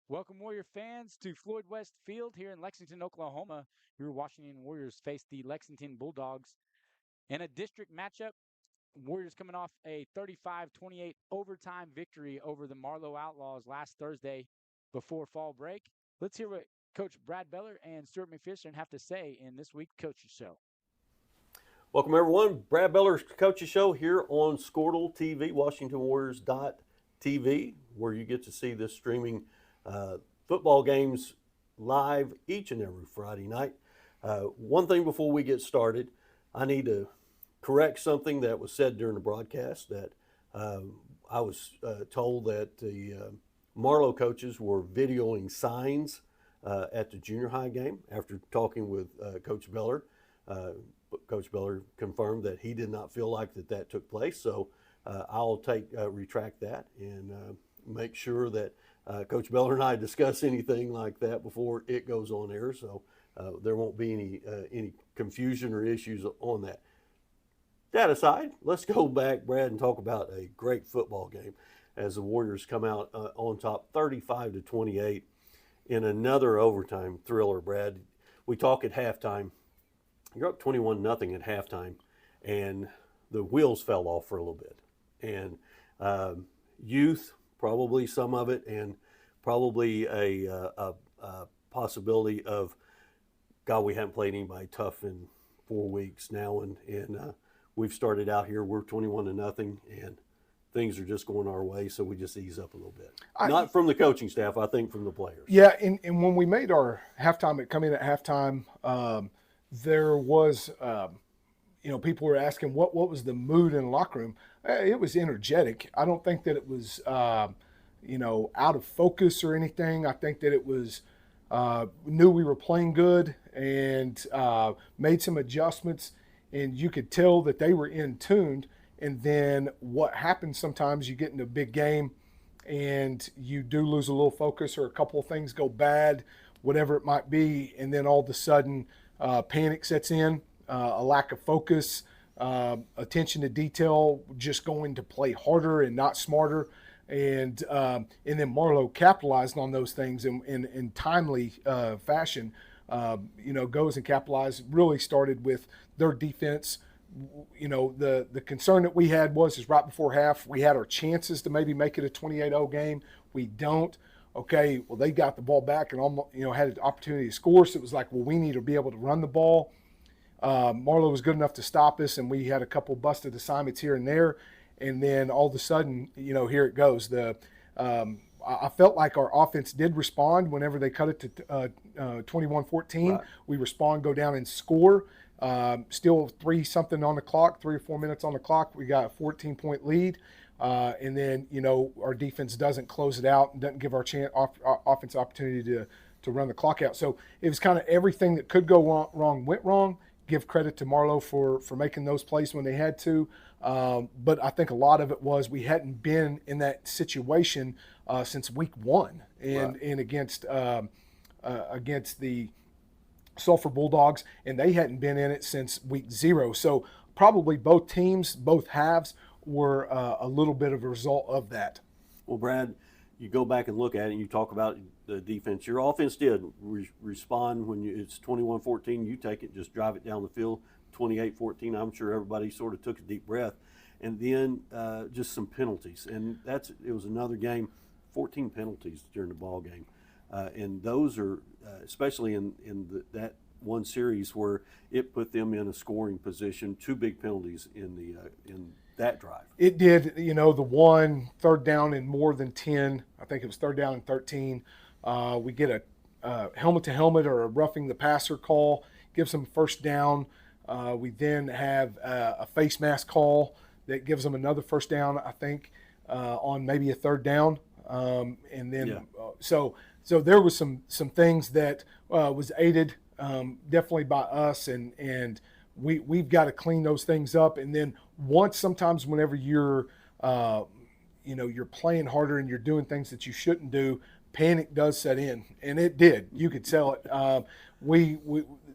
Welcome, Warrior fans, to Floyd West Field here in Lexington, Oklahoma. Your Washington Warriors face the Lexington Bulldogs in a district matchup. Warriors coming off a 35-28 overtime victory over the Marlowe Outlaws last Thursday before fall break. Let's hear what Coach Brad Beller and Stuart McPherson have to say in this week's Coaches Show. Welcome, everyone. Brad Beller's Coaches Show here on Squirtle TV, WashingtonWarriors.tv, where you get to see this streaming football games live each and every Friday night. One thing before we get started, I need to correct something that was said during the broadcast that I was told that the Marlowe coaches were videoing signs at the junior high game after talking with Coach Beller. Coach Beller confirmed that he did not feel like that took place. So I'll retract that and make sure that Coach Beller and I discuss anything like that before it goes on air. So there won't be any confusion or issues on that. That aside, let's go back, Brad, and talk about a great football game as the Warriors come out on top 35-28 in another overtime thriller, Brad. We talk at halftime. You're up 21-0 at halftime, and the wheels fell off for a little bit. And youth, probably some of it, and probably a possibility of, God, we haven't played anybody tough in 4 weeks now, and we've started out here. We're 21-0, and things are just going our way, so we just ease up a little bit. Not from the coaching staff, I think from the players. Yeah, and when we made our halftime, come in at halftime, there was, people were asking what was the mood in the locker room. It was energetic. I don't think that it was, out of focus or anything. I think that it was, knew we were playing good and made some adjustments, and you could tell that they were in tuned. And then what happens sometimes, you get in a big game and you do lose a little focus, or a couple of things go bad, whatever it might be, and then all of a sudden panic sets in, a lack of focus, attention to detail, just going to play harder and not smarter. And then Marlowe capitalized on those things in timely fashion. Goes and capitalized. Really started with their defense. The concern that we had is right before half, we had our chances to maybe make it a 28-0 game. We don't. Okay, well, they got the ball back and almost, had an opportunity to score. So it was like, well, we need to be able to run the ball. Marlowe was good enough to stop us, and we had a couple busted assignments here and there. And then all of a sudden, here it goes. I felt like our offense did respond whenever they cut it to 21-14. Right. We respond, go down and score. Still 3-something on the clock, 3 or 4 minutes on the clock. We got a 14-point lead. And then, our defense doesn't close it out and doesn't give our offense opportunity to run the clock out. So it was kind of everything that could go wrong went wrong. Give credit to Marlowe for making those plays when they had to. But I think a lot of it was we hadn't been in that situation since week 1 and against the Sulphur Bulldogs, and they hadn't been in it since week 0. So probably both teams, both halves, were a little bit of a result of that. Well, Brad, you go back and look at it and you talk about the defense. Your offense did respond when it's 21-14. You take it, just drive it down the field. 28-14. I'm sure everybody sort of took a deep breath. And then just some penalties. And it was another game, 14 penalties during the ball game. And those are, especially in that one series where it put them in a scoring position, 2 big penalties in that drive. It did, the one third down in more than 10, I think it was third down and 13. We get a helmet-to-helmet or a roughing the passer call, gives them first down. We then have a face mask call that gives them another first down, I think, on maybe a third down. And then so there was some things that was aided definitely by us, and we've got to clean those things up. And then sometimes whenever you're you're playing harder and you're doing things that you shouldn't do, panic does set in, and it did. You could tell it. We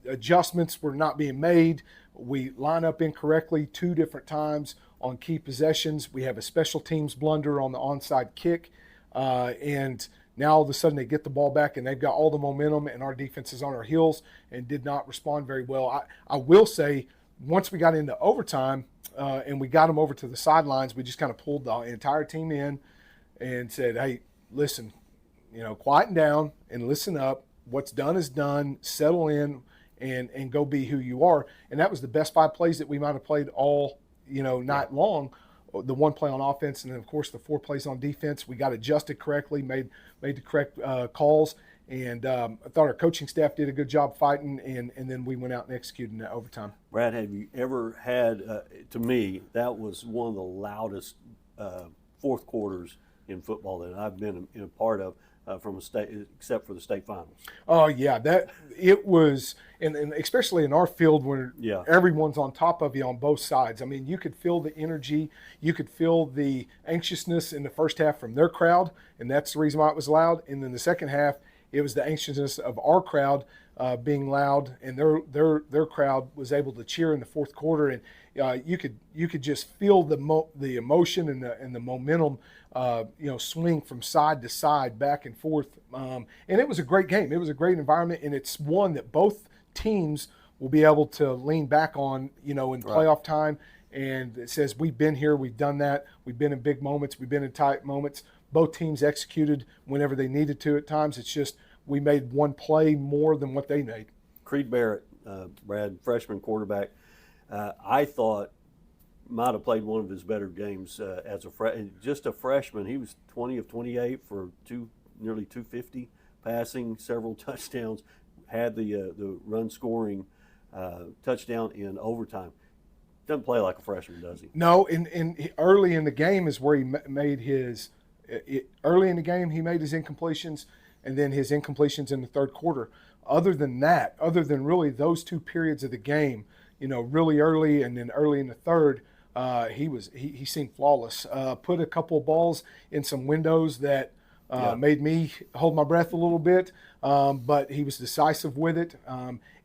adjustments were not being made. We line up incorrectly 2 different times on key possessions. We have a special teams blunder on the onside kick, and Now all of a sudden they get the ball back and they've got all the momentum, and our defense is on our heels and did not respond very well. I will say, once we got into overtime and we got them over to the sidelines, we just kind of pulled the entire team in and said, hey, listen, quieten down and listen up. What's done is done. Settle in and go be who you are. And that was the best 5 plays that we might have played all, night long. The 1 play on offense, and then, of course, the 4 plays on defense. We got adjusted correctly, made the correct calls, and I thought our coaching staff did a good job fighting, and then we went out and executed in that overtime. Brad, have you ever had, to me, that was one of the loudest fourth quarters in football that I've been a part of from a state, except for the state finals. Oh, yeah, that it was, and especially in our field where everyone's on top of you on both sides. I mean, you could feel the energy, you could feel the anxiousness in the first half from their crowd, and that's the reason why it was loud. And then the second half, it was the anxiousness of our crowd being loud, and their crowd was able to cheer in the fourth quarter, and you could just feel the emotion and the momentum, swing from side to side, back and forth, and it was a great game. It was a great environment, and it's one that both teams will be able to lean back on, in playoff time. And it says we've been here, we've done that, we've been in big moments, we've been in tight moments. Both teams executed whenever they needed to at times. It's just we made 1 play more than what they made. Creed Barrett, Brad, freshman quarterback, I thought might have played one of his better games as just a freshman. He was 20 of 28 for nearly 250 passing, several touchdowns, had the run scoring touchdown in overtime. Doesn't play like a freshman, does he? No, and early in the game is where he made his early in the game he made his incompletions, and then his incompletions in the third quarter. Other than really those 2 periods of the game, really early and then early in the third, he seemed flawless. Put a couple of balls in some windows that made me hold my breath a little bit, but he was decisive with it.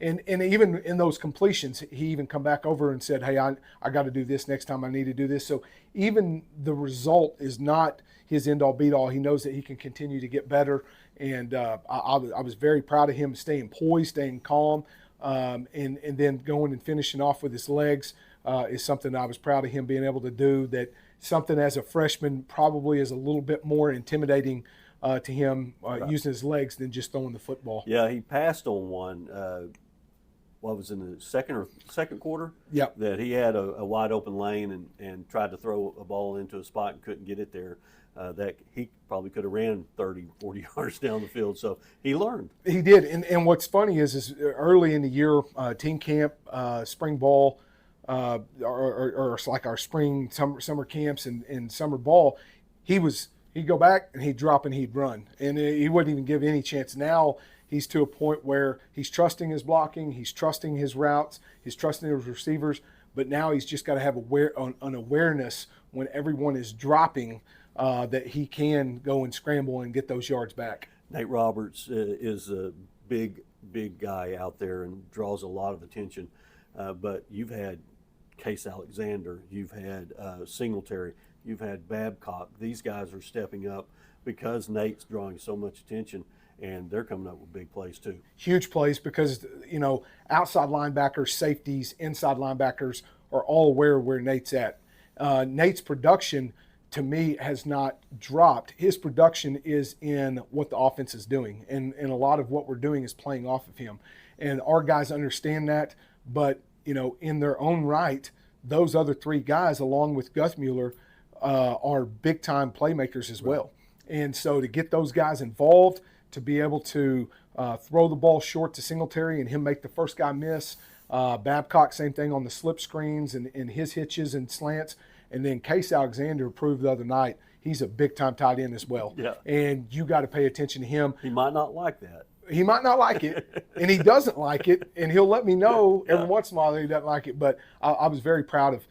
And even in those completions, he even come back over and said, hey, I got to do this next time, I need to do this. So even the result is not his end-all, be-all. He knows that he can continue to get better, and I was very proud of him staying poised, staying calm, and then going and finishing off with his legs is something I was proud of him being able to do. That something as a freshman probably is a little bit more intimidating to him using his legs than just throwing the football. Yeah, he passed on one. What was in the second quarter? Yeah. That he had a wide open lane and tried to throw a ball into a spot and couldn't get it there. That he probably could have ran 30, 40 yards down the field. So he learned. He did. And what's funny is early in the year, team camp, spring ball, or like our spring, summer camps and summer ball, he'd go back and he'd drop and he'd run. And he wouldn't even give any chance. Now he's to a point where he's trusting his blocking, he's trusting his routes, he's trusting his receivers, but now he's just got to have an awareness when everyone is dropping that he can go and scramble and get those yards back. Nate Roberts is a big guy out there and draws a lot of attention, but you've had Case Alexander, you've had Singletary, you've had Babcock. These guys are stepping up because Nate's drawing so much attention, and they're coming up with big plays too. Huge plays because, outside linebackers, safeties, inside linebackers are all aware of where Nate's at. Nate's production, to me, has not dropped. His production is in what the offense is doing, and a lot of what we're doing is playing off of him. And our guys understand that, but, in their own right, those other 3 guys, along with Guthmuller, are big-time playmakers as well. And so to get those guys involved, to be able to throw the ball short to Singletary and him make the first guy miss, Babcock, same thing on the slip screens and his hitches and slants. And then Case Alexander proved the other night he's a big-time tight end as well. Yeah. And you got to pay attention to him. He might not like that. He might not like it, and he doesn't like it, and he'll let me know every once in a while that he doesn't like it. But I was very proud of,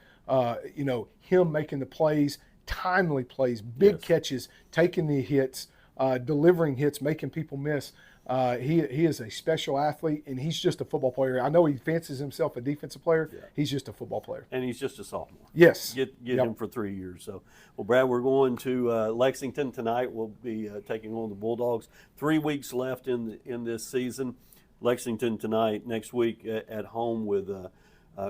him making the plays, timely plays, big catches, taking the hits, delivering hits, making people miss. He is a special athlete, and he's just a football player. I know he fancies himself a defensive player. Yeah. He's just a football player. And he's just a sophomore. Yes. Get him for 3 years. So, well, Brad, we're going to Lexington tonight. We'll be taking on the Bulldogs. 3 weeks left in this season. Lexington tonight, next week at home with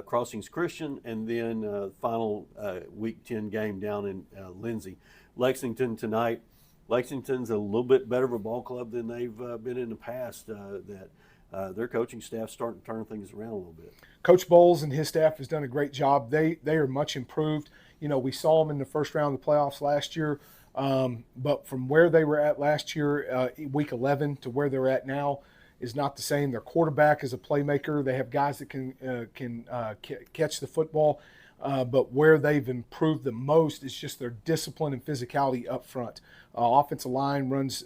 Crossings Christian, and then final Week 10 game down in Lindsay. Lexington tonight. Lexington's a little bit better of a ball club than they've been in the past. Their coaching staff's starting to turn things around a little bit. Coach Bowles and his staff has done a great job. They are much improved. You know, we saw them in the first round of the playoffs last year, but from where they were at last year, Week 11, to where they're at now is not the same. Their quarterback is a playmaker. They have guys that can catch the football. But where they've improved the most is just their discipline and physicality up front. Offensive line runs,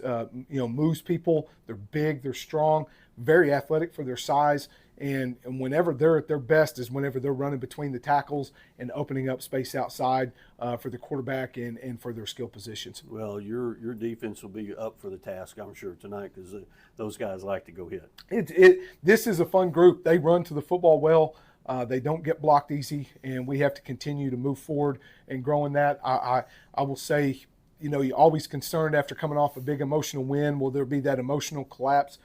moves people. They're big, they're strong, very athletic for their size. And whenever they're at their best is whenever they're running between the tackles and opening up space outside for the quarterback and for their skill positions. Well, your defense will be up for the task, I'm sure, tonight, because those guys like to go hit. This is a fun group. They run to the football well. They don't get blocked easy, and we have to continue to move forward and grow in that. I will say, you're always concerned after coming off a big emotional win. Will there be that emotional collapse?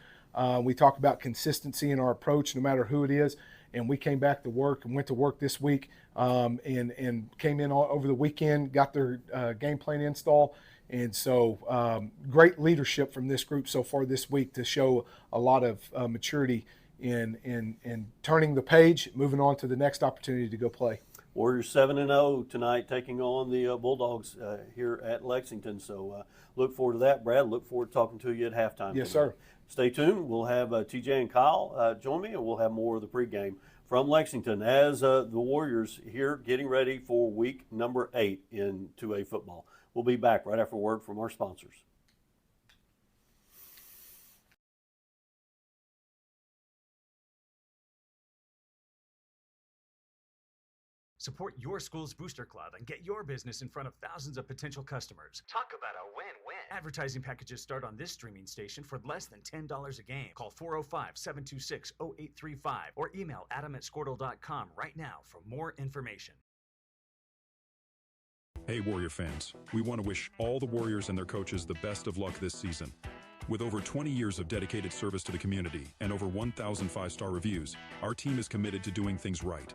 We talk about consistency in our approach no matter who it is, and we came back to work and went to work this week and came in over the weekend, got their game plan install. And so great leadership from this group so far this week to show a lot of maturity in turning the page, moving on to the next opportunity to go play. Warriors 7-0 tonight, taking on the Bulldogs here at Lexington. So look forward to that, Brad. Look forward to talking to you at halftime. Yes, tonight. sir. Stay tuned. We'll have TJ and Kyle join me, and we'll have more of the pregame from Lexington as the Warriors here getting ready for week number 8 in 2A football. We'll be back right after word from our sponsors. Support your school's booster club and get your business in front of thousands of potential customers. Talk about a win-win. Advertising packages start on this streaming station for less than $10 a game. Call 405-726-0835 or email adam@squirtle.com right now for more information. Hey Warrior fans, we want to wish all the Warriors and their coaches the best of luck this season. With over 20 years of dedicated service to the community and over 1,000 five-star reviews, our team is committed to doing things right.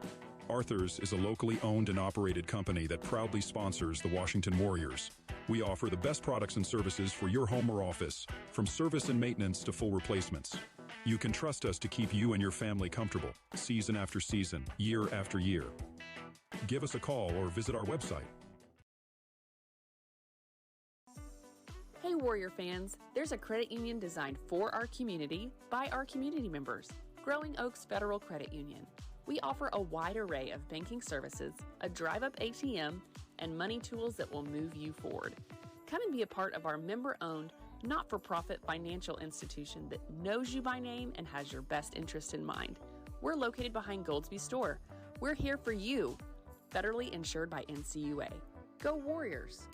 Arthur's is a locally owned and operated company that proudly sponsors the Washington Warriors. We offer the best products and services for your home or office, from service and maintenance to full replacements. You can trust us to keep you and your family comfortable, season after season, year after year. Give us a call or visit our website. Hey Warrior fans, there's a credit union designed for our community by our community members, Growing Oaks Federal Credit Union. We offer a wide array of banking services, a drive-up ATM, and money tools that will move you forward. Come and be a part of our member-owned, not-for-profit financial institution that knows you by name and has your best interest in mind. We're located behind Goldsby Store. We're here for you. Federally insured by NCUA. Go Warriors!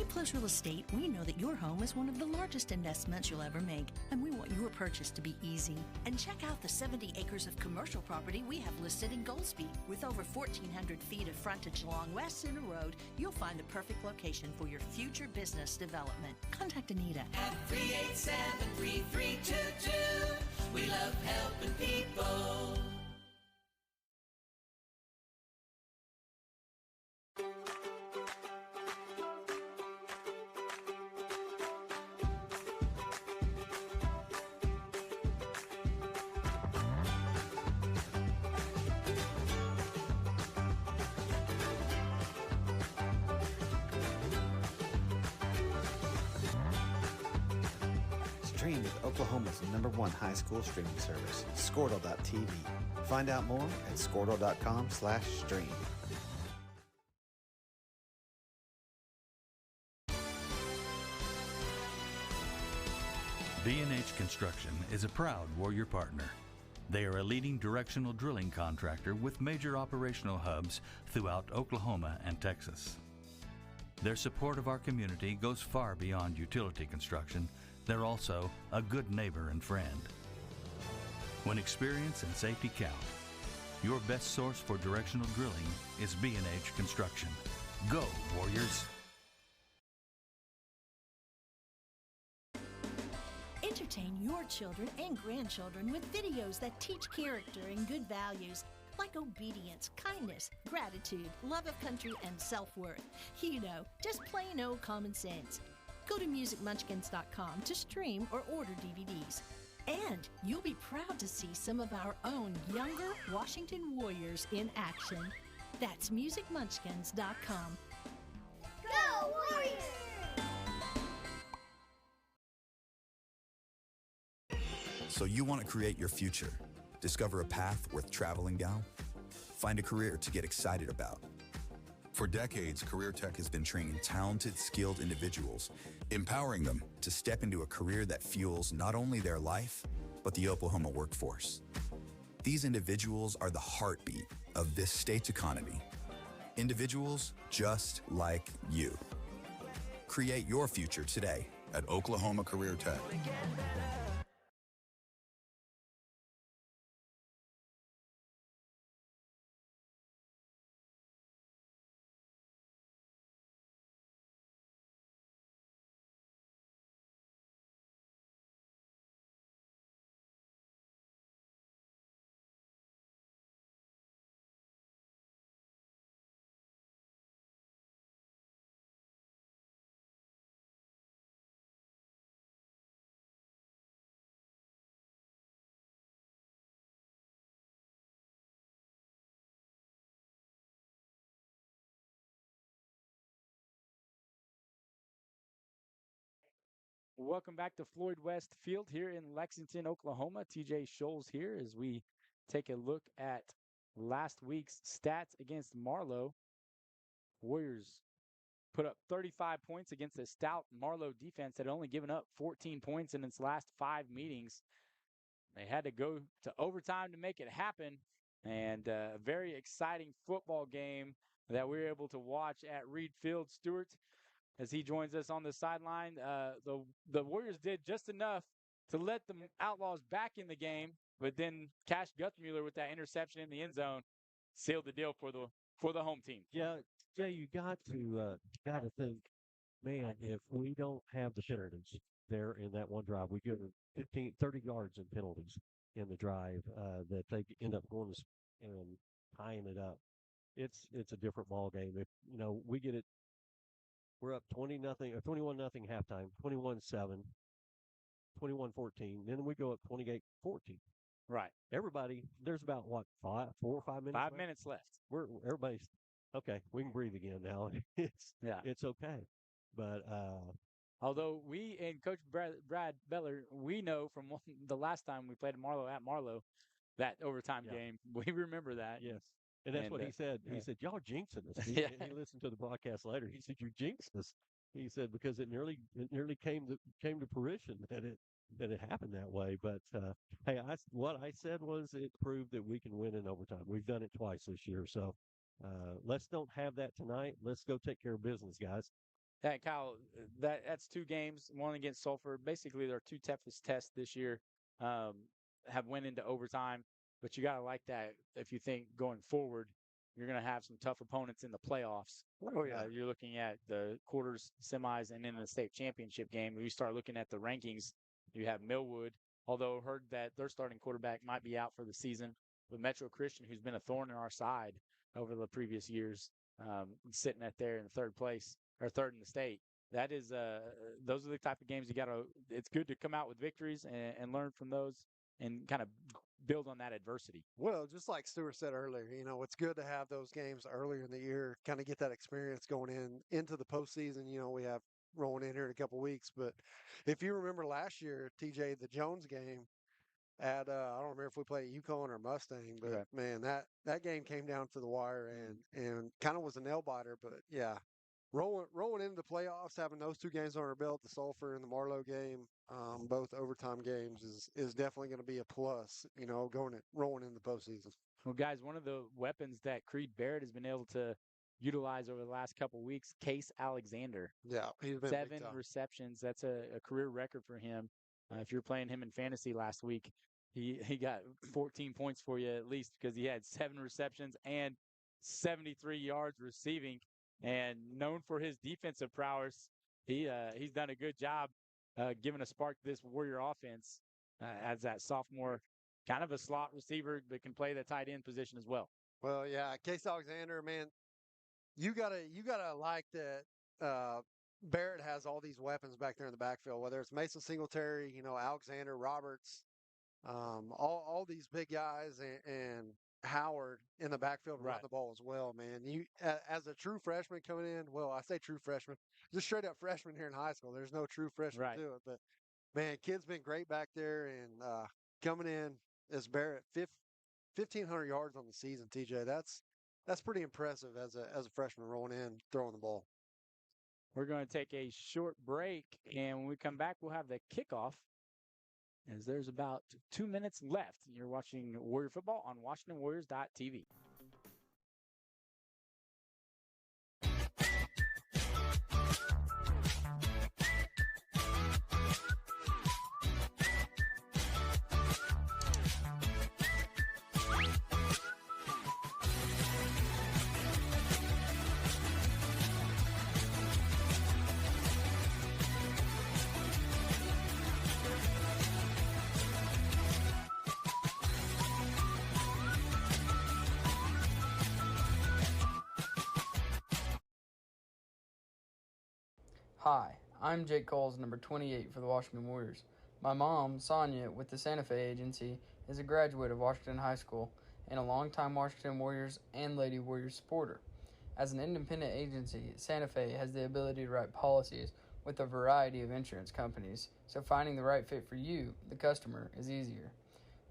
Plus Real Estate, we know that your home is one of the largest investments you'll ever make, and we want your purchase to be easy. And check out the 70 acres of commercial property we have listed in Goldsby. With over 1,400 feet of frontage along West Center Road, you'll find the perfect location for your future business development. Contact Anita at 387-3322. We love helping people. Stream with Oklahoma's #1 high school streaming service, Squirtle.tv. Find out more at Squirtle.com/stream. B&H Construction is a proud Warrior partner. They are a leading directional drilling contractor with major operational hubs throughout Oklahoma and Texas. Their support of our community goes far beyond utility construction. They're also a good neighbor and friend. When experience and safety count, your best source for directional drilling is B&H Construction. Go, Warriors! Entertain your children and grandchildren with videos that teach character and good values like obedience, kindness, gratitude, love of country, and self-worth. You know, just plain old common sense. Go to musicmunchkins.com to stream or order DVDs. And you'll be proud to see some of our own younger Washington Warriors in action. That's musicmunchkins.com. Go Warriors! So you want to create your future, discover a path worth traveling down, find a career to get excited about. For decades, Career Tech has been training talented, skilled individuals, empowering them to step into a career that fuels not only their life, but the Oklahoma workforce. These individuals are the heartbeat of this state's economy. Individuals just like you. Create your future today at Oklahoma Career Tech. Welcome back to Floyd West Field here in Lexington, Oklahoma. TJ Scholes here as we take a look at last week's stats against Marlowe. Warriors put up 35 points against a stout Marlowe defense that had only given up 14 points in its last 5 meetings. They had to go to overtime to make it happen, and a very exciting football game that we were able to watch at Reed Field. Stewart, as he joins us on the sideline, the Warriors did just enough to let the Outlaws back in the game, but then Cash Guthmuller with that interception in the end zone sealed the deal for the home team. Yeah, you got to think, man, if we don't have the penalties there in that one drive, we give them 30 yards in penalties in the drive that they end up going and tying it up. It's a different ball game. If we get it, we're up 20-0 or 21-0 halftime, 21-7, 21-14. Then we go up 28-14. Right. Everybody, there's about what 4 or 5 minutes. 5 minutes left. Everybody's okay. We can breathe again now. It's okay. But although we and Coach Brad Beller, we know from the last time we played Marlowe at Marlowe, that overtime game, we remember that. Yes. And that's what he said. He said, y'all jinxing us. He listened to the broadcast later. He said, you jinxed us. He said, because it nearly came to fruition that it happened that way. But hey, what I said was it proved that we can win in overtime. We've done it twice this year. So let's don't have that tonight. Let's go take care of business, guys. Yeah, Kyle, that's 2 games, one against Sulphur. Basically, their 2 toughest tests this year have went into overtime. But you got to like that if you think going forward, you're going to have some tough opponents in the playoffs. Oh, yeah. You're looking at the quarters, semis, and then the state championship game. When you start looking at the rankings, you have Millwood, although heard that their starting quarterback might be out for the season, with Metro Christian, who's been a thorn in our side over the previous years, sitting at there in third place, or third in the state. That is, those are the type of games you got to. It's good to come out with victories and learn from those and kind of build on that adversity. Well, just like Stuart said earlier, it's good to have those games earlier in the year, kind of get that experience going into the postseason. We have rolling in here in a couple of weeks, but if you remember last year, TJ, the Jones game at I don't remember if we played Yukon or Mustang, but man, that game came down to the wire and kind of was a nail biter. But yeah, rolling into the playoffs, having those 2 games on our belt, the Sulphur and the Marlowe game, both overtime games, is definitely going to be a plus. Rolling into the postseason. Well, guys, one of the weapons that Creed Barrett has been able to utilize over the last couple of weeks, Case Alexander. Yeah, he's been 7 big time. receptions. That's a career record for him. If you're playing him in fantasy last week, he got 14 points for you at least because he had 7 receptions and 73 yards receiving. And known for his defensive prowess, he's done a good job giving a spark to this Warrior offense as that sophomore, kind of a slot receiver, but can play the tight end position as well. Well, yeah, Case Alexander, man, you gotta like that. Barrett has all these weapons back there in the backfield, whether it's Mason Singletary, Alexander Roberts, all these big guys, and Howard in the backfield running the ball as well, man. You as a true freshman coming in, well, I say true freshman, just straight up freshman here in high school. There's no true freshman to it, but man, kid's been great back there, and coming in as Barrett, 1,500 yards on the season, TJ. That's pretty impressive as a freshman rolling in, throwing the ball. We're going to take a short break, and when we come back, we'll have the kickoff as there's about 2 minutes left. You're watching Warrior Football on WashingtonWarriors.tv. Hi, I'm Jake Coles, number 28 for the Washington Warriors. My mom, Sonia, with the Santa Fe Agency, is a graduate of Washington High School and a longtime Washington Warriors and Lady Warriors supporter. As an independent agency, Santa Fe has the ability to write policies with a variety of insurance companies, so finding the right fit for you, the customer, is easier.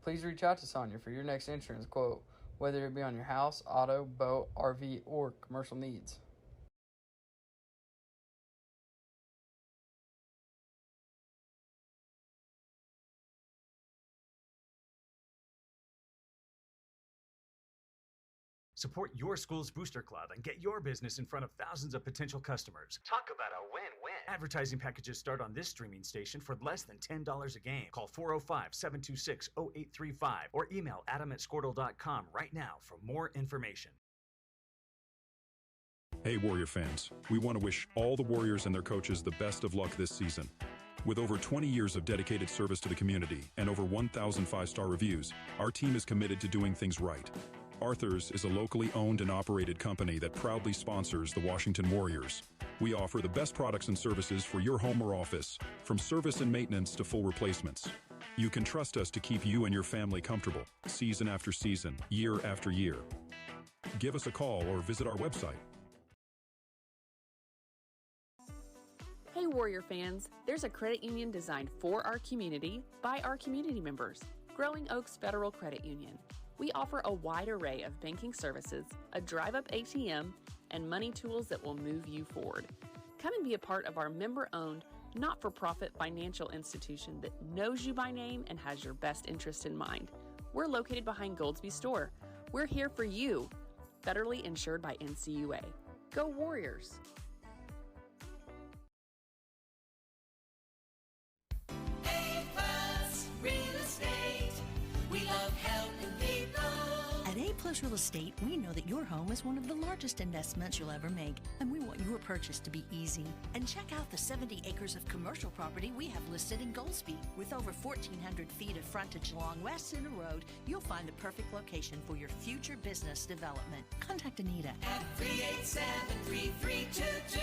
Please reach out to Sonia for your next insurance quote, whether it be on your house, auto, boat, RV, or commercial needs. Support your school's booster club and get your business in front of thousands of potential customers. Talk about a win-win. Advertising packages start on this streaming station for less than $10 a game. Call 405-726-0835 or email adam@squirtle.com right now for more information. Hey Warrior fans, we want to wish all the Warriors and their coaches the best of luck this season. With over 20 years of dedicated service to the community and over 1,000 five-star reviews, our team is committed to doing things right. Arthur's is a locally owned and operated company that proudly sponsors the Washington Warriors. We offer the best products and services for your home or office, from service and maintenance to full replacements. You can trust us to keep you and your family comfortable, season after season, year after year. Give us a call or visit our website. Hey Warrior fans, there's a credit union designed for our community by our community members, Growing Oaks Federal Credit Union. We offer a wide array of banking services, a drive-up ATM, and money tools that will move you forward. Come and be a part of our member-owned, not-for-profit financial institution that knows you by name and has your best interest in mind. We're located behind Goldsby Store. We're here for you. Federally insured by NCUA. Go Warriors! At A Plus Real Estate, we know that your home is one of the largest investments you'll ever make, and we want your purchase to be easy. And check out the 70 acres of commercial property we have listed in Goldsby. With over 1,400 feet of frontage along West Center Road, you'll find the perfect location for your future business development. Contact Anita at 387-3322.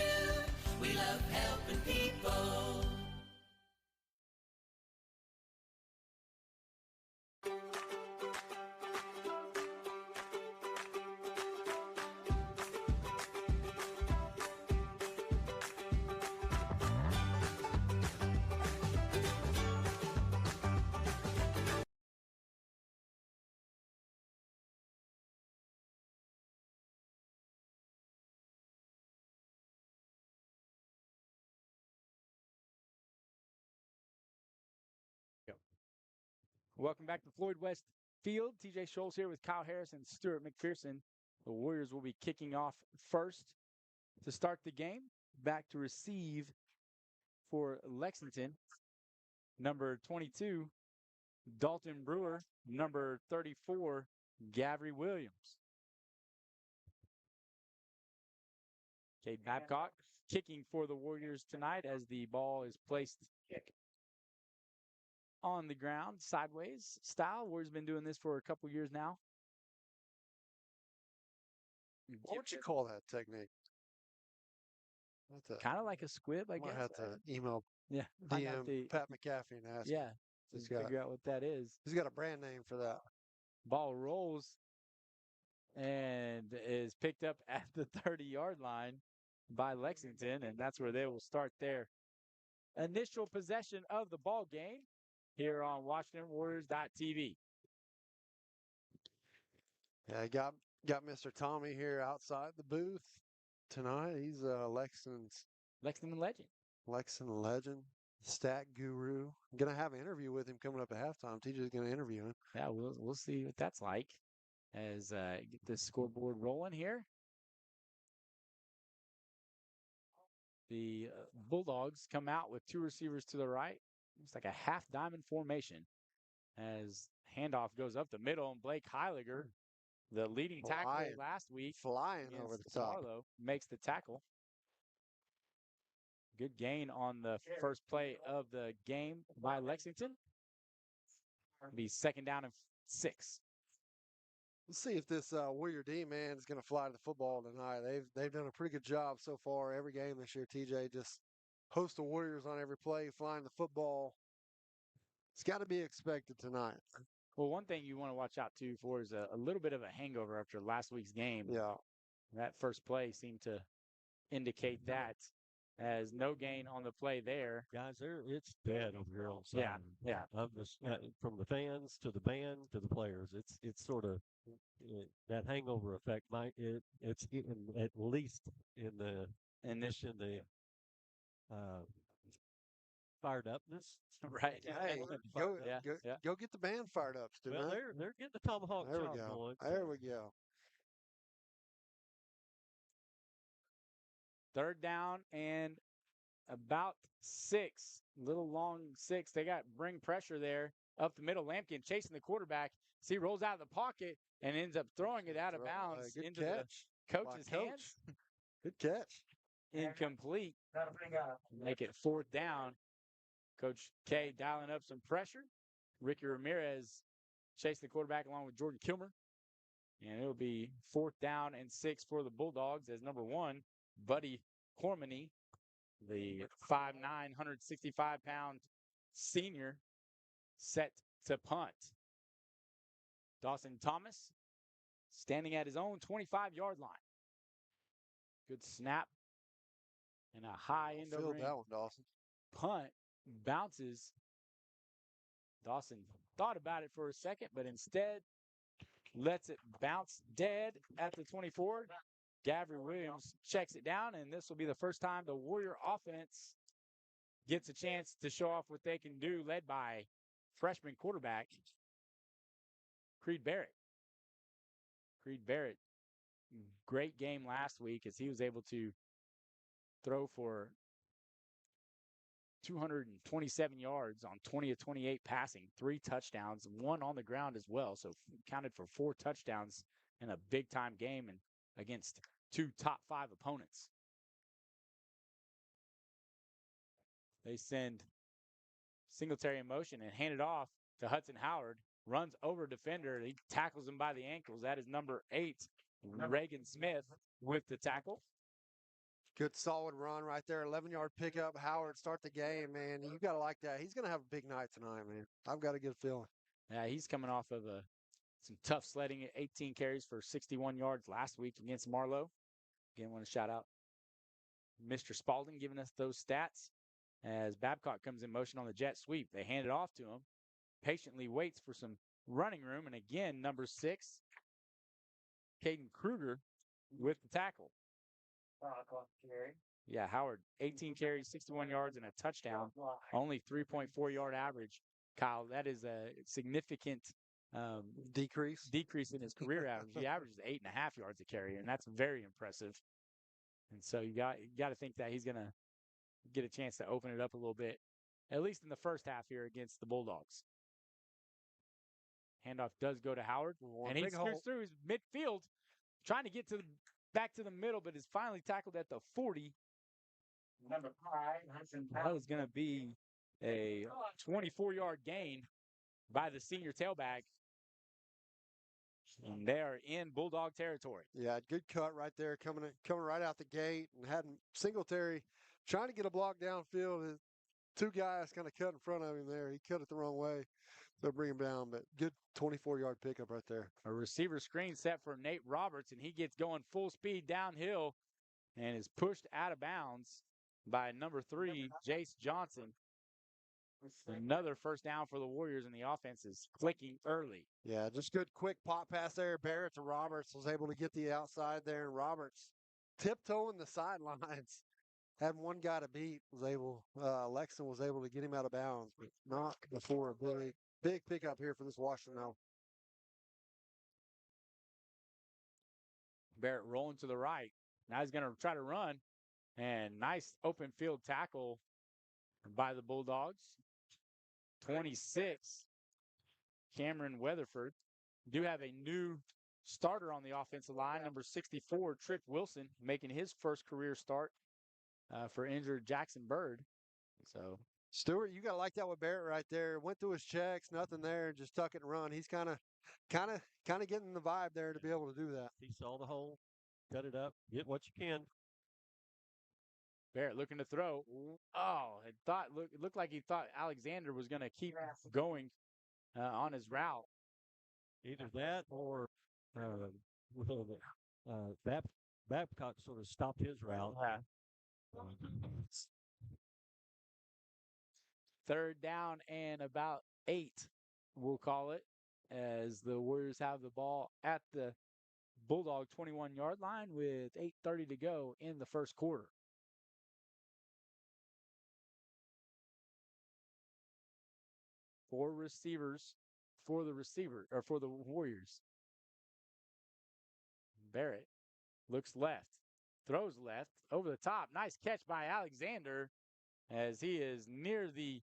We love helping people. Welcome back to Floyd West Field. TJ Scholes here with Kyle Harris and Stuart McPherson. The Warriors will be kicking off first to start the game. Back to receive for Lexington, number 22, Dalton Brewer, number 34, Gavry Williams. Cade Babcock kicking for the Warriors tonight as the ball is placed on the ground sideways style. Warriors been doing this for a couple years now. What would you call that technique? Kind of like a squib, I guess. I have to email DM Pat McAfee and ask him. Just figure out what that is. He's got a brand name for that. Ball rolls and is picked up at the 30-yard line by Lexington, and that's where they will start their initial possession of the ball game here on WashingtonWarriors.tv. Yeah, I got Mr. Tommy here outside the booth tonight. He's Lexington legend, stat guru. I'm gonna have an interview with him coming up at halftime. TJ's gonna interview him. Yeah, we'll see what that's like as get the scoreboard rolling here. The Bulldogs come out with two receivers to the right. It's like a half diamond formation as handoff goes up the middle, and Blake Heiliger, the leading tackler last week, flying over the top, Marlowe, makes the tackle. Good gain on the first play of the game by Lexington. It'll be second down and 6. Let's see if this Warrior D man is going to fly to the football tonight. They've done a pretty good job so far every game this year. TJ just host the Warriors on every play, flying the football. It's got to be expected tonight. Well, one thing you want to watch out too for is a little bit of a hangover after last week's game. Yeah, that first play seemed to indicate that. As no gain on the play there. Guys, it's dead over here on the side. Yeah. I'm just, from the fans to the band to the players, it's sort of that hangover effect. It's at least in the fired upness. Right. Hey, go get the band fired up, Stu. Well, they're getting the tomahawk chop going. There we go. Third down and about 6, little long 6. They bring pressure there up the middle. Lampkin chasing the quarterback. He rolls out of the pocket and ends up throwing it out of bounds into the coach's hands. Good catch. Incomplete. Make it fourth down. Coach K dialing up some pressure. Ricky Ramirez chasing the quarterback along with Jordan Kilmer. And it'll be fourth down and 6 for the Bulldogs as number 1, Buddy Cormany, the 5'9", 165-pound senior, set to punt. Dawson Thomas standing at his own 25-yard line. Good snap and a high end over that one, Dawson. Punt bounces. Dawson thought about it for a second, but instead lets it bounce dead at the 24. Gavry Williams checks it down, and this will be the first time the Warrior offense gets a chance to show off what they can do, led by freshman quarterback Creed Barrett. Creed Barrett, great game last week as he was able to throw for 227 yards on 20 of 28 passing, 3 touchdowns, 1 on the ground as well. So counted for 4 touchdowns in a big-time game and against 2 top 5 opponents. They send Singletary in motion and hand it off to Hudson Howard. Runs over defender. He tackles him by the ankles. That is number 8, Reagan Smith, with the tackle. Good solid run right there. 11-yard pickup. Howard, start the game, man. You got to like that. He's going to have a big night tonight, man. I've got a good feeling. Yeah, he's coming off of some tough sledding at 18 carries for 61 yards last week against Marlowe. Again, want to shout out Mr. Spalding giving us those stats as Babcock comes in motion on the jet sweep. They hand it off to him. Patiently waits for some running room. And again, number 6, Caden Kruger with the tackle. Yeah, Howard, 18 carries, 61 yards, and a touchdown. Only 3.4-yard average Kyle, that is a significant decrease in his career average. He averages 8.5 yards a carry, and that's very impressive. And so you got to think that he's going to get a chance to open it up a little bit, at least in the first half here against the Bulldogs. Handoff does go to Howard, and he scoots through his midfield, trying to get back to the middle, but is finally tackled at the 40. Number 5. That is going to be a 24-yard gain by the senior tailback. And they are in Bulldog territory. Yeah, good cut right there, coming right out the gate, and had Singletary trying to get a block downfield. His two guys kind of cut in front of him there. He cut it the wrong way, so bring him down. But good 24-yard pickup right there. A receiver screen set for Nate Roberts, and he gets going full speed downhill and is pushed out of bounds by number 3, Jace Johnson. Another first down for the Warriors, and the offense is clicking early. Yeah, just good quick pop pass there. Barrett to Roberts was able to get the outside there, and Roberts tiptoeing the sidelines. Had one guy to beat, Lexington was able to get him out of bounds, but not before a big pickup here for this Washington now. Barrett rolling to the right. Now he's going to try to run, and nice open field tackle by the Bulldogs. 26, Cameron Weatherford. Do have a new starter on the offensive line, number 64, Trick Wilson, making his first career start for injured Jackson Bird. So, Stewart, you got to like that with Barrett right there. Went through his checks, nothing there, and just tuck it and run. He's kind of getting the vibe there to be able to do that. He saw the hole, cut it up, get what you can. Barrett looking to throw. Oh, it looked like he thought Alexander was going to keep going on his route. Either that or Babcock sort of stopped his route. Third down and about 8, we'll call it, as the Warriors have the ball at the Bulldog 21-yard line with 8:30 to go in the first quarter. Four receivers for the Warriors. Barrett looks left, throws left, over the top. Nice catch by Alexander as he is near the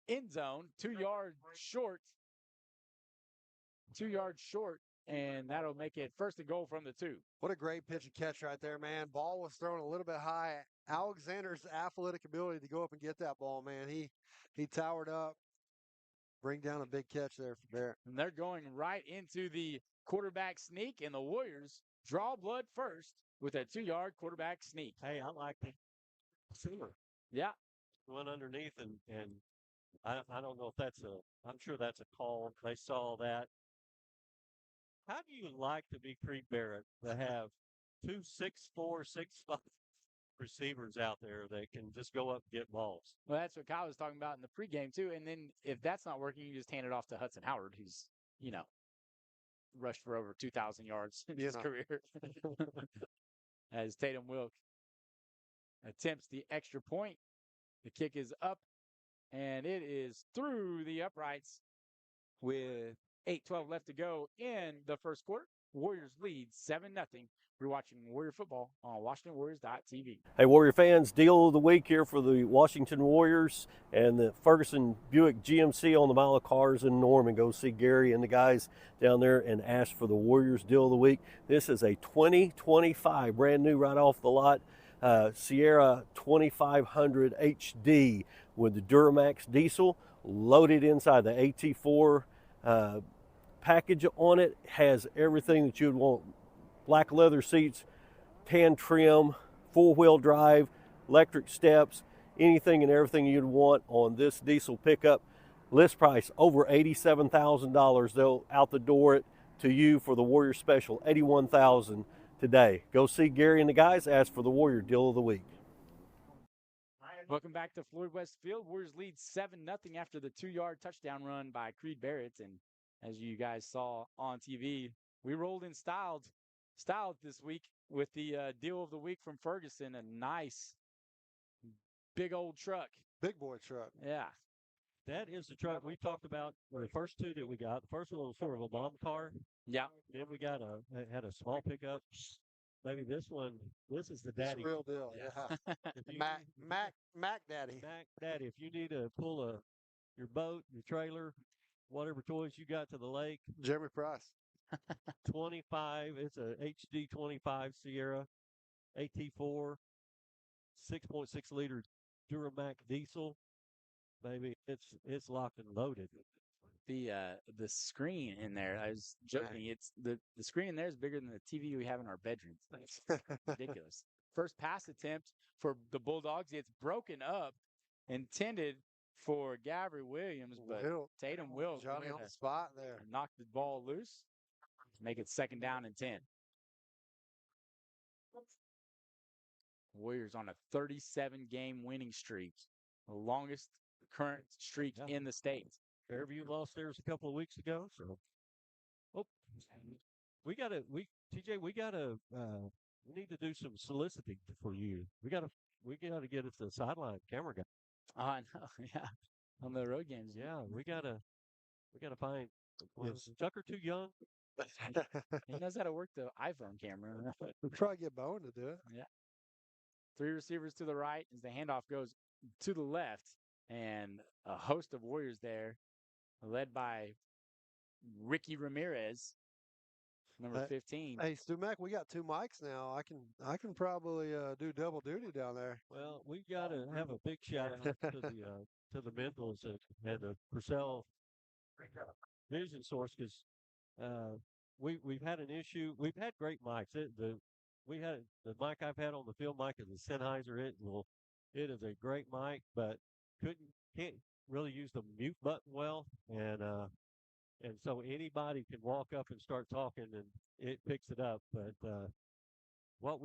end zone, 2 yards short. 2 yards short, and that'll make it first and goal from the 2. What a great pitch and catch right there, man. Ball was thrown a little bit high. Alexander's athletic ability to go up and get that ball, man. He towered up. Bring down a big catch there for Barrett. And they're going right into the quarterback sneak, and the Warriors draw blood first with a 2-yard quarterback sneak. Hey, I like it. Yeah. Went underneath, and I don't know if I'm sure that's a call. They saw that. How do you like to be Creed Barrett to have 2 6'4", 6'5" receivers out there that can just go up and get balls? Well, that's what Kyle was talking about in the pregame, too. And then if that's not working, you just hand it off to Hudson Howard, who's, rushed for over 2,000 yards in his career. As Tatum Wilk attempts the extra point. The kick is up, and it is through the uprights with 8:12 left to go in the first quarter. Warriors lead 7-0. You're watching Warrior football on WashingtonWarriors.tv. Hey, Warrior fans, deal of the week here for the Washington Warriors and the Ferguson Buick GMC on the mile of cars in Norman. Go see Gary and the guys down there and ask for the Warriors deal of the week. This is a 2025, brand new right off the lot, Sierra 2500 HD with the Duramax diesel loaded inside. The AT4 package on it has everything that you'd want. Black leather seats, tan trim, 4-wheel drive, electric steps, anything and everything you'd want on this diesel pickup. List price over $87,000. They'll out the door it to you for the Warrior special, $81,000 today. Go see Gary and the guys. Ask for the Warrior deal of the week. Welcome back to Floyd West Field. Warriors lead 7-0 after the 2-yard touchdown run by Creed Barrett. And as you guys saw on TV, we rolled in styled this week with the deal of the week from Ferguson. A nice big old truck. Big boy truck. Yeah. That is the truck we talked about. The first two that we got. The first one was sort of a mom car. Yeah. Then we got had a small pickup. Maybe this one. This is the daddy. It's real deal. Yeah. Mac Daddy. Mac Daddy. If you need to pull your boat, your trailer, whatever toys you got to the lake. Jeremy Price. 25. It's a HD 25 Sierra AT4, 6.6 liter Duramax diesel. Baby, it's locked and loaded. The screen in there, I was joking. It's the screen in there is bigger than the TV we have in our bedrooms. It's ridiculous. First pass attempt for the Bulldogs. It's broken up, intended for Gabby Williams, but Tatum will Johnny on the spot there. Knock the ball loose. Make it 2nd down and 10. Warriors on a 37-game winning streak, the longest current streak in the state. Fairview lost theirs a couple of weeks ago, so we need to do some soliciting for you. We gotta get it to the sideline camera guy. I know, yeah. On the road games. Yeah, we gotta find. Is Tucker too young? He knows how to work the iPhone camera. We'll probably get Bowen to do it. Yeah. 3 receivers to the right as the handoff goes to the left, and a host of Warriors there, led by Ricky Ramirez, number 15. Hey, Stu Mac, we got 2 mics now. I can probably do double duty down there. Well, we got to have a big shout out to the Mentals and the Purcell Vision Source, because we've had an issue. We've had great mics. The mic I've had on the field mic is a Sennheiser. It is a great mic, but can't really use the mute button well, and so anybody can walk up and start talking and it picks it up. But what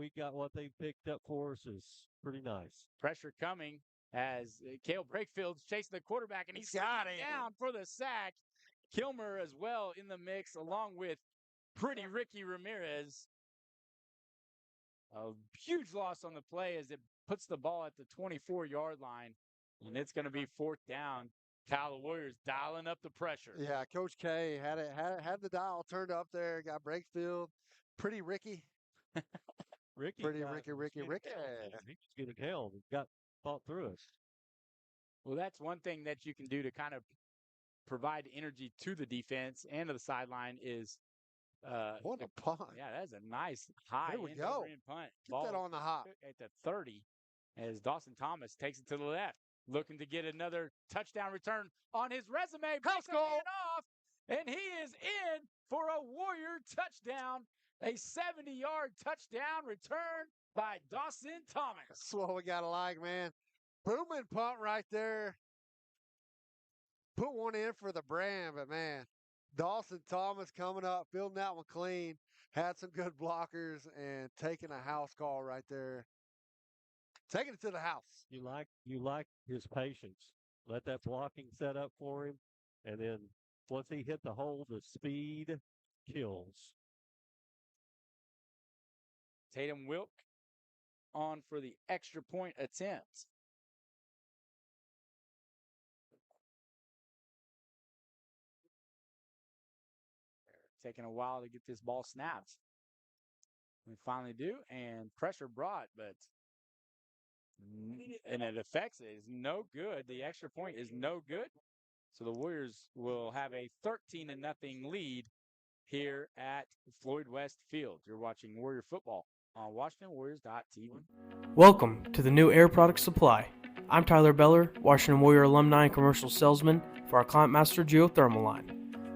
they picked up for us is pretty nice. Pressure coming as Cale Breakfield's chasing the quarterback, and he's got it down for the sack. Kilmer as well in the mix, along with pretty Ricky Ramirez. A huge loss on the play as it puts the ball at the 24-yard line, and it's going to be 4th down. Cal, the Warriors dialing up the pressure. Yeah, Coach K had the dial turned up there. Got Breakfield, pretty Ricky. Ricky. Pretty Ricky. He was getting held. Got fought through us. Well, that's one thing that you can do to kind of provide energy to the defense and to the sideline is what a punt. Yeah, that's a nice high There we go. punt. Get Ball that on the hop. At the 30 as Dawson Thomas takes it to the left, looking to get another touchdown return on his resume. Breaks a man off, and he is in for a Warrior touchdown. A 70-yard touchdown return by Dawson Thomas. That's what we got to like, man. Booming punt right there. Put one in for the brand, but man, Dawson Thomas coming up, fielding that one clean. Had some good blockers and taking a house call right there. Taking it to the house. You like his patience. Let that blocking set up for him, and then once he hit the hole, the speed kills. Tatum Wilk on for the extra point attempt. Taking a while to get this ball snapped. We finally do, and pressure brought, and it affects it. It's no good. The extra point is no good. So the Warriors will have a 13-0 lead here at Floyd West Field. You're watching Warrior football on WashingtonWarriors.tv. Welcome to the new Air Product Supply. I'm Tyler Beller, Washington Warrior alumni and commercial salesman for our ClimateMaster geothermal line.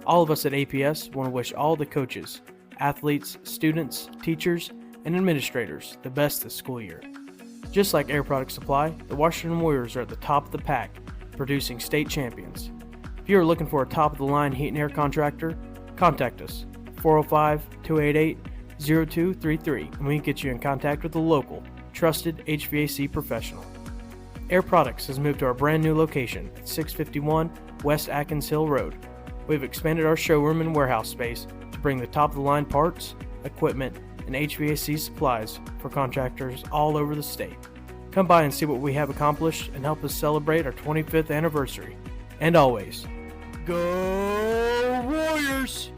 All of us at APS want to wish all the coaches, athletes, students, teachers, and administrators the best this school year. Just like Air Product Supply, the Washington Warriors are at the top of the pack, producing state champions. If you are looking for a top-of-the-line heat and air contractor, contact us, 405-288-0233, and we can get you in contact with a local, trusted HVAC professional. Air Products has moved to our brand new location at 651 West Atkins Hill Road. We've expanded our showroom and warehouse space to bring the top-of-the-line parts, equipment, and HVAC supplies for contractors all over the state. Come by and see what we have accomplished and help us celebrate our 25th anniversary. And always, go Warriors!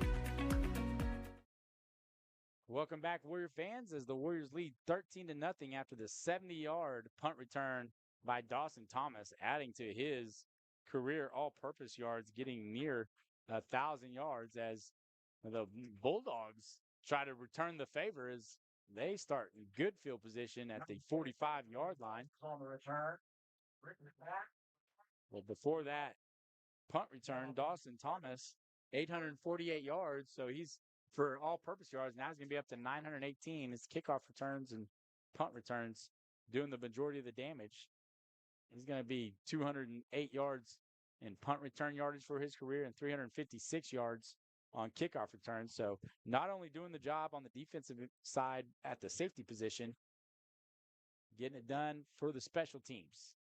Welcome back, Warrior fans, as the Warriors lead 13-0 after the 70-yard punt return by Dawson Thomas, adding to his career all-purpose yards, getting near 1,000 yards as the Bulldogs try to return the favor as they start in good field position at the 45-yard line. On the return. Well, before that punt return, Dawson Thomas, 848 yards, so he's for all-purpose yards. Now he's going to be up to 918. His kickoff returns and punt returns doing the majority of the damage. He's going to be 208 yards in punt return yardage for his career and 356 yards on kickoff returns. So not only doing the job on the defensive side at the safety position, getting it done for the special teams.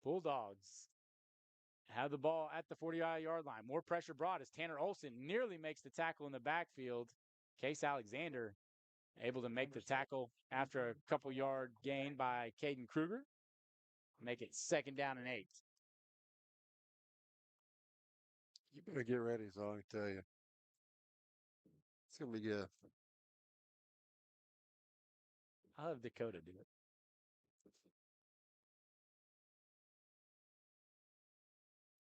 Bulldogs have the ball at the 40-yard line. More pressure brought as Tanner Olson nearly makes the tackle in the backfield. Case Alexander able to make the tackle after a couple-yard gain by Caden Kruger. Make it 2nd down and 8. You better get ready, is all I can tell you. It's going to be good. I'll have Dakota do it.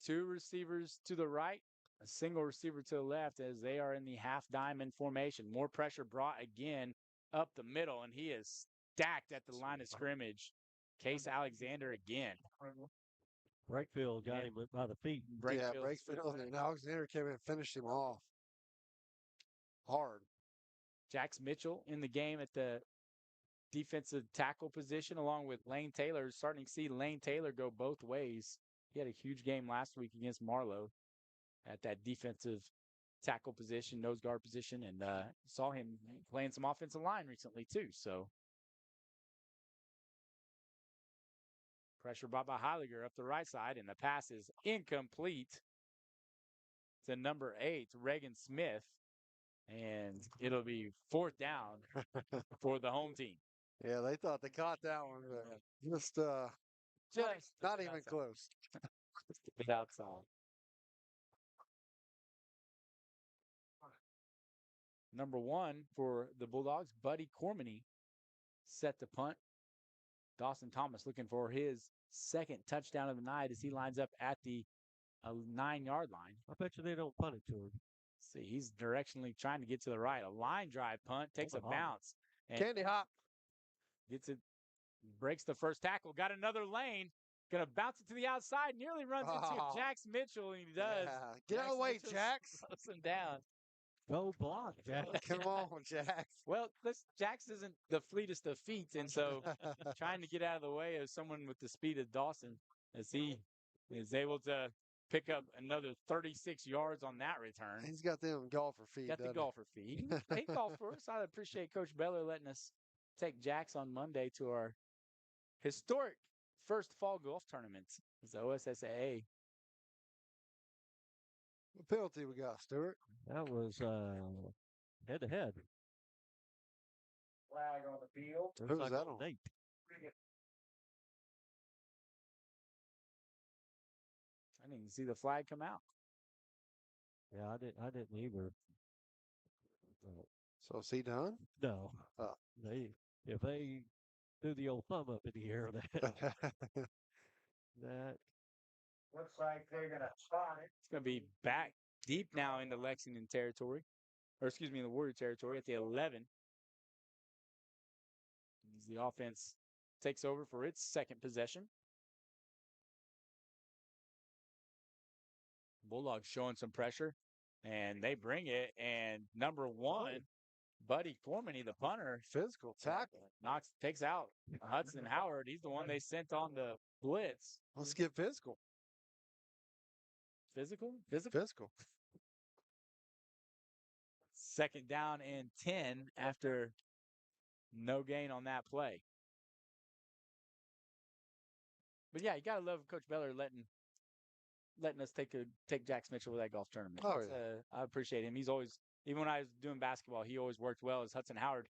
Two receivers to the right, a single receiver to the left as they are in the half diamond formation. More pressure brought again up the middle, and he is stacked at the line of scrimmage. Case Alexander again. Brakefield got him by the feet. Brakefield and Alexander came in and finished him off hard. Jax Mitchell in the game at the defensive tackle position, along with Lane Taylor. Starting to see Lane Taylor go both ways. He had a huge game last week against Marlowe at that defensive tackle position, nose guard position, and saw him playing some offensive line recently too. So pressure brought by Heiliger up the right side, and the pass is incomplete to number 8, Reagan Smith, and it'll be 4th down for the home team. Yeah, they thought they caught that one, but just not even close. Just a bit outside. Number 1 for the Bulldogs, Buddy Cormany, set to punt. Dawson Thomas looking for his 2nd touchdown of the night as he lines up at the 9-yard line. I bet you they don't punt it to him. See, he's directionally trying to get to the right. A line drive punt, takes a bounce. And Candy hop. Gets it, breaks the first tackle, got another lane, going to bounce it to the outside, nearly runs into Jax Mitchell, and he does. Yeah. Get out of the way, Jax. Slows him down. Go block, Jax. Come on, Jax. Well, Jax isn't the fleetest of feet, and so trying to get out of the way of someone with the speed of Dawson as he is able to pick up another 36 yards on that return. He's got them golfer feet. Got the golfer feet. He golfed for us. I appreciate Coach Beller letting us take Jax on Monday to our historic first fall golf tournament. It's the OSSAA. What penalty we got, Stuart? That was head-to-head. Flag on the field. Who was that on? Nate. I didn't even see the flag come out. Yeah, I didn't either. So is he done? No. If they do the old thumb up in the air, that looks like they're gonna spot it. It's gonna be back deep now into Lexington territory, or excuse me, the Warrior territory at the 11. As the offense takes over for its 2nd possession. Bulldogs showing some pressure, and they bring it. And number 1, Buddy Cormany, the punter, physical tackle, takes out Hudson Howard. He's the one they sent on the blitz. Let's get physical. Physical. 2nd down and 10 after no gain on that play. But yeah, you gotta love Coach Beller letting us take Jax Mitchell with that golf tournament. Oh, yeah. I appreciate him. He's always, even when I was doing basketball, he always worked well. As Hudson Howard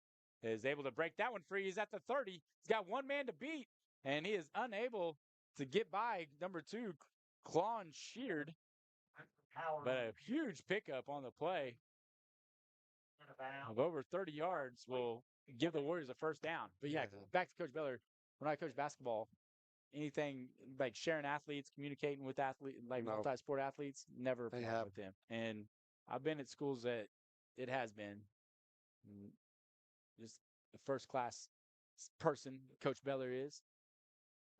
is able to break that one free. He's at the 30. He's got one man to beat, and he is unable to get by number 2, Clawin Sheard. But a huge pickup on the play of over 30 yards will give the Warriors a first down. But yeah, back to Coach Beller. When I coach basketball, anything like sharing athletes, communicating with athletes, like multi-sport athletes, never a problem with them. And I've been at schools that it has been just a first-class person. Coach Beller is,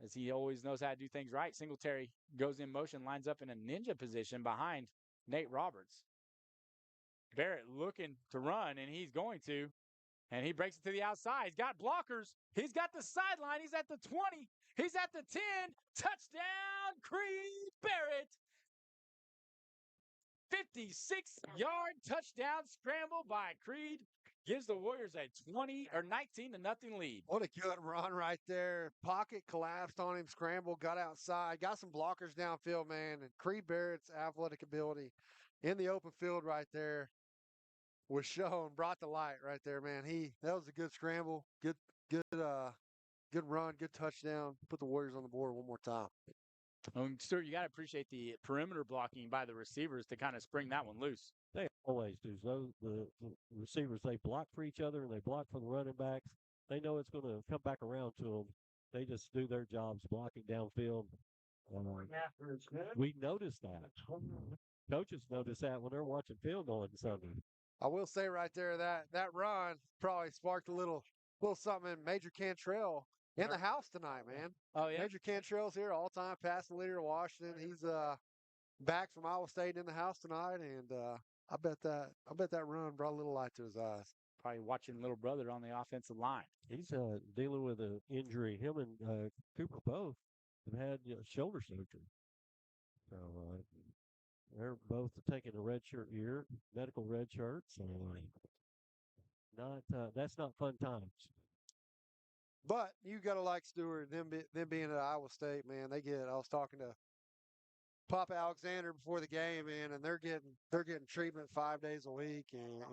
as he always knows how to do things right. Singletary goes in motion, lines up in a ninja position behind Nate Roberts. Barrett looking to run, and he's going to. And he breaks it to the outside. He's got blockers. He's got the sideline. He's at the 20. He's at the 10. Touchdown, Creed Barrett. 56-yard touchdown scramble by Creed gives the Warriors a 19-0 lead. What a good run right there. Pocket collapsed on him, scrambled, got outside, got some blockers downfield, man. And Creed Barrett's athletic ability in the open field right there was shown, brought to light right there, man. That was a good scramble, good run, good touchdown. Put the Warriors on the board one more time. Stuart, you got to appreciate the perimeter blocking by the receivers to kind of spring that one loose. They always do. The receivers, they block for each other and they block for the running backs. They know it's going to come back around to them. They just do their jobs blocking downfield. We noticed that. Coaches notice that when they're watching film on Sunday. I will say right there that run probably sparked a little something in Major Cantrell in the house tonight, man. Oh, yeah? Major Cantrell's here, all-time passing leader of Washington. He's back from Iowa State in the house tonight, and I bet that run brought a little light to his eyes. Probably watching little brother on the offensive line. He's dealing with an injury. Him and Cooper both have had shoulder surgery. So they're both taking a redshirt year, medical redshirt. So that's not fun times. But you got to like Stewart, them being at Iowa State, man. I was talking to Papa Alexander before the game, man, and they're getting treatment 5 days a week and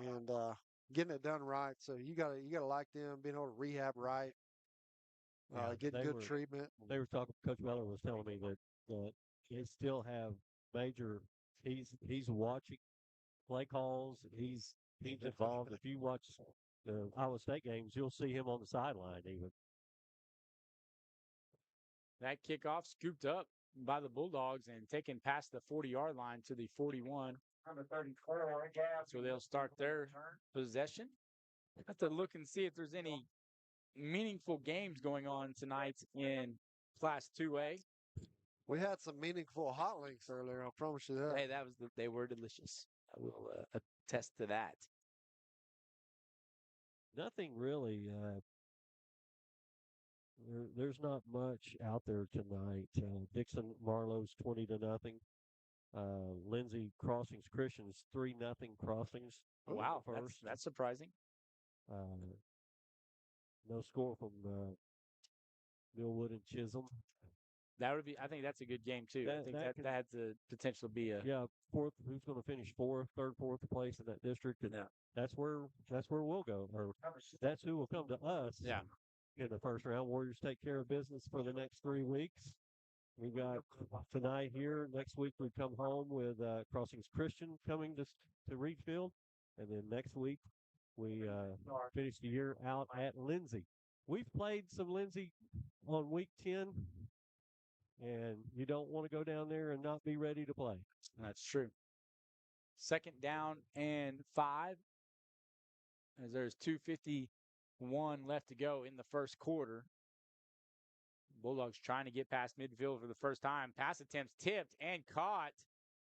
getting it done right. So you gotta like them being able to rehab right, getting good treatment. They were talking. Coach Beller was telling me that they still have major. He's watching play calls. He's involved. If you watch the Iowa State games, you'll see him on the sideline even. That kickoff scooped up by the Bulldogs and taken past the 40-yard line to the 41. So they'll start their possession. Have to look and see if there's any meaningful games going on tonight in Class 2A. We had some meaningful hot links earlier. I promise you that. Hey, they were delicious. I will attest to that. Nothing really. There's not much out there tonight. Dixon Marlowe's 20-0. Lindsay Crossings Christian's 3-0 Crossings. Wow, that's surprising. No score from Millwood and Chisholm. That would be. I think that's a good game too. I think that has the potential to be a fourth. Who's going to finish third, fourth place in that district? And that's where we'll go. Or that's who will come to us. Yeah. In the first round, Warriors take care of business for the next 3 weeks. We got tonight here. Next week we come home with Crossings Christian coming to Reed Field, and then next week we finish the year out at Lindsay. We've played some Lindsay on week 10. And you don't want to go down there and not be ready to play. That's true. 2nd down and 5, as there's 2:51 left to go in the first quarter. Bulldogs trying to get past midfield for the first time. Pass attempts tipped and caught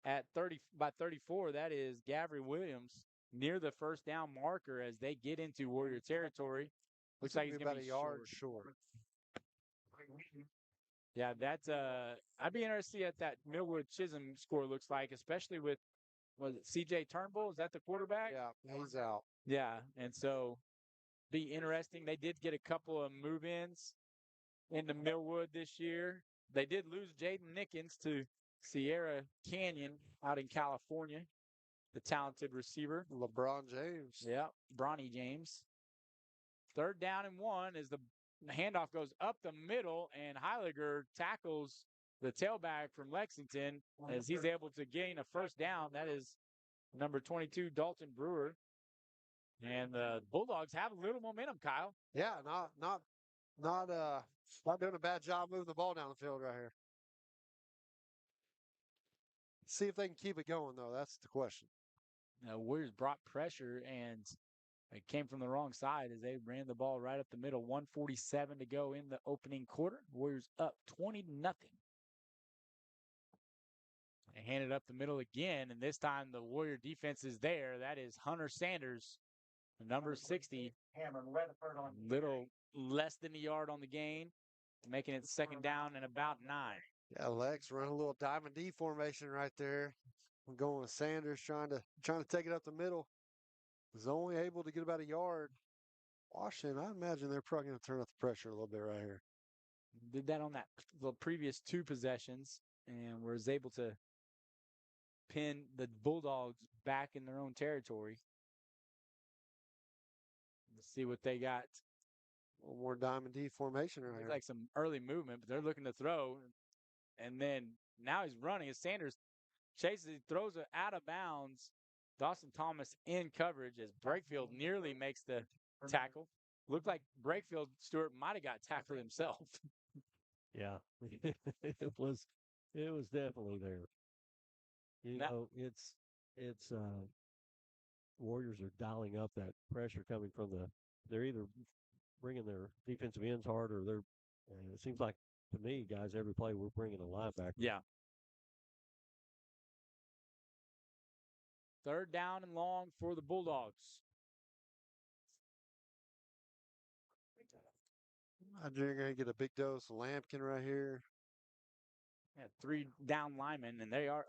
at 34. That is Gavry Williams near the first down marker as they get into Warrior territory. Looks like he's going to be about a yard short. Yeah, that's I'd be interested to see what that Millwood Chisholm score looks like, especially with was it CJ Turnbull? Is that the quarterback? Yeah, he's out. Yeah, and so be interesting. They did get a couple of move-ins into Millwood this year. They did lose Jaden Nickens to Sierra Canyon out in California, the talented receiver. LeBron James. Yeah, Bronny James. 3rd down and 1 as the The handoff goes up the middle, and Heiliger tackles the tailback from Lexington as he's able to gain a first down. That is number 22, Dalton Brewer. And the Bulldogs have a little momentum, Kyle. Yeah, not doing a bad job moving the ball down the field right here. See if they can keep it going, though. That's the question. Warriors brought pressure, and it came from the wrong side as they ran the ball right up the middle. 1:47 to go in the opening quarter. Warriors up 20-0. They hand it up the middle again, and this time the Warrior defense is there. That is Hunter Sanders, number 60. Little less than a yard on the gain, making it second down and about 9. Yeah, Lex running a little diamond D formation right there. I'm going with Sanders trying to take it up the middle. Was only able to get about a yard. Washington, I imagine they're probably going to turn up the pressure a little bit right here. Did that on the previous 2 possessions and was able to pin the Bulldogs back in their own territory. Let's see what they got. A little more diamond D formation right here. Like some early movement, but they're looking to throw. And then now he's running as Sanders chases, he throws it out of bounds. Dawson Thomas in coverage as Brakefield nearly makes the tackle. Looked like Brakefield Stewart might have got tackled himself. Yeah, it was definitely there. You know, it's Warriors are dialing up that pressure coming from they're either bringing their defensive ends hard or they're. It seems like to me, guys, every play we're bringing a linebacker. Yeah. Third down and long for the Bulldogs. I think you're going to get a big dose of Lampkin right here. Yeah, 3 down linemen, and they are,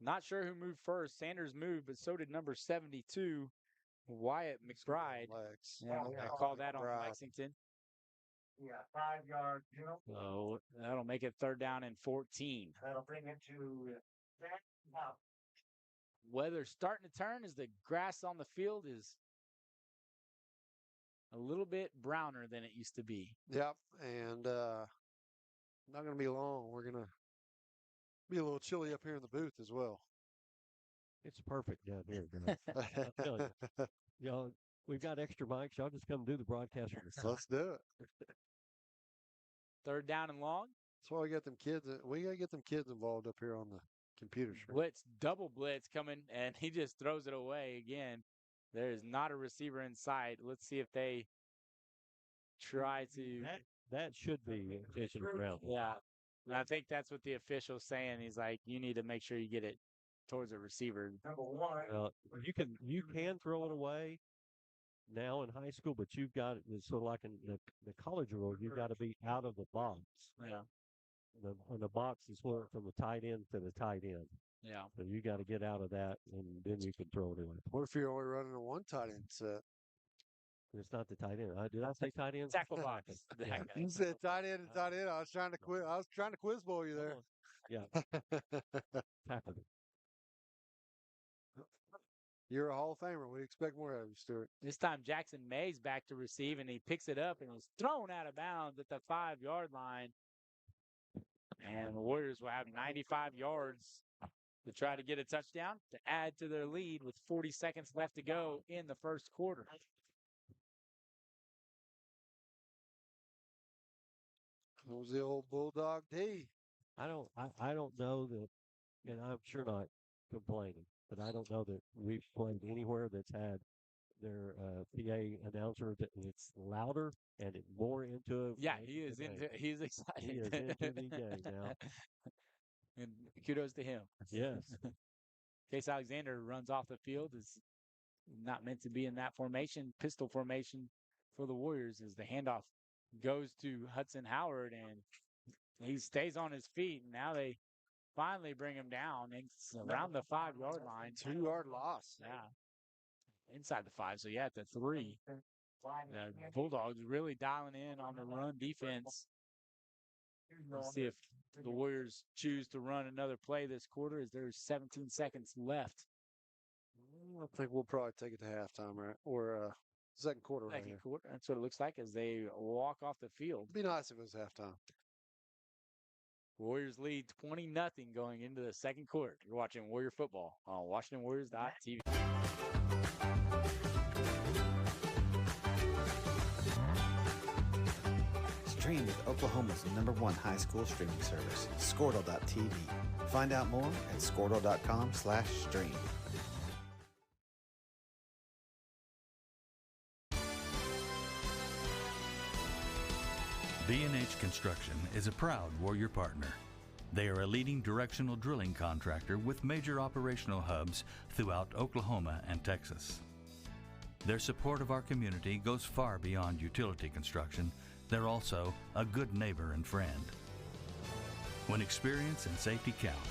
not sure who moved first. Sanders moved, but so did number 72, Wyatt McBride. Yeah, I call that on Lexington. Yeah, 5 yards. So that'll make it third down and 14. That'll bring it to Weather's starting to turn as the grass on the field is a little bit browner than it used to be. Yep, and not going to be long. We're going to be a little chilly up here in the booth as well. It's perfect down here, guys. I'm telling you. Y'all, we've got extra mics. Y'all just come do the broadcast. Let's do it. Third down and long. That's why we got them kids. We got to get them kids involved up here on the computer screen. Blitz, double blitz coming, and he just throws it away again. There is not a receiver in sight. Let's see if they try to. That should be intentional ground. Yeah. And I think that's what the official's saying. He's like, you need to make sure you get it towards a receiver. You can throw it away now in high school, but you've got it's sort of like in the college world. You've got to be out of the box. Yeah. And the box is from the tight end to the tight end. Yeah. So you got to get out of that, and then you can throw it away. What if you're only running a 1 tight end set? It's not the tight end. Did I say tight end? Tackle box. Yeah. You said tight end and tight end. I was trying to quiz bowl you there. Yeah. Tackle. You're a Hall of Famer. We expect more out of you, Stuart. This time Jackson May's back to receive, and he picks it up and is thrown out of bounds at the 5-yard line. And the Warriors will have 95 yards to try to get a touchdown to add to their lead with 40 seconds left to go in the first quarter. Who's the old Bulldog D? I don't know that, and I'm sure not complaining, but I don't know that we've played anywhere that's had their PA announcer that it's louder and more into it. Yeah, he's excited. He is into the game now. And kudos to him. Yes. Case Alexander runs off the field, is not meant to be in that formation, pistol formation for the Warriors as the handoff goes to Hudson Howard, and he stays on his feet. And now they finally bring him down. It's around the 5-yard line. 2-yard loss. Yeah. Inside the 5. So, yeah, at the 3. The Bulldogs really dialing in on the run defense. Let's see if the Warriors choose to run another play this quarter as there's 17 seconds left. I think we'll probably take it to halftime, right? Or Second quarter right Second here. quarter. That's what it looks like as they walk off the field. It'd be nice if it was halftime. Warriors lead 20-0 going into the second quarter. You're watching Warrior football on WashingtonWarriors.tv. Stream with Oklahoma's #1 high school streaming service, Squirtle.tv. Find out more at Squirtle.com/stream. B&H Construction is a proud Warrior partner. They are a leading directional drilling contractor with major operational hubs throughout Oklahoma and Texas. Their support of our community goes far beyond utility construction. They're also a good neighbor and friend. When experience and safety count,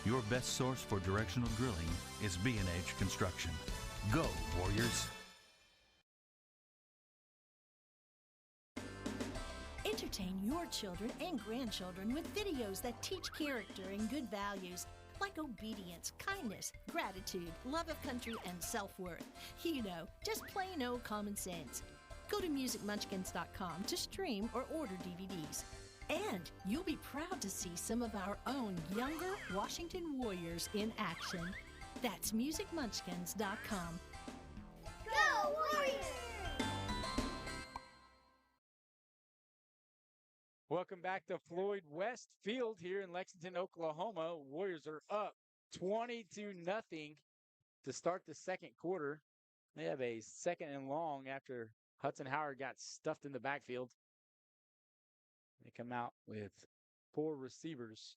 your best source for directional drilling is B&H Construction. Go, Warriors! Entertain your children and grandchildren with videos that teach character and good values like obedience, kindness, gratitude, love of country, and self-worth. You know, just plain old common sense. Go to musicmunchkins.com to stream or order DVDs. And you'll be proud to see some of our own younger Washington Warriors in action. That's musicmunchkins.com. Go Warriors! Welcome back to Floyd West Field here in Lexington, Oklahoma. Warriors are up 20-0 to start the second quarter. They have a second and long after Hudson Howard got stuffed in the backfield. They come out with 4 receivers.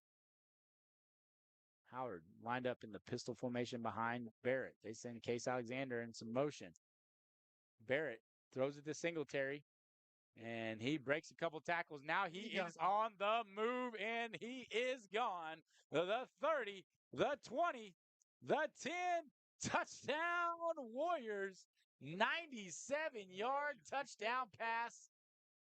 Howard lined up in the pistol formation behind Barrett. They send Case Alexander in some motion. Barrett throws it to Singletary. And he breaks a couple tackles. Now he is on the move, and he is gone. The 30, the 20, the 10, touchdown Warriors. 97-yard touchdown pass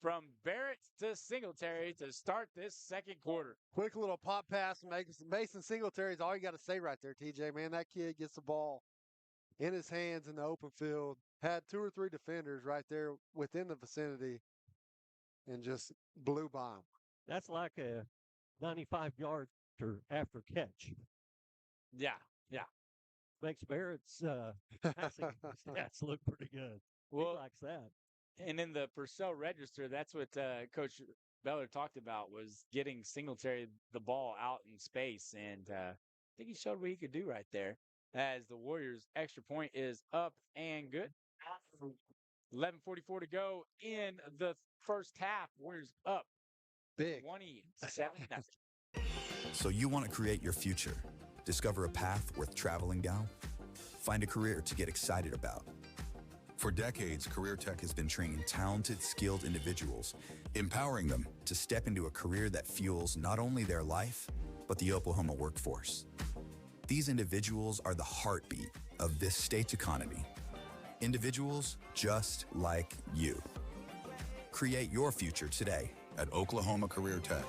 from Barrett to Singletary to start this second quarter. Quick little pop pass from Mason Singletary is all you got to say right there, TJ. Man, that kid gets the ball in his hands in the open field. Had 2 or 3 defenders right there within the vicinity and just blew by him. That's like a 95-yard after catch. Yeah. Makes Barrett's passing stats look pretty good. Well, he likes that. And in the Purcell register, that's what Coach Beller talked about, was getting Singletary the ball out in space. And I think he showed what he could do right there, as the Warriors' extra point is up and good. 11:44 to go in the first half. Warriors up big 27-0. So you want to create your future, discover a path worth traveling down, find a career to get excited about. For decades, Career Tech has been training talented, skilled individuals, empowering them to step into a career that fuels not only their life, but the Oklahoma workforce. These individuals are the heartbeat of this state's economy. Individuals just like you. Create your future today at Oklahoma Career Tech.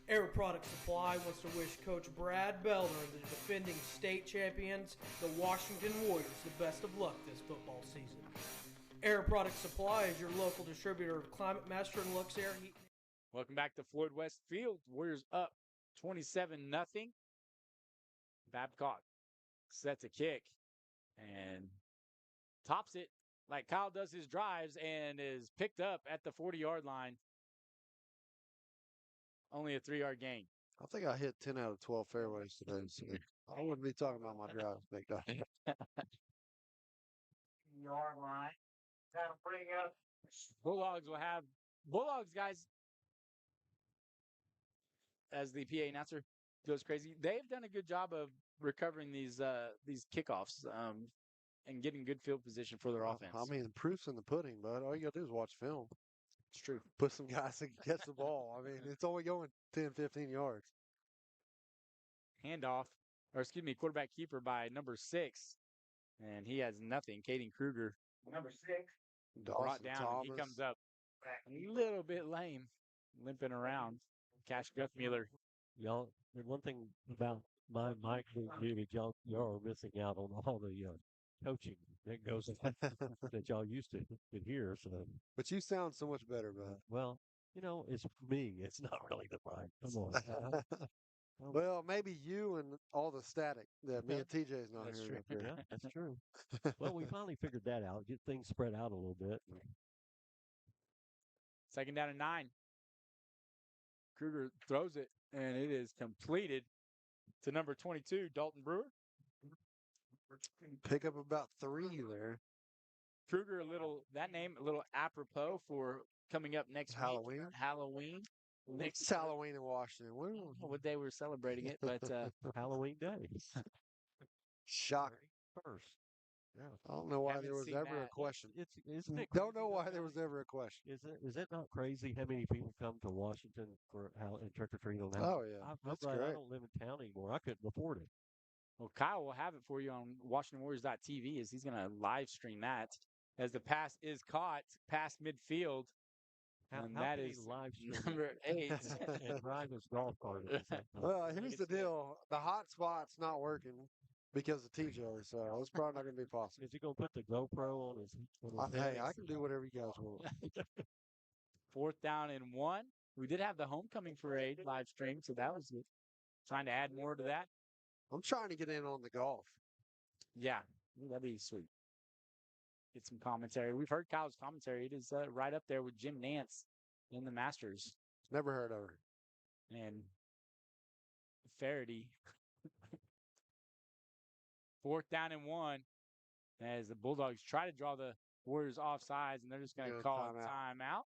Air Product Supply wants to wish Coach Brad Beller, the defending state champions, the Washington Warriors, the best of luck this football season. Air Product Supply is your local distributor of Climate Master and Lux Air Heat. Welcome back to Floyd West Field. Warriors up 27-0. Babcock sets a kick and tops it like Kyle does his drives and is picked up at the 40-yard line. Only a 3-yard gain. I think I hit 10 out of 12 fairways today. So I wouldn't be talking about my drives, big dog. Yard line. That'll bring up. Bulldogs will have Bulldogs, guys. As the PA announcer goes crazy, they've done a good job of recovering these kickoffs and getting good field position for their offense. I mean, the proof's in the pudding, bud. All you got to do is watch film. It's true. Put some guys that can catch the ball. I mean, it's only going 10, 15 yards. Handoff, quarterback keeper by number 6. And he has nothing. Caden Kruger. Number 6. Brought down. And he comes up a little bit lame, limping around. Cash Guthmuller. Y'all, the one thing about my community, y'all are missing out on all the coaching that goes that y'all used to could hear. So, But you sound so much better, bud. well, it's me. It's not really the mic. Come on. Well, maybe you and all the static that me and TJ's not That's hearing true. up here. Yeah, that's true. Well, we finally figured that out. Get things spread out a little bit. 2nd down and 9. Kruger throws it, and it is completed to number 22, Dalton Brewer. Pick up about 3 there. Kruger, that name a little apropos for coming up next Halloween. week. Halloween. It's Halloween in Washington. I don't know what day we're celebrating it, but Halloween Day. Shocking. First. Yeah. I don't know why Haven't there was seen ever a that. question. Isn't it Don't crazy, know why though, there was guys? ever a question. Is it not crazy how many people come to Washington for and trick or treat on Halloween? Oh yeah, I'm that's glad I great. don't live in town anymore. I couldn't afford it. Well, Kyle will have it for you on WashingtonWarriors.tv as he's going to live stream that as the pass is caught past midfield. And How that can is he live stream number 8. and drive his golf cart at the same time? Well, here's the deal: the hot spot's not working because of TJ, so it's probably not going to be possible. Is he going to put the GoPro on his Hey, I can do whatever you guys want. 4th down and 1. We did have the homecoming parade live stream, so that was good. Trying to add more to that. I'm trying to get in on the golf. Yeah, that'd be sweet. Get some commentary. We've heard Kyle's commentary. It is right up there with Jim Nance in the Masters. Never heard of her. And Faraday. 4th down and 1 as the Bulldogs try to draw the Warriors off sides, and they're just going to call a timeout.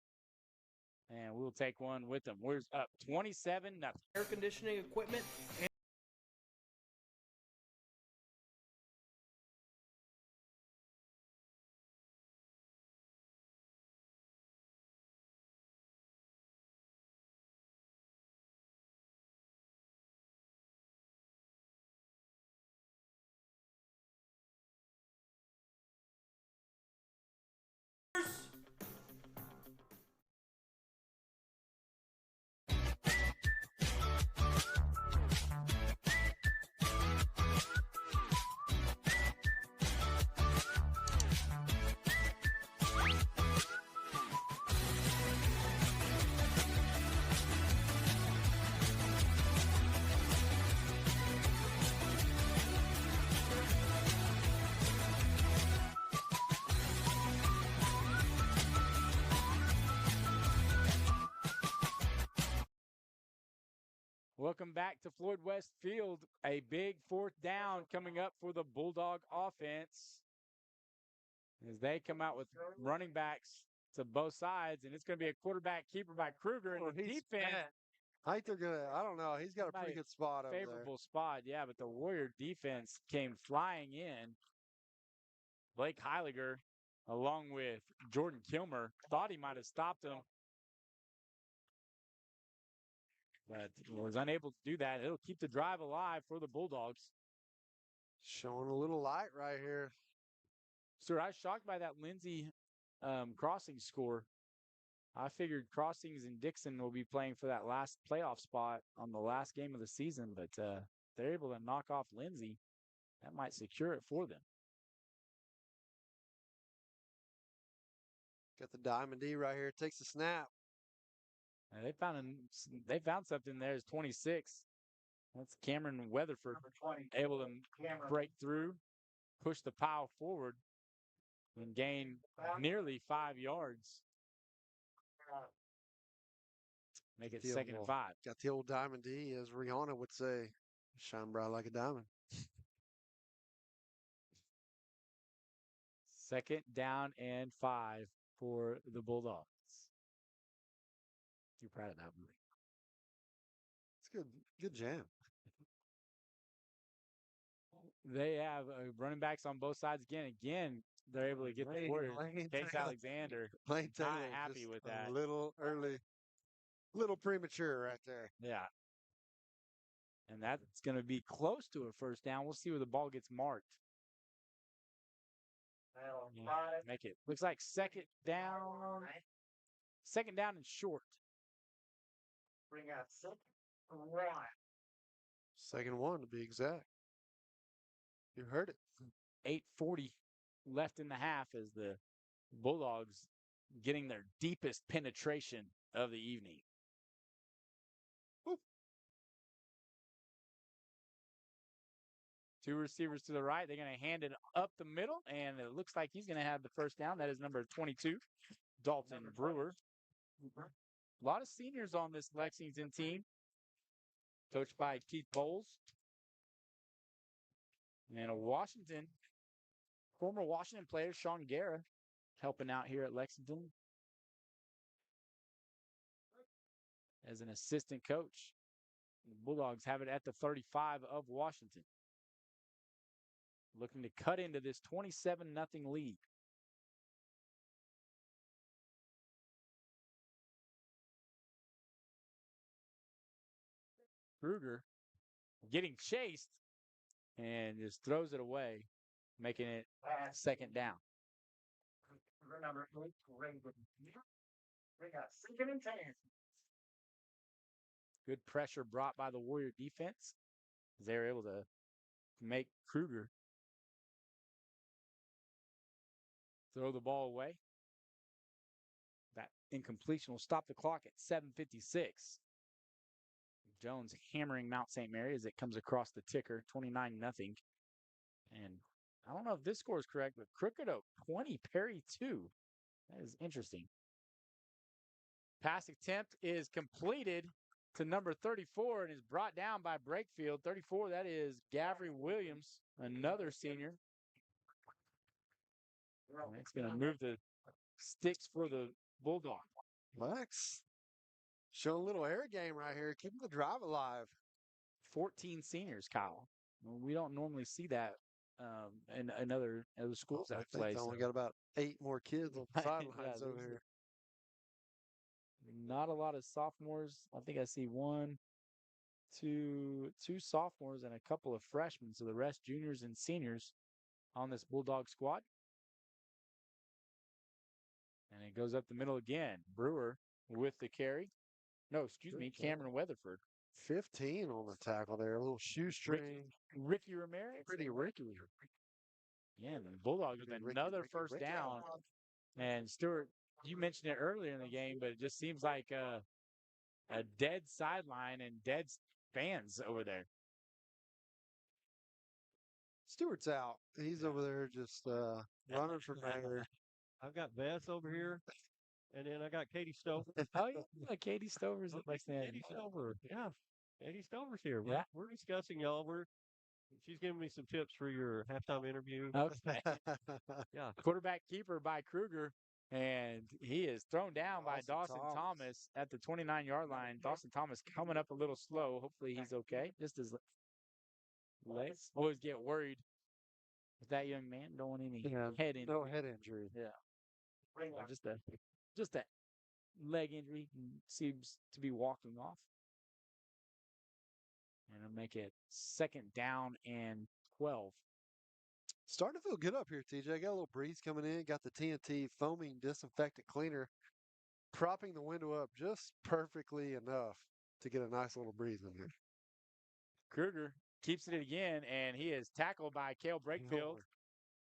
And we'll take one with them. Warriors up 27-0. Air conditioning equipment. Welcome back to Floyd West Field. A big 4th down coming up for the Bulldog offense as they come out with running backs to both sides, and it's going to be a quarterback keeper by Kruger, and the defense. I think they're gonna. I don't know. He's got a pretty good spot up there. Favorable spot, yeah. But the Warrior defense came flying in. Blake Heiliger, along with Jordan Kilmer, thought he might have stopped him, but was unable to do that. It'll keep the drive alive for the Bulldogs. Showing a little light right here. Sir, I was shocked by that Lindsay Crossing score. I figured Crossings and Dixon will be playing for that last playoff spot on the last game of the season, but they're able to knock off Lindsay. That might secure it for them. Got the Diamond D right here. Takes the snap. They found something there. It's 26. That's Cameron Weatherford able to break through, push the pile forward, and gain nearly 5 yards. Make it 2nd and 5. Got the old Diamond D, as Rihanna would say, shine bright like a diamond. 2nd down and 5 for the Bulldogs. You're proud of that one. It's good. Good jam. They have running backs on both sides again. They're able to get the Warriors. Case Alexander, Lane not Taylor happy with that. A little early, little premature right there. Yeah. And that's going to be close to a 1st down. We'll see where the ball gets marked. Make it. Looks like 2nd down. 2nd down and short. Bring out 2nd and 1. Second one to be exact. You heard it. 8:40 left in the half as the Bulldogs getting their deepest penetration of the evening. Woo. Two receivers to the right. They're going to hand it up the middle, and it looks like he's going to have the first down. That is number 22, Dalton Brewer. A lot of seniors on this Lexington team, coached by Keith Bowles. And a Washington, former Washington player, Sean Guerra, helping out here at Lexington as an assistant coach. The Bulldogs have it at the 35 of Washington, looking to cut into this 27-0 lead. Kruger getting chased and just throws it away, making it second down. Remember, we got 2nd and 10. Good pressure brought by the Warrior defense. They were able to make Kruger throw the ball away. That incompletion will stop the clock at 7:56. Jones hammering Mount St. Mary as it comes across the ticker, 29-0. And I don't know if this score is correct, but Crooked Oak 20, Perry 2. That is interesting. Pass attempt is completed to number 34 and is brought down by Brakefield. 34, that is Gavry Williams, another senior. And it's going to move the sticks for the Bulldog. Lex, showing a little air game right here, keeping the drive alive. 14 seniors, Kyle. We don't normally see that in other schools that play. They've only got about 8 more kids on the sidelines Yeah, over here. Not a lot of sophomores. I think I see two sophomores and a couple of freshmen. So the rest juniors and seniors on this Bulldog squad. And it goes up the middle again. Brewer with the carry. No, excuse me, Cameron Weatherford. 15 on the tackle there. A little shoestring. Ricky Ramirez. Pretty Ricky. Yeah, the Bulldogs with another first down. And Stuart, you mentioned it earlier in the game, but it just seems like a dead sideline and dead fans over there. Stewart's out. He's over there just running from there. I've got Beth over here, and then I got Katie Stover. Oh, yeah, Katie Stover's at Lexington. Katie Stover, yeah. Katie Stover's here. Yeah. We're discussing, y'all. She's giving me some tips for your halftime interview. Okay. Yeah. Quarterback keeper by Kruger, and he is thrown down by Dawson Thomas at the 29-yard line. Dawson Thomas coming up a little slow. Hopefully he's okay. Just his legs. Always get worried with that young man. Don't want any head injury. No head injury. Yeah. Just a leg injury. Seems to be walking off. And it'll make it second down and 12. Starting to feel good up here, TJ. Got a little breeze coming in. Got the TNT foaming disinfectant cleaner propping the window up just perfectly enough to get a nice little breeze in here. Kruger keeps it again, and he is tackled by Cale Brakefield,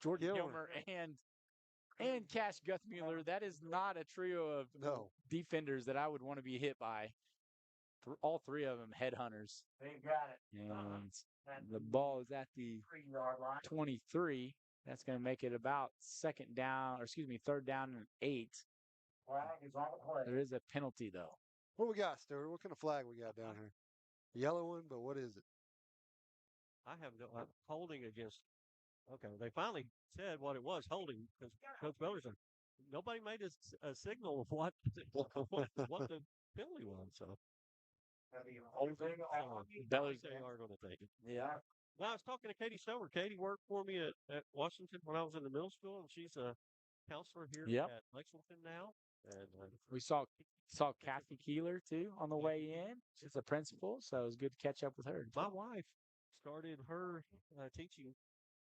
Jordan Gilmer, and Cash Guthmuller. That is not a trio of defenders that I would want to be hit by. All three of them headhunters. They got it. And the ball is at the 23. That's going to make it about third down and 8. Flag is on the play. There is a penalty, though. What we got, Stuart? What kind of flag we got down here? Yellow one, but what is it? I have no holding against. Okay, they finally said what it was, holding, because Coach Beller said nobody made a signal of what the penalty was. So Beller's they are going to take it. Yeah. Well, I was talking to Katie Stover. Katie worked for me at Washington when I was in the middle school, and she's a counselor here at Lexington now. And we saw Kathy Keeler too on the way in. She's a principal, so it was good to catch up with her. My wife started her teaching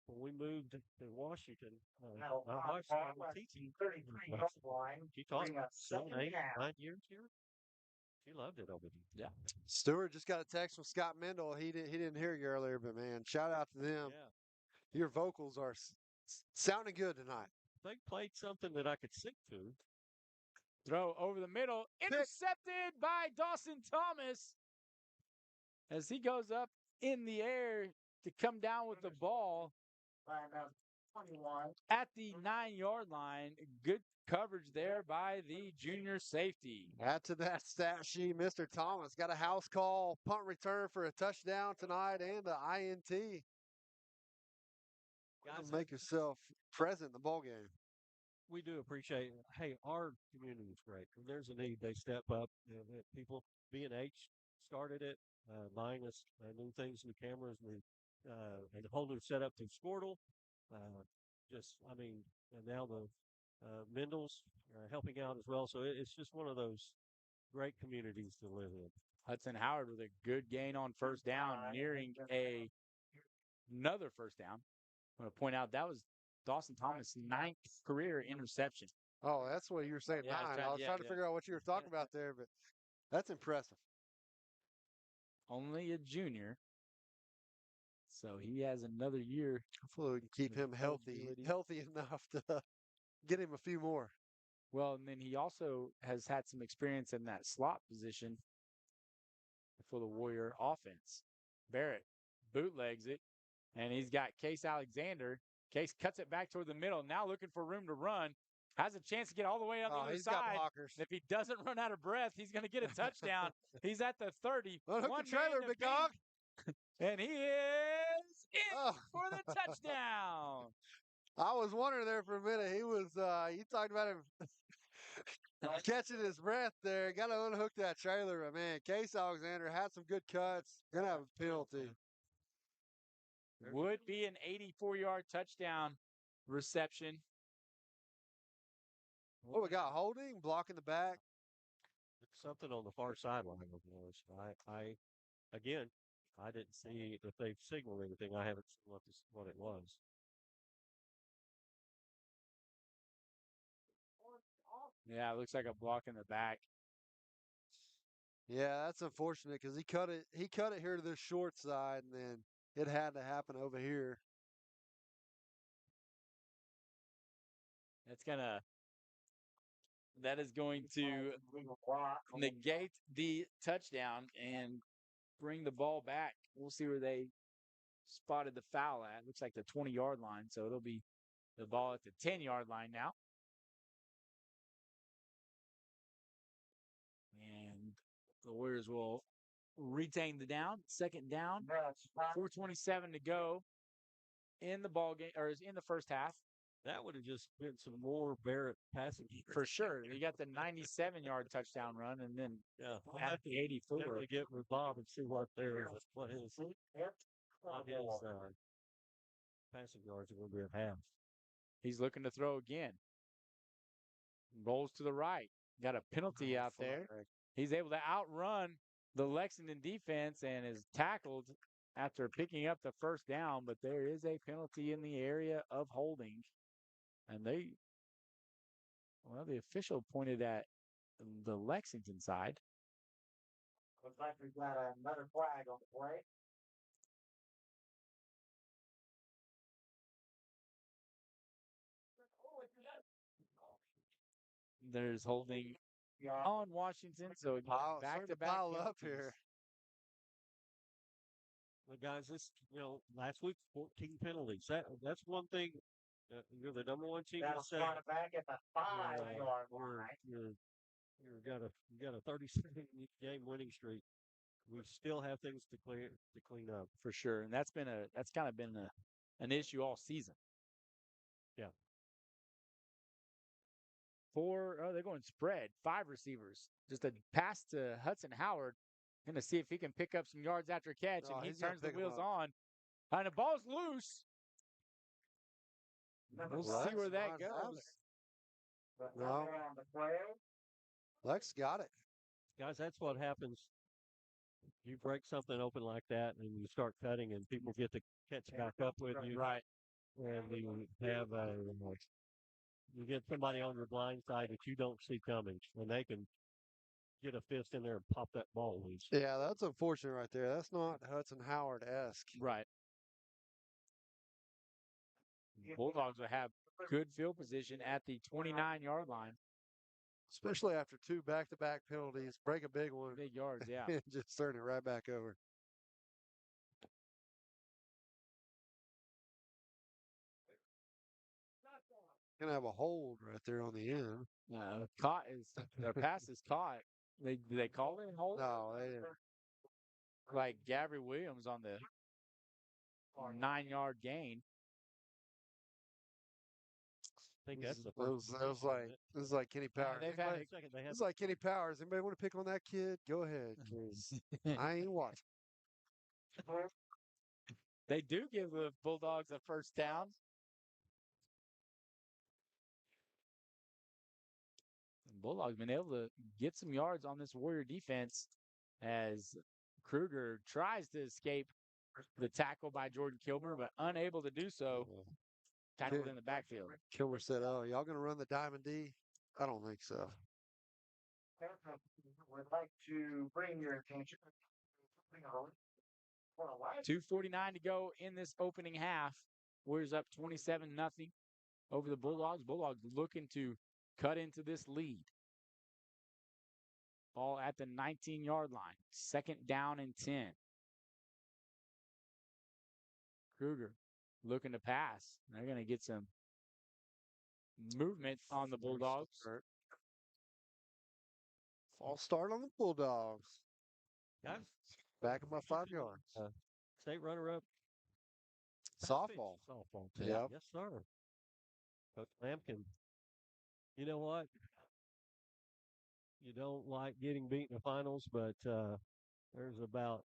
when we moved to Washington. My wife started teaching. She taught 7, 8, 9 years here. She loved it over there. Yeah. Stewart just got a text from Scott Mendel. He didn't hear you earlier, but man, shout out to them. Yeah. Your vocals are sounding good tonight. They played something that I could sing to. Throw over the middle, intercepted by Dawson Thomas as he goes up in the air to come down with the ball at the 9-yard line. Good coverage there by the junior safety. Add to that stat sheet, Mr. Thomas got a house call, punt return for a touchdown tonight, and an INT. Guys, Make yourself present in the ball game. We do appreciate it. Hey, our community is great. When there's a need, they step up. People, B&H started it, buying us new things, new cameras, and the whole new setup through Squirtle. And now the Mendels helping out as well. So it's just one of those great communities to live in. Hudson Howard with a good gain on first down, nearing another first down. I'm going to point out that was Dawson Thomas' 9th career interception. Oh, that's what you were saying. Yeah, Nine. I was trying to figure out what you were talking about there, but that's impressive. Only a junior, so he has another year. Hopefully, we can keep him healthy enough to get him a few more. Well, and then he also has had some experience in that slot position for the Warrior offense. Barrett bootlegs it, and he's got Case Alexander. Case cuts it back toward the middle, now looking for room to run. Has a chance to get all the way on the other side. Got blockers. If he doesn't run out of breath, he's going to get a touchdown. He's at the 30. Unhook the trailer, big dog. And he is in for the touchdown. I was wondering there for a minute. He was, you talked about him catching his breath there. Got to unhook that trailer. But man, Case Alexander had some good cuts. Going to have a penalty. Would be an 84-yard touchdown reception. What we got? Holding, blocking the back. Something on the far sideline of yours. I didn't see if they've signaled anything. I haven't seen what it was. Yeah, it looks like a block in the back. Yeah, that's unfortunate because he cut it. He cut it here to the short side, and then it had to happen over here. That is going to negate the touchdown and bring the ball back. We'll see where they spotted the foul at. Looks like the 20-yard line, so it'll be the ball at the 10-yard line now. And the Warriors will retain the down. Second down, 4:27 to go in the ball game, or in the first half. That would have just been some more Barrett passing. For sure. You got the 97-yard touchdown run, and then at the 84. Definitely get with Bob and see what his passing yards are going to be at half. He's looking to throw again. Rolls to the right. Got a penalty out there. He's able to outrun the Lexington defense and is tackled after picking up the first down, but there is a penalty in the area of holding. And the official pointed at the Lexington side. Looks like we've got another flag on the play. There's holding on Washington, so back to back pile up here. Well, guys, last week 14 penalties. That's one thing. You're the number one team. That's back at the 5-yard line. You got a 37 game winning streak. We still have things to clean up for sure, and that's kind of been an issue all season. Yeah. They're going spread. 5 receivers. Just a pass to Hudson Howard. Going to see if he can pick up some yards after catch, and he turns the wheels on. And the ball's loose. We'll see where that goes. No. Lex got it. Guys, that's what happens. You break something open like that, and you start cutting, and people get to catch back up with you. Right. And you have you get somebody on your blind side that you don't see coming, and they can get a fist in there and pop that ball loose. Yeah, that's unfortunate right there. That's not Hudson Howard-esque. Right. Bulldogs will have good field position at the 29-yard line. Especially after 2 back-to-back penalties, break a big one. Big yards, yeah. And just turn it right back over. Gonna have a hold right there on the end. Caught is their pass is caught. They call it a hold? No, they didn't. Like Gabby Williams on the 9-yard gain. I think that's the It first. was like Kenny Powers. they've had It's like Kenny Powers. Anybody want to pick on that kid? Go ahead, 'cause I ain't watching. They do give the Bulldogs a first down. Bulldogs been able to get some yards on this Warrior defense as Kruger tries to escape the tackle by Jordan Kilmer, but unable to do so. Tackled in the backfield. Kilmer said, "Oh, y'all gonna run the Diamond D?" I don't think so. Would like to bring your attention. 2:49 to go in this opening half. Warriors up 27-0 over the Bulldogs. Bulldogs looking to cut into this lead. Ball at the 19-yard line. 2nd down and 10. Kruger looking to pass. They're going to get some movement on the Bulldogs. False start on the Bulldogs. Guys, back of my 5 yards. State runner-up. Softball. Softball. Yep. Yes, sir. Coach Lampkin. You know what? You don't like getting beat in the finals, but there's about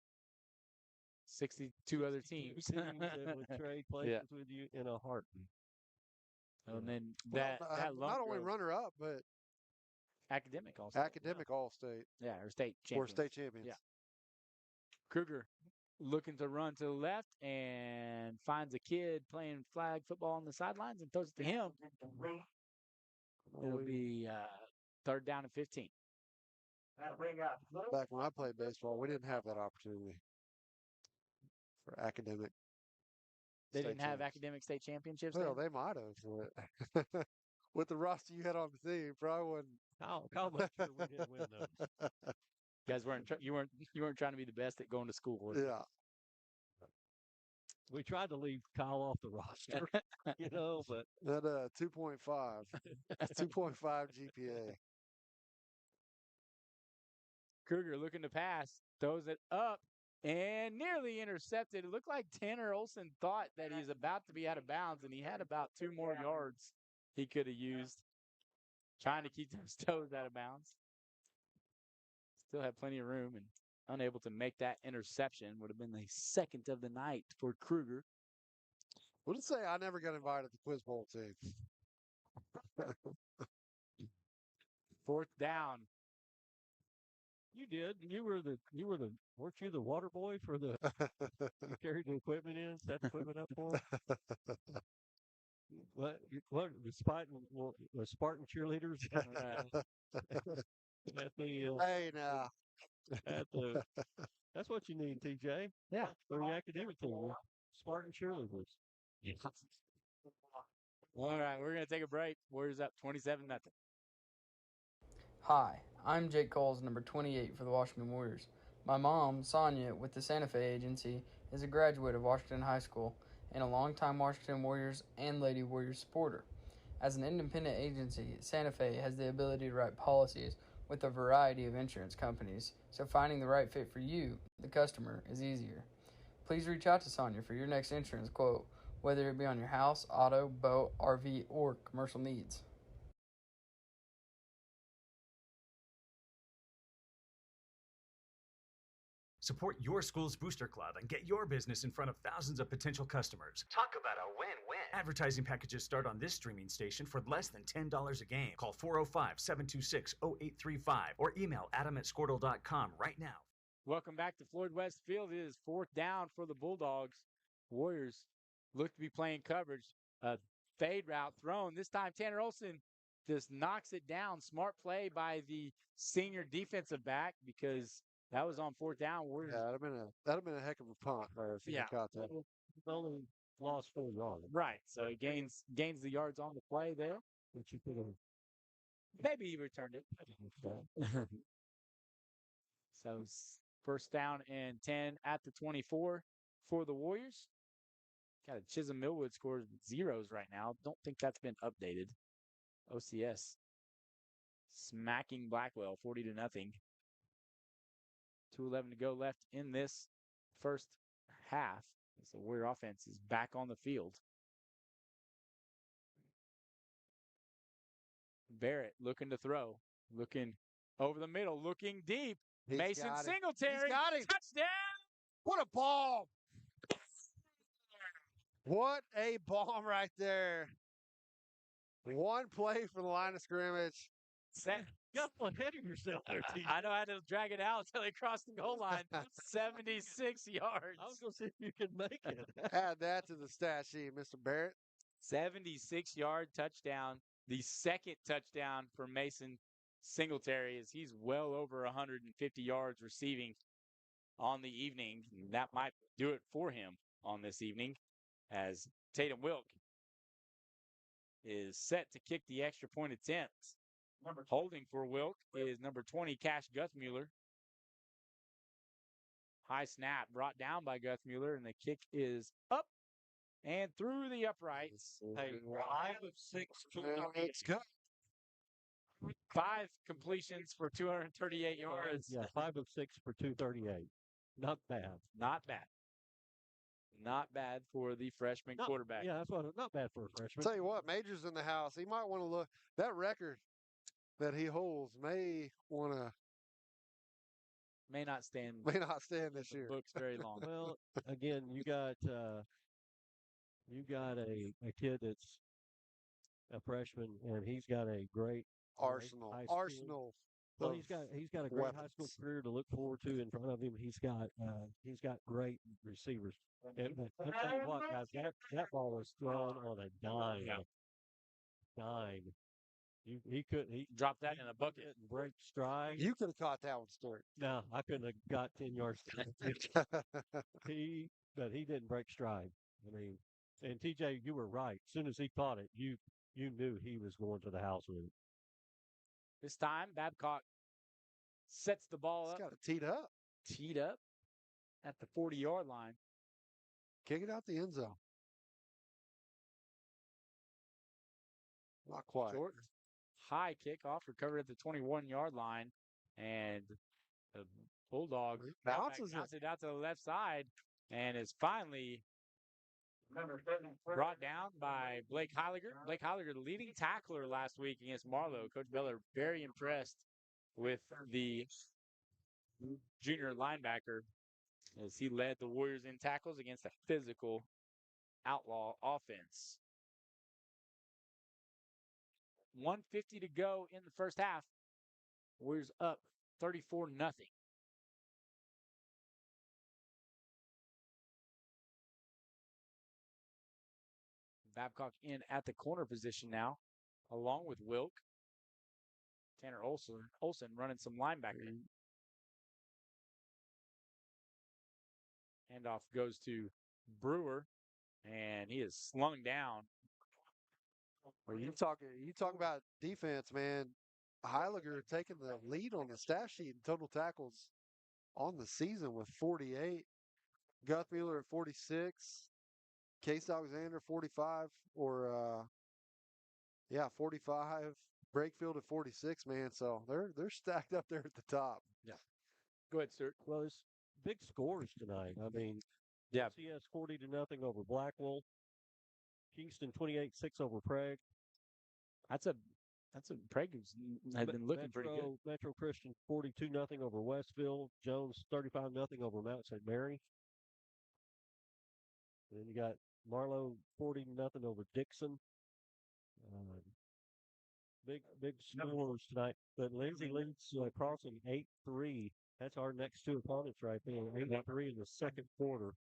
62 other teams that would trade places with you in a heartbeat. And then Well, that not only runner-up, but academic all-state. Academic all-state. Yeah, or state champions. Or state champions. Yeah. Kruger looking to run to the left and finds a kid playing flag football on the sidelines and throws it to him. It'll be 3rd down and 15. Back when I played baseball, we didn't have that opportunity for academic. They didn't have academic state championships? Well, they might have. With the roster you had on the team, probably wouldn't. How much sure we didn't win those? You guys you weren't trying to be the best at going to school. Yeah. We tried to leave Kyle off the roster, you know, but that 2.5, 2.5 GPA. Kruger looking to pass, throws it up and nearly intercepted. It looked like Tanner Olson thought that he was about to be out of bounds, and he had about 2 more yards he could have used trying to keep those toes out of bounds. Still had plenty of room and unable to make that interception. Would have been the 2nd of the night for Kruger. What did it say? I never got invited to the Quiz Bowl team. 4th down. you did. Weren't you the water boy for the? You carried the equipment in, set the equipment up for them. What the Spartan cheerleaders? Hey now. That's what you need, TJ. Yeah. For the academic team. Spartan cheerleaders. All right, we're going to take a break. Warriors up 27-0. Hi, I'm Jake Coles, number 28 for the Washington Warriors. My mom, Sonia, with the Santa Fe Agency, is a graduate of Washington High School and a longtime Washington Warriors and Lady Warriors supporter. As an independent agency, Santa Fe has the ability to write policies with a variety of insurance companies, so finding the right fit for you, the customer, is easier. Please reach out to Sonia for your next insurance quote, whether it be on your house, auto, boat, RV, or commercial needs. Support your school's booster club and get your business in front of thousands of potential customers. Talk about a win-win. Advertising packages start on this streaming station for less than $10 a game. Call 405-726-0835 or email adam@squirtle.com right now. Welcome back to Floyd West Field. It is 4th down for the Bulldogs. Warriors look to be playing coverage. A fade route thrown. This time Tanner Olson just knocks it down. Smart play by the senior defensive back because that was on fourth down. Yeah, that'd have been a heck of a punt there if he Yeah. caught that. Only lost 4 yards. Right. So he gains the yards on the play there. Which you could have. Maybe he returned it. So first down and 10 at the 24 for the Warriors. Got a Chisholm Millwood scores zeros right now. Don't think that's been updated. OCS smacking Blackwell 40-0. 2:11 to go left in this first half. So Warrior offense is back on the field. Barrett looking to throw, looking over the middle, looking deep. Mason Singletary. He's got him. Touchdown. What a ball. What a bomb right there. One play for the line of scrimmage. Got ahead of yourself there, TJ. I know I had to drag it out until they crossed the goal line. 76 yards. I was going to see if you could make it. Add that to the stat sheet, Mr. Barrett. 76-yard touchdown. The second touchdown for Mason Singletary is he's well over 150 yards receiving on the evening. That might do it for him on this evening as Tatum Wilk is set to kick the extra point attempt. Holding for Wilk is number 20, Cash Guthmuller. High snap brought down by Guthmuller, and the kick is up and through the uprights. Hey, 5 of 6. It's good. 5 completions for 238 yards. Yeah, 5 of 6 for 238. Not bad. Not bad. Not bad for the freshman quarterback. Yeah, that's not bad for a freshman. Tell you what, Major's in the house. He might want to look. That record that he holds may not stand this year. Books very long. Well, again, you got a kid that's a freshman, and he's got a great arsenal. Well, he's got a great high school career to look forward to in front of him. He's got great receivers. And I'll tell you what, guys, that ball was thrown on a dime. Yeah. Dime. He couldn't. He dropped that in a bucket and break stride. You could have caught that one, Stuart. No, I couldn't have got 10 yards. But he didn't break stride. I mean, and TJ, you were right. As soon as he caught it, you knew he was going to the house with it. This time, Babcock sets the ball up. He's got it teed up. Teed up at the 40-yard line. Kick it out the end zone. Not quite. Short, high kickoff, recovered at the 21-yard line, and the Bulldog bounces it out to the left side, and is finally brought down by Blake Heiliger. Blake Heiliger, the leading tackler last week against Marlowe. Coach Beller very impressed with the junior linebacker as he led the Warriors in tackles against a physical Outlaw offense. 1:50 to go in the first half. Warriors up 34-0. Babcock in at the corner position now, along with Wilk. Tanner Olson running some linebacker. Handoff goes to Brewer, and he is slung down. Well, you talk about defense, man. Heiliger taking the lead on the stat sheet in total tackles on the season with 48. Guthmuller at 46. Case Alexander 45, or 45. Brakefield at 46, man. So they're stacked up there at the top. Yeah. Go ahead, sir. Well, it's big scores tonight. I mean, yeah. CS 40-0 over Blackwell. Kingston 28-6 over Prague. That's a Prague had been looking pretty good. Metro Christian 42-0 over Westville. Jones 35-0 over Mount St. Mary. And then you got Marlowe 40-0 over Dixon. Big scores tonight. But Lindsay leads Crossing 8-3. That's our next two opponents right there. 8-3 in the second quarter.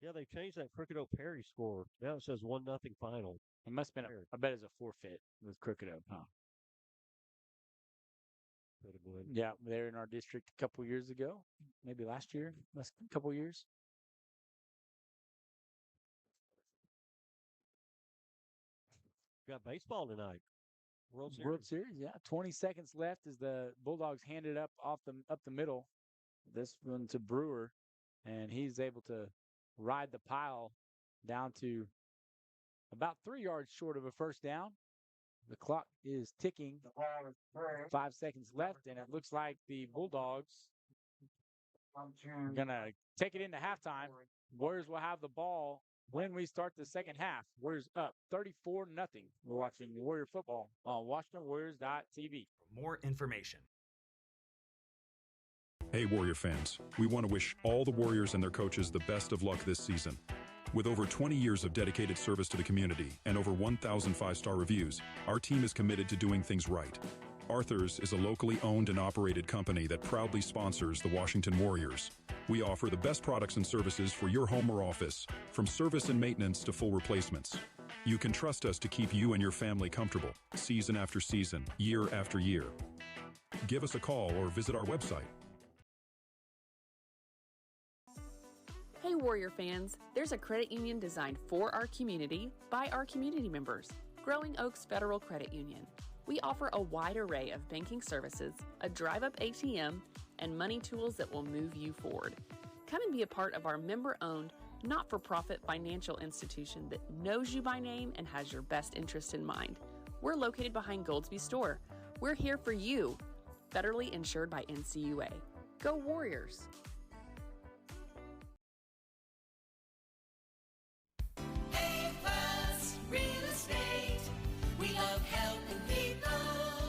Yeah, they changed that Crooked Oak Perry score. Now it says 1-0 final. It must have been, I bet it's a forfeit with Crooked Oak, huh? Could have been. Yeah, they're in our district a couple years ago, maybe last year, last couple years. Got baseball tonight. World Series. World Series, yeah. 20 seconds left as the Bulldogs hand it up up the middle. This one to Brewer, and he's able to ride the pile down to about 3 yards short of a first down. The clock is ticking. 5 seconds left, and it looks like the Bulldogs are going to take it into halftime. Warriors will have the ball when we start the second half. Warriors up 34-0. We're watching Warrior football on WashingtonWarriors.tv. For more information. Hey, Warrior fans. We want to wish all the Warriors and their coaches the best of luck this season. With over 20 years of dedicated service to the community and over 1,000 five-star reviews, our team is committed to doing things right. Arthur's is a locally owned and operated company that proudly sponsors the Washington Warriors. We offer the best products and services for your home or office, from service and maintenance to full replacements. You can trust us to keep you and your family comfortable, season after season, year after year. Give us a call or visit our website. Hey Warrior fans, there's a credit union designed for our community by our community members, Growing Oaks Federal Credit Union. We offer a wide array of banking services, a drive-up ATM, and money tools that will move you forward. Come and be a part of our member-owned, not-for-profit financial institution that knows you by name and has your best interest in mind. We're located behind Goldsby Store. We're here for you. Federally insured by NCUA. Go Warriors!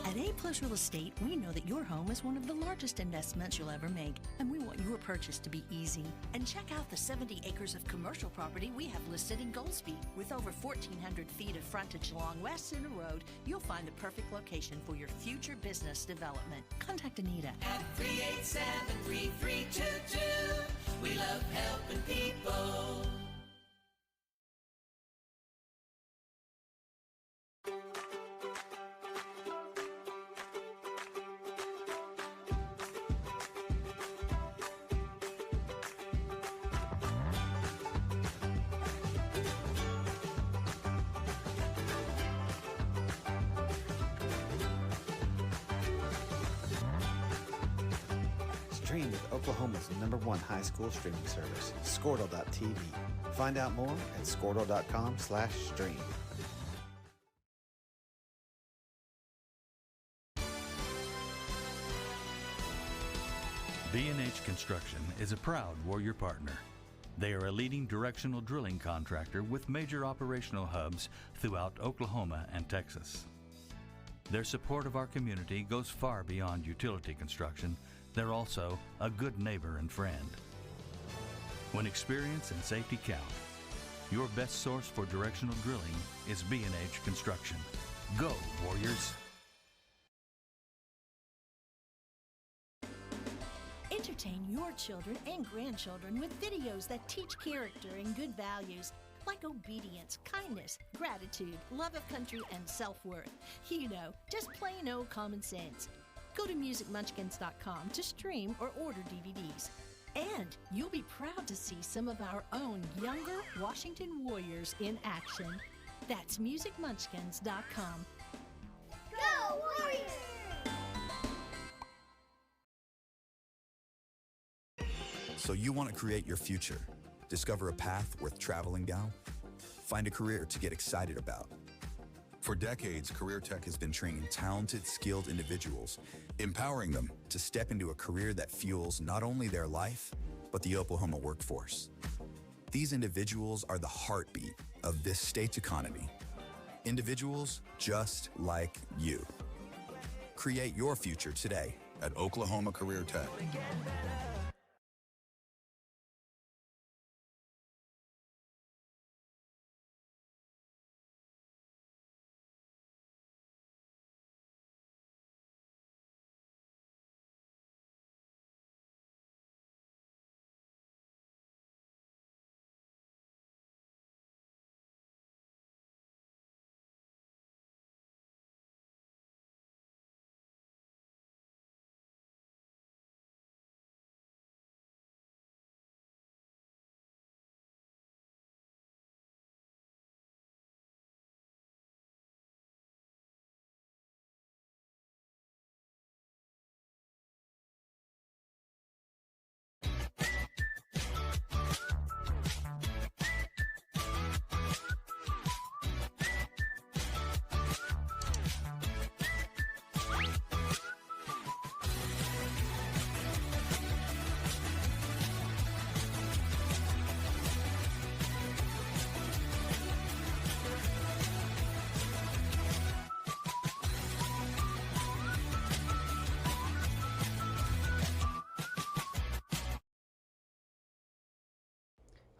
At A Plus Real Estate, we know that your home is one of the largest investments you'll ever make, and we want your purchase to be easy. And check out the 70 acres of commercial property we have listed in Goldsby. With over 1,400 feet of frontage along West Center Road, you'll find the perfect location for your future business development. Contact Anita at 387-3322. We love helping people. Stream with Oklahoma's #1 high school streaming service, Squirtle.tv. Find out more at Squirtle.com/stream. B&H Construction is a proud Warrior partner. They are a leading directional drilling contractor with major operational hubs throughout Oklahoma and Texas. Their support of our community goes far beyond utility construction. They're also a good neighbor and friend. When experience and safety count, your best source for directional drilling is B&H Construction. Go, Warriors! Entertain your children and grandchildren with videos that teach character and good values like obedience, kindness, gratitude, love of country, and self-worth. You know, just plain old common sense. Go to musicmunchkins.com to stream or order DVDs. And you'll be proud to see some of our own younger Washington Warriors in action. That's musicmunchkins.com. Go Warriors! So you want to create your future, discover a path worth traveling down, find a career to get excited about. For decades, Career Tech has been training talented, skilled individuals, empowering them to step into a career that fuels not only their life, but the Oklahoma workforce. These individuals are the heartbeat of this state's economy. Individuals just like you. Create your future today at Oklahoma Career Tech.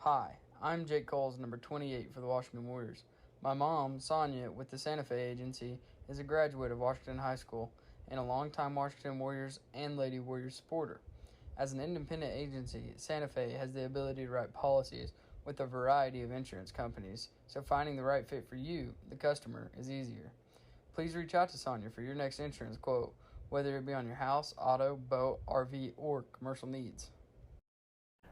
Hi, I'm Jake Coles, number 28 for the Washington Warriors. My mom, Sonia, with the Santa Fe Agency, is a graduate of Washington High School and a longtime Washington Warriors and Lady Warriors supporter. As an independent agency, Santa Fe has the ability to write policies with a variety of insurance companies, so finding the right fit for you, the customer, is easier. Please reach out to Sonia for your next insurance quote, whether it be on your house, auto, boat, RV, or commercial needs.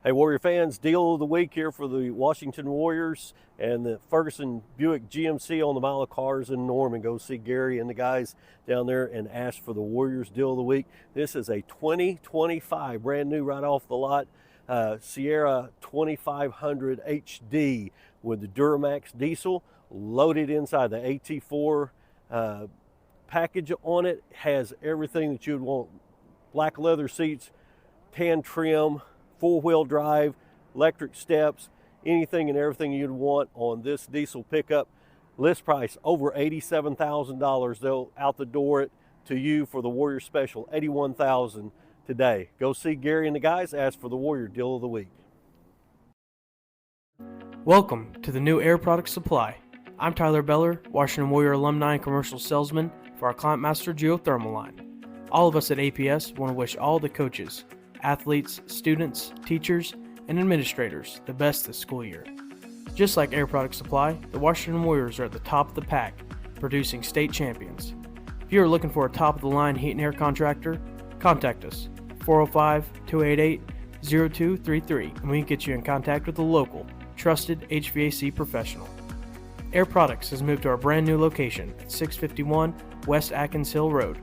Hey, Warrior fans, deal of the week here for the Washington Warriors and the Ferguson Buick GMC on the mile of cars in Norman. Go see Gary and the guys down there and ask for the Warriors deal of the week. This is a 2025, brand new right off the lot, Sierra 2500 HD with the Duramax diesel loaded inside. The AT4 package on it has everything that you would want. Black leather seats, tan trim, four-wheel drive, electric steps, anything and everything you'd want on this diesel pickup. List price over $87,000. They'll out the door it to you for the Warrior special, $81,000 today. Go see Gary and the guys. Ask for the Warrior deal of the week. Welcome to the new Air Product Supply. I'm Tyler Beller, Washington Warrior alumni and commercial salesman for our Client Master geothermal line. All of us at APS want to wish all the coaches, athletes, students, teachers, and administrators the best this school year. Just like Air Product Supply, the Washington Warriors are at the top of the pack, producing state champions. If you are looking for a top-of-the-line heat and air contractor, contact us, 405-288-0233, and we can get you in contact with a local, trusted HVAC professional. Air Products has moved to our brand new location at 651 West Atkins Hill Road.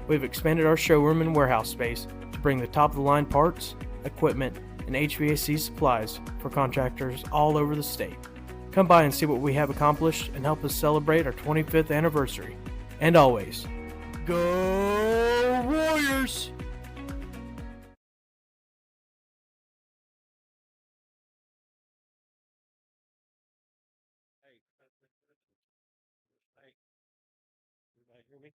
We've expanded our showroom and warehouse space to bring the top-of-the-line parts, equipment, and HVAC supplies for contractors all over the state. Come by and see what we have accomplished and help us celebrate our 25th anniversary. And always, go Warriors! Everybody hear me?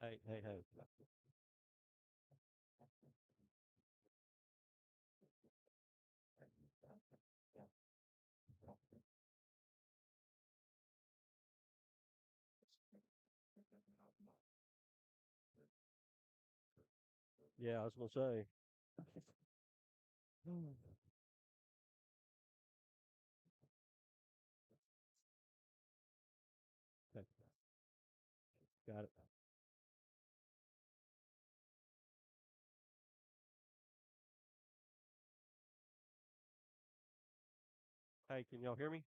Hey. Yeah, I was gonna say. Okay, got it. Hey, can y'all hear me?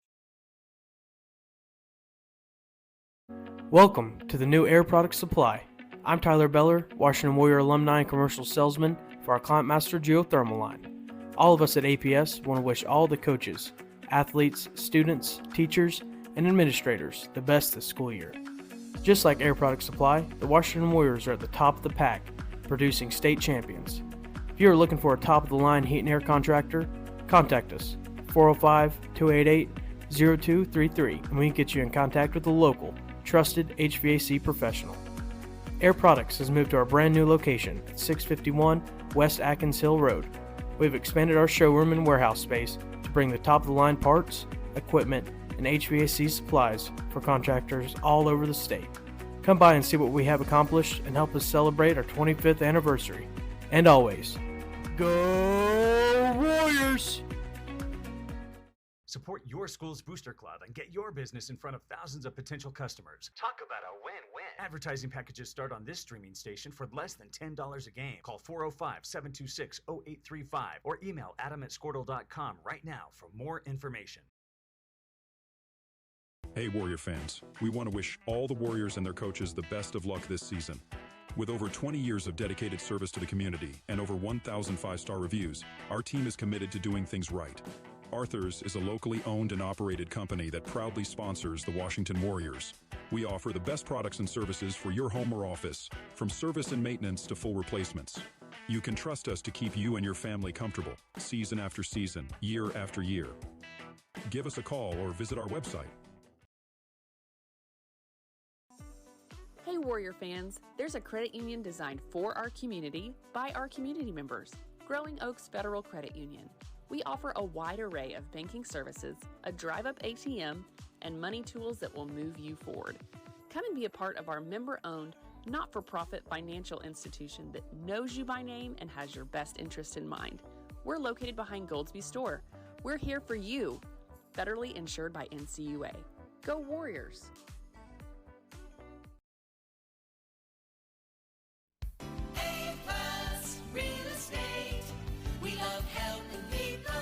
Welcome to the new Air Product Supply. I'm Tyler Beller, Washington Warrior alumni and commercial salesman for our Client Master geothermal line. All of us at APS want to wish all the coaches, athletes, students, teachers, and administrators the best this school year. Just like Air Product Supply, the Washington Warriors are at the top of the pack, producing state champions. If you are looking for a top-of-the-line heat and air contractor, contact us, 405-288-0233, and we can get you in contact with a local, trusted HVAC professional. Air Products has moved to our brand new location at 651 West Atkins Hill Road. We've expanded our showroom and warehouse space to bring the top-of-the-line parts, equipment, and HVAC supplies for contractors all over the state. Come by and see what we have accomplished and help us celebrate our 25th anniversary. And always, go Warriors! Support your school's booster club and get your business in front of thousands of potential customers. Talk about a win-win. Advertising packages start on this streaming station for less than $10 a game. Call 405-726-0835 or email adam@squirtle.com right now for more information. Hey, Warrior fans, we want to wish all the Warriors and their coaches the best of luck this season. With over 20 years of dedicated service to the community and over 1,000 five-star reviews, our team is committed to doing things right. Arthur's is a locally owned and operated company that proudly sponsors the Washington Warriors. We offer the best products and services for your home or office, from service and maintenance to full replacements. You can trust us to keep you and your family comfortable, season after season, year after year. Give us a call or visit our website. Hey Warrior fans, there's a credit union designed for our community by our community members, Growing Oaks Federal Credit Union. We offer a wide array of banking services, a drive-up ATM, and money tools that will move you forward. Come and be a part of our member-owned, not-for-profit financial institution that knows you by name and has your best interest in mind. We're located behind Goldsby Store. We're here for you. Federally insured by NCUA. Go Warriors! A-Plus Real Estate. We love helping people.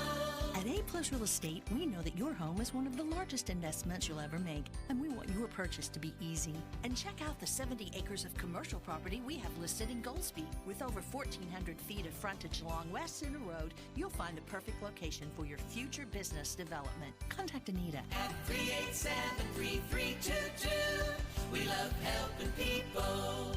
At A-Plus Real Estate, we know that your home is one of the largest investments you'll ever make, and we want your purchase to be easy. And check out the 70 acres of commercial property we have listed in Goldsby. With over 1,400 feet of frontage along West Center Road, you'll find the perfect location for your future business development. Contact Anita at 387-3322. We love helping people.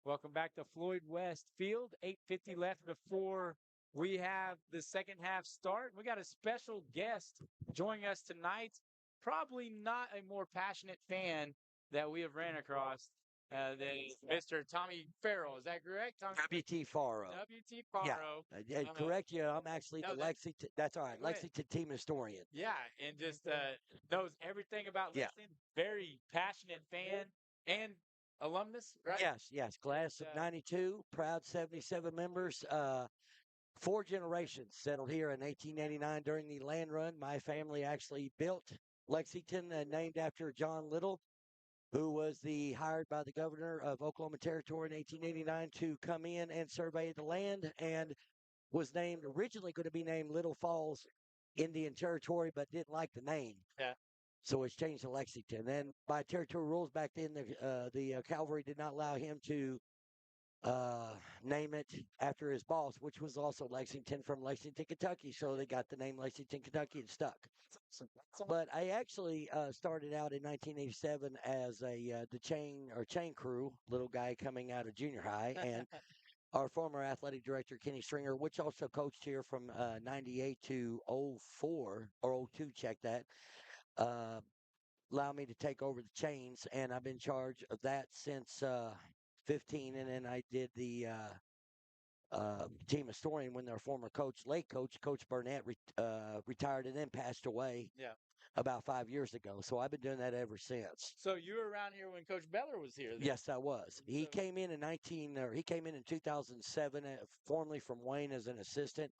Welcome back to Floyd West Field. 8:50 left before we have the second half start. We got a special guest joining us tonight. Probably not a more passionate fan that we have ran across than Mr. Tommy Farrell. Is that correct? Tommy? WT Farrow. WT Farrow. Yeah, correct you. I'm actually no, the Lexington. That's all right. go ahead. Lexington team historian. Yeah, and just knows everything about Yeah. Lexington. Very passionate fan and alumnus, right? Yes. Class of '92, proud 77 members. 4 generations settled here in 1889 during the land run. My family actually built Lexington, named after John Little, who was hired by the governor of Oklahoma Territory in 1889 to come in and survey the land, and was originally going to be named Little Falls Indian Territory, but didn't like the name. Yeah. So it's changed to Lexington. And by territory rules back then, the cavalry did not allow him to name it after his boss, which was also Lexington from Lexington, Kentucky. So they got the name Lexington, Kentucky, and stuck. But I actually started out in 1987 as the chain crew, little guy coming out of junior high, and our former athletic director Kenny Stringer, which also coached here from 98 to 04 or 02, check that. Allowed me to take over the chains, and I've been in charge of that since 15. And then I did the team historian when their former coach, late Coach Burnett, retired and then passed away. Yeah. About 5 years ago. So I've been doing that ever since. So you were around here when Coach Beller was here. Then? Yes, I was. He came in he came in 2007, formerly from Wayne as an assistant,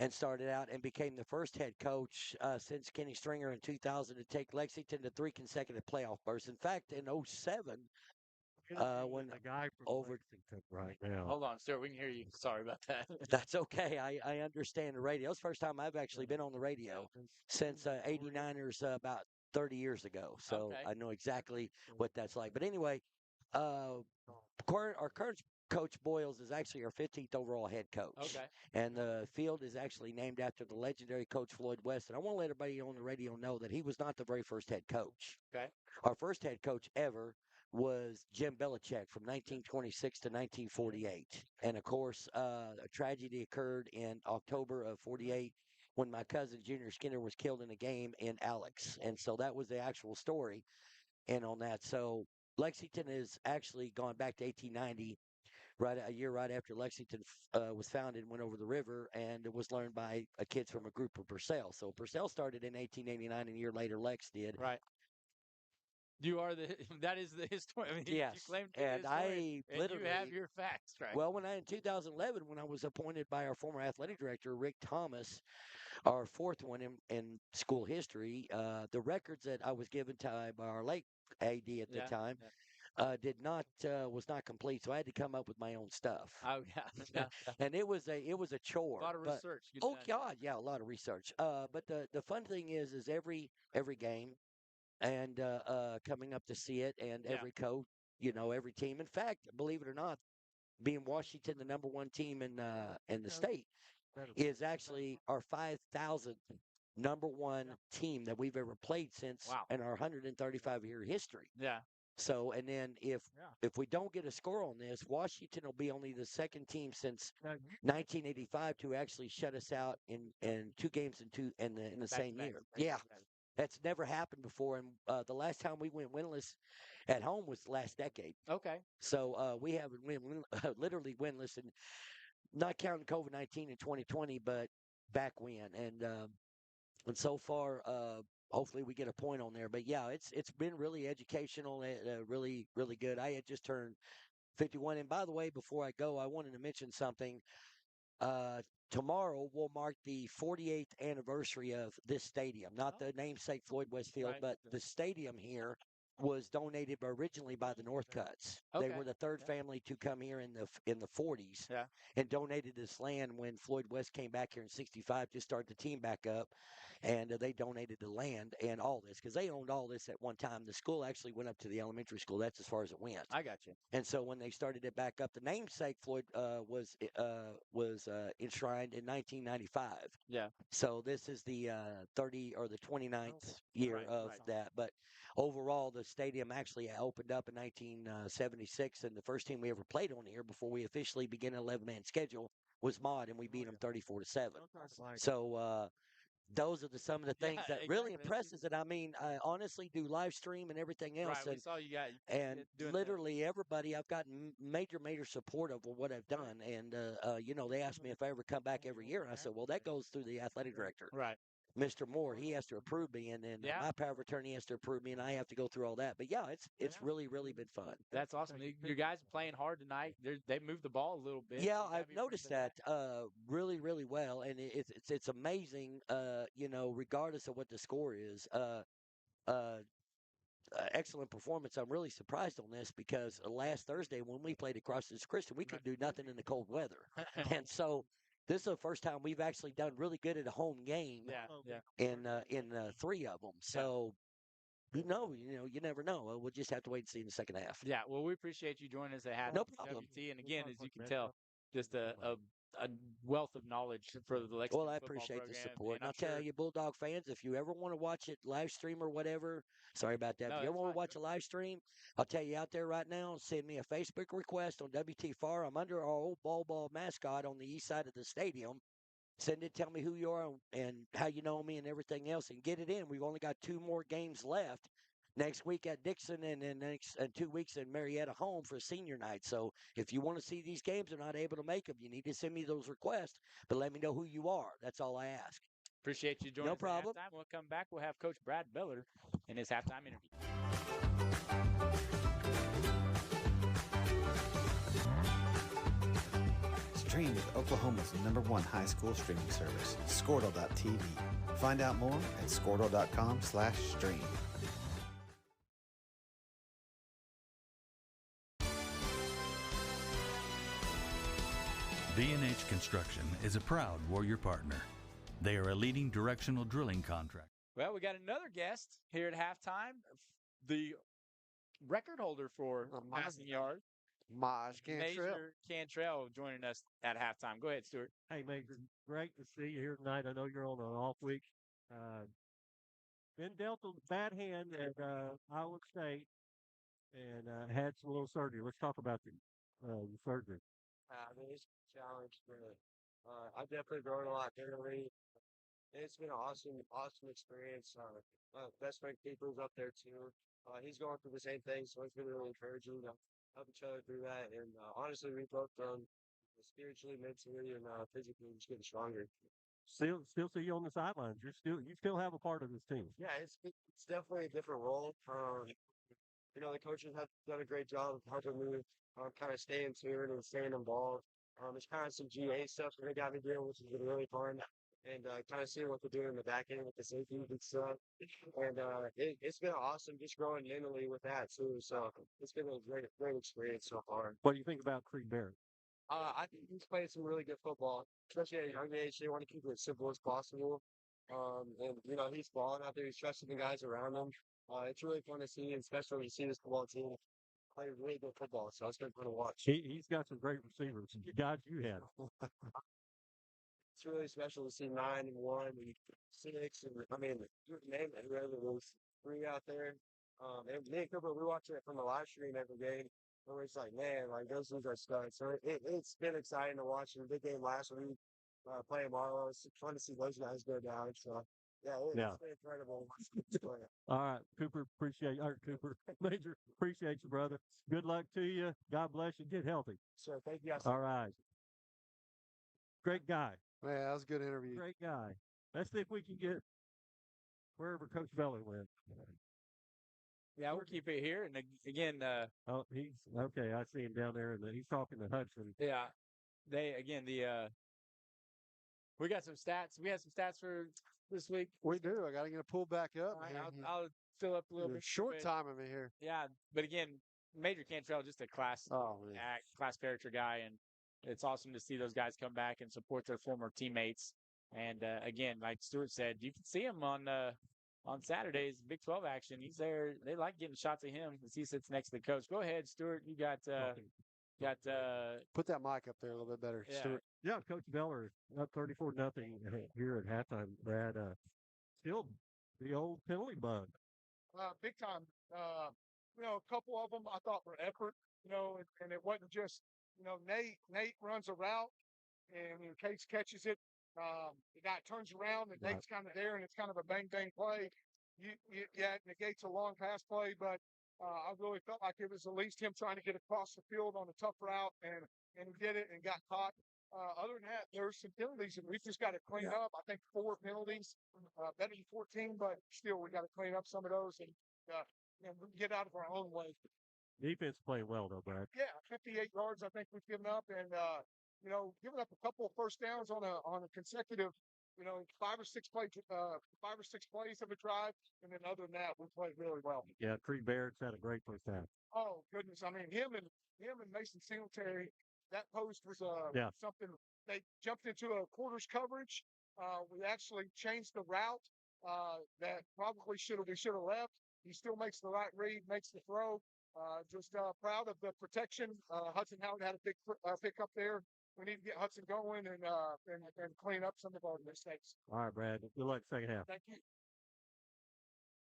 and started out and became the first head coach since Kenny Stringer in 2000 to take Lexington to 3 consecutive playoff berths. In fact, in 07, when the guy from over Lexington right now. Hold on, sir. We can hear you. Sorry about that. That's okay. I understand the radio. It's the first time I've actually been on the radio since 89ers about 30 years ago. So I know exactly what that's like. But anyway, our current coach Boyles is actually our 15th overall head coach. Okay. And the field is actually named after the legendary coach Floyd West. And I want to let everybody on the radio know that he was not the very first head coach. Okay. Our first head coach ever was Jim Belichick from 1926 to 1948. And, of course, a tragedy occurred in October of 48 when my cousin Junior Skinner was killed in a game in Alex. And so that was the actual story. And on that, so Lexington has actually gone back to 1890, a year right after Lexington was founded, went over the river, and it was learned by kids from a group of Purcell. So Purcell started in 1889, and a year later Lex did. Right. You are that is the historian. I mean, yes, you claim to and be I literally you have your facts, right? Well, in 2011, when I was appointed by our former athletic director Rick Thomas, our fourth one in school history, the records that I was given by our late AD at the time was not complete, so I had to come up with my own stuff. Oh yeah, and it was a chore. A lot of research. Oh God, yeah, a lot of research. But the fun thing is every game, and coming up to see it, and every coach every team. In fact, believe it or not, being Washington the number one team in the state is actually our 5,000th number one team that we've ever played since in our 135-year history. Yeah. So, and then if we don't get a score on this, Washington will be only the second team since 1985 to actually shut us out in 2 games in the same year. Yeah. That's never happened before, and the last time we went winless at home was last decade. Okay. So we haven't literally winless, and not counting COVID-19 in 2020, but back when, and so far, hopefully we get a point on there. But yeah, it's been really educational, really really good. I had just turned 51, and by the way, before I go, I wanted to mention something. Uh, Tomorrow will mark the 48th anniversary of this stadium, not the namesake Floyd Westfield, but the stadium here was donated originally by the Northcutts. They were the third family to come here in the 40s and donated this land when Floyd West came back here in 65 to start the team back up. And they donated the land and all this because they owned all this at one time. The school actually went up to the elementary school. That's as far as it went. I got you. And so when they started it back up, the namesake Floyd was enshrined in 1995. Yeah. So this is the 30 or the 29th year of that. But overall, the stadium actually opened up in 1976, and the first team we ever played on here before we officially began an 11-man schedule was Mod, and we beat them 34-7. So those are some of the things that really impresses it. I mean, I honestly do live stream and everything else. Right, we saw you guys and doing literally everybody, I've gotten major support of what I've done. And, they asked me if I ever come back every year. And I said, well, that goes through the athletic director. Right. Mr. Moore, he has to approve me, and then my power of attorney has to approve me, and I have to go through all that. But yeah, it's really really been fun. That's awesome. You guys are playing hard tonight. They moved the ball a little bit. Yeah, I've noticed that really really well, and it's amazing. Regardless of what the score is, excellent performance. I'm really surprised on this because last Thursday when we played across this Christian, we could do nothing in the cold weather, and so. This is the first time we've actually done really good at a home game. In 3 of them. So, you never know. We'll just have to wait and see in the second half. Yeah. Well, we appreciate you joining us at No problem. WT, and again, as you can tell, just a wealth of knowledge for the Lexington Well, I football appreciate the program, support. And I'll I'm tell sure- you, Bulldog fans, if you ever want to watch it live stream or whatever, sorry about that. No, if you ever that's want to fine. watch a live stream, I'll tell you out there right now, send me a Facebook request on WT4. I'm under our old ball mascot on the east side of the stadium. Send it, tell me who you are and how you know me and everything else, and get it in. We've only got 2 more games left. Next week at Dixon, and then next 2 weeks in Marietta home for senior night. So if you want to see these games and not able to make them, you need to send me those requests. But let me know who you are. That's all I ask. Appreciate you joining No us problem. at halftime. We'll come back. We'll have Coach Brad Beller in his halftime interview. Stream with Oklahoma's #1 high school streaming service, Squirtle.tv. Find out more at Squirtle.com/stream. B&H Construction is a proud Warrior partner. They are a leading directional drilling contractor. Well, we got another guest here at halftime. The record holder for passing yards, Maj Cantrell. Major Cantrell, joining us at halftime. Go ahead, Stuart. Hey, Major, great to see you here tonight. I know you're on an off week. Been dealt a bad hand at Iowa State and had some little surgery. Let's talk about the surgery. It's a challenge, but I've definitely grown a lot differently. It's been an awesome experience. Best friend Keeper's up there too. He's going through the same thing, so it's been really encouraging to help each other through that. And honestly, we both done spiritually, mentally, and physically just getting stronger. Still see you on the sidelines. You still have a part of this team. Yeah, it's definitely a different role. The coaches have done a great job of helping me kind of stay in tune and staying involved. It's kind of some GA stuff that they got me doing, which has been really fun. And kind of seeing what they're doing in the back end with the safeties and stuff. And it's been awesome just growing mentally with that too. So it's been a great experience so far. What do you think about Creed Barrett? I think he's playing some really good football, especially at a young age. They want to keep it as simple as possible. And he's balling out there. He's trusting the guys around him. It's really fun to see, especially when you see this football team play really good football. So it's been fun to watch. He's got some great receivers. Guys, you had. It's really special to see 9-1 and 6, and I mean, you name it, whoever was 3 out there. And me and Cooper, we watch it from the live stream every game. And we're just like, man, like those things are studs. So it's been exciting to watch. And the big game last week, playing Marlowe. It's fun to see those guys go down. So yeah, it's been incredible. All right, Cooper, Major, appreciate you, brother. Good luck to you. God bless you. Get healthy. Sure, thank you guys. All right. Great guy. Man, that was a good interview. Great guy. Let's see if we can get wherever Coach Beller went. Yeah, we'll keep it here. And again, oh, he's okay. I see him down there, and he's talking to Hudson. Yeah, we got some stats. We have some stats for this week. We do. I got to get it pulled back up. Right, I'll fill up a little bit. Short time of it here. Yeah, but again, Major Cantrell, just a class character guy, and it's awesome to see those guys come back and support their former teammates. And again, like Stuart said, you can see him on Saturdays, Big 12 action. He's there. They like getting shots of him as he sits next to the coach. Go ahead, Stuart. You got put that mic up there a little bit better, Stuart. Yeah, Coach Beller up 34-0 here at halftime. Brad, still the old penalty bug. Big time. A couple of them I thought were effort, and it wasn't just, Nate runs a route and Case catches it. The guy turns around and Nate's kind of there and it's kind of a bang play. It negates a long pass play, but I really felt like it was at least him trying to get across the field on a tough route and he did it and got caught. Other than that, there's some penalties and we just got to clean up. I think 4 penalties, better than 14, but still we got to clean up some of those and get out of our own way. Defense playing well though, Brad. Yeah, 58 yards I think we've given up, and giving up a couple of first downs on a consecutive, 5 or 6 plays of a drive, and then other than that we played really well. Yeah, Tree Barrett's had a great first half. Oh goodness, I mean him and Mason Singletary. That post was something. They jumped into a quarters coverage. We actually changed the route that probably we should have left. He still makes the right read, makes the throw. Just proud of the protection. Hudson Howard had a big pick up there. We need to get Hudson going and clean up some of our mistakes. All right, Brad. Good luck second half. Thank you.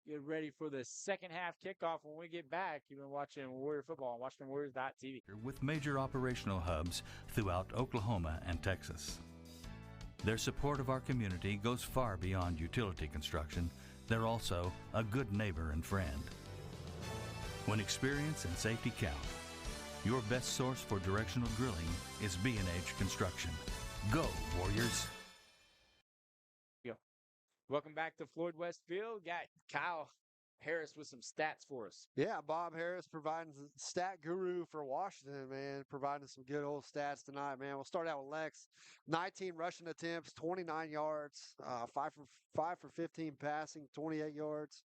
Get ready for the second half kickoff when we get back. You've been watching Warrior football on WashingtonWarriors.tv. With major operational hubs throughout Oklahoma and Texas. Their support of our community goes far beyond utility construction. They're also a good neighbor and friend. When experience and safety count, your best source for directional drilling is B&H Construction. Go, Warriors! Welcome back to Floyd West Field. Got Kyle Harris with some stats for us. Yeah, Bob Harris providing the stat guru for Washington, man. Providing some good old stats tonight, man. We'll start out with Lex. 19 rushing attempts, 29 yards, 5 for 15 passing, 28 yards.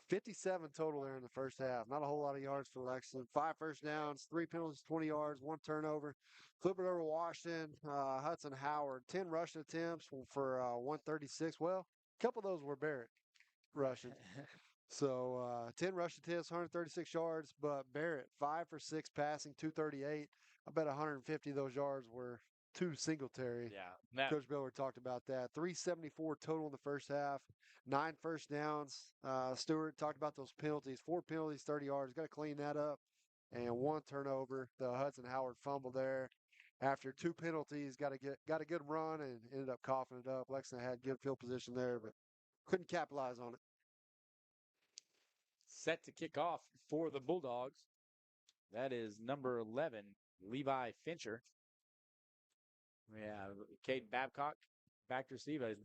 57 total there in the first half. Not a whole lot of yards for Lexington. 5 first downs, 3 penalties, 20 yards, 1 turnover. Flip it over to Washington. Hudson Howard, 10 rushing attempts for 136. Well, a couple of those were Barrett rushing. So 10 rushing attempts, 136 yards, but Barrett, 5 for 6 passing, 238. I bet 150 of those yards were to Singletary. Yeah. Coach Beller talked about that. 374 total in the first half, 9 first downs. Stewart talked about those penalties. 4 penalties, 30 yards. Got to clean that up. And 1 turnover. The Hudson Howard fumble there. After 2 penalties, got a good run and ended up coughing it up. Lexington had good field position there, but couldn't capitalize on it. Set to kick off for the Bulldogs. That is number 11, Levi Fincher. Yeah, Caden Babcock back to receive. An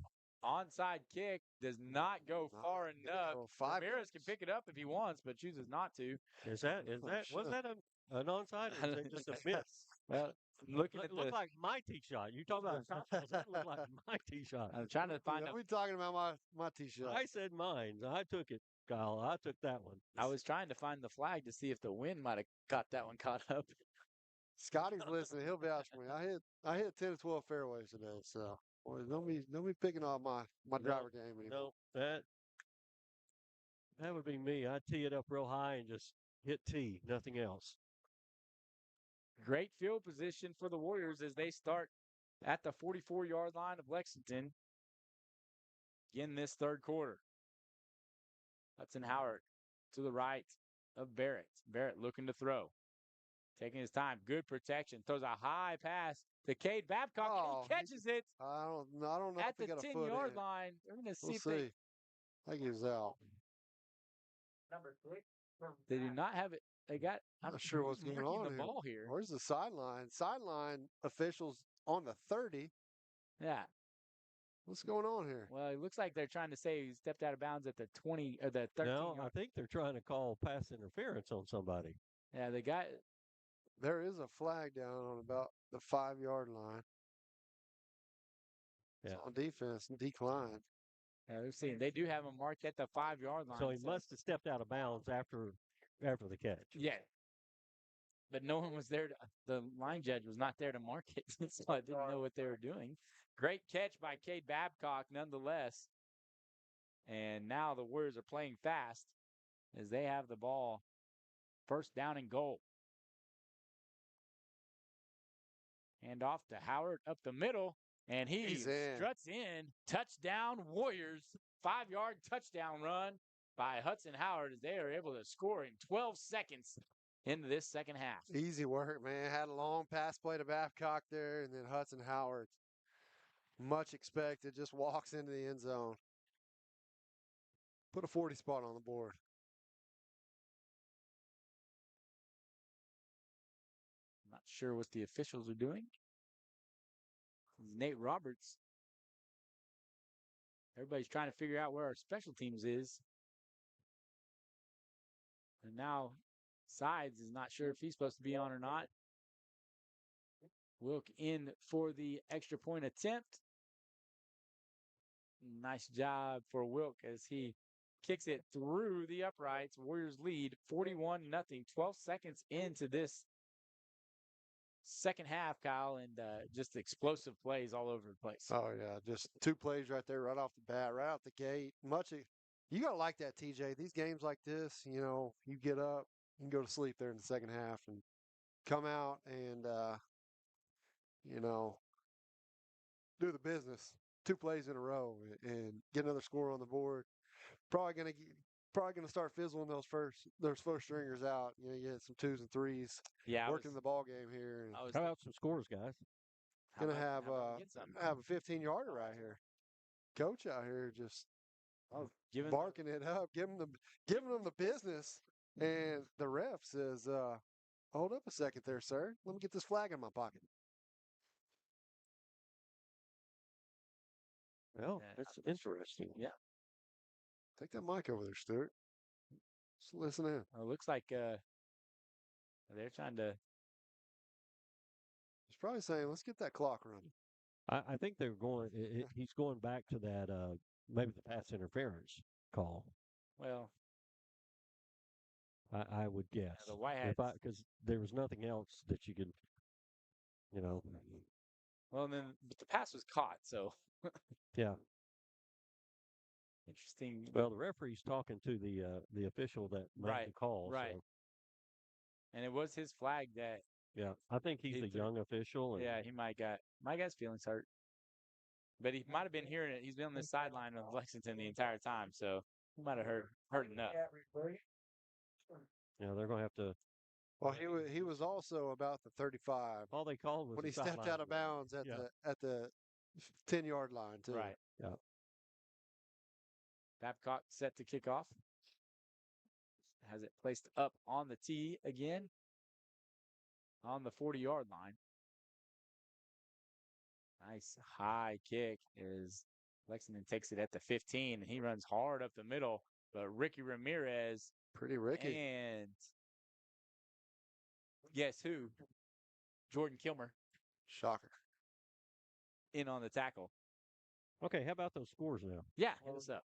onside kick does not go far enough. Ramirez can pick it up if he wants, but chooses not to. Was that an onside or is it just a miss? Well, looked like my tee shot. You talking about that looked like my tee shot. I'm trying to find out. We're talking about my tee shot. I said mine. I took it, Kyle. I took that one. I was trying to find the flag to see if the wind might have got that one caught up. Scotty's listening. He'll vouch for me. I hit 10 or 12 fairways today, so boy, don't be picking on my driver game anymore. No, that would be me. I tee it up real high and just hit T, nothing else. Great field position for the Warriors as they start at the 44-yard line of Lexington in this third quarter. Hudson Howard to the right of Barrett. Barrett looking to throw. Taking his time. Good protection. Throws a high pass to Cade Babcock, and he catches it. I don't know at if they the got a 10-yard foot in. line. They're going to see We'll if see. I think he was out. they do not have it. They got. I'm not sure what's going on the here. ball here. Where's the sideline? Sideline officials on the 30. Yeah. What's going on here? Well, it looks like they're trying to say he stepped out of bounds at the 20 or the 13. No, I think they're trying to call pass interference on somebody. Yeah, they got. There is a flag down on about the 5-yard line. Yeah. It's on defense, decline. Yeah, they're seeing they do have him marked at the 5-yard line. So he must have stepped out of bounds after the catch. Yeah. But no one was there. The line judge was not there to mark it, so I didn't know what they were doing. Great catch by Cade Babcock, nonetheless. And now the Warriors are playing fast as they have the ball. First down and goal. Hand off to Howard up the middle, and he struts in. Touchdown Warriors. 5-yard touchdown run by Hudson Howard as they are able to score in 12 seconds into this second half. Easy work, man. Had a long pass play to Babcock there, and then Hudson Howard, much expected, just walks into the end zone. Put a 40 spot on the board. Not sure what the officials are doing. Nate Roberts. Everybody's trying to figure out where our special teams is. And now Sides is not sure if he's supposed to be on or not. Wilk in for the extra point attempt. Nice job for Wilk as he kicks it through the uprights. Warriors lead 41-0. 12 seconds into this second half, Kyle, and just explosive plays all over the place. Oh, yeah. Just 2 plays right there, right off the bat, right out the gate. You got to like that, TJ. These games like this, you get up, you can go to sleep there in the second half and come out and, do the business. 2 plays in a row and get another score on the board. Probably gonna start fizzling those first stringers out. You get some 2s and 3s. Yeah, working the ball game here. How about some scores, guys? Gonna have a 15-yarder right here. Coach out here just barking it up, giving them the business, and the ref says, "Hold up a second, there, sir. Let me get this flag in my pocket." Well, that's interesting. Yeah. Take that mic over there, Stuart. Just listen in. It looks like they're trying to. He's probably saying, "Let's get that clock running." I think they're going. He's going back to that maybe the pass interference call. Well, I would guess. the Whiteheads. Because there was nothing else that you could, Well, but the pass was caught, so. Yeah. Interesting. Well, the referee's talking to the official that made the call. Right. So. And it was his flag that. Yeah, I think he's a young official. And yeah, he might got his feelings hurt. But he might have been hearing it. He's been on the sideline of Lexington the entire time, so he might have heard enough. Yeah, they're going to have to. Well, he was also about the 35. All they called was when he stepped out of bounds at the 10-yard line too. Right. Yeah. Babcock set to kick off. Has it placed up on the tee again on the 40-yard line. Nice high kick as Lexington takes it at the 15, and he runs hard up the middle. But Ricky Ramirez. Pretty Ricky. And guess who? Jordan Kilmer. Shocker. In on the tackle. Okay, how about those scores now? Yeah, hit us up.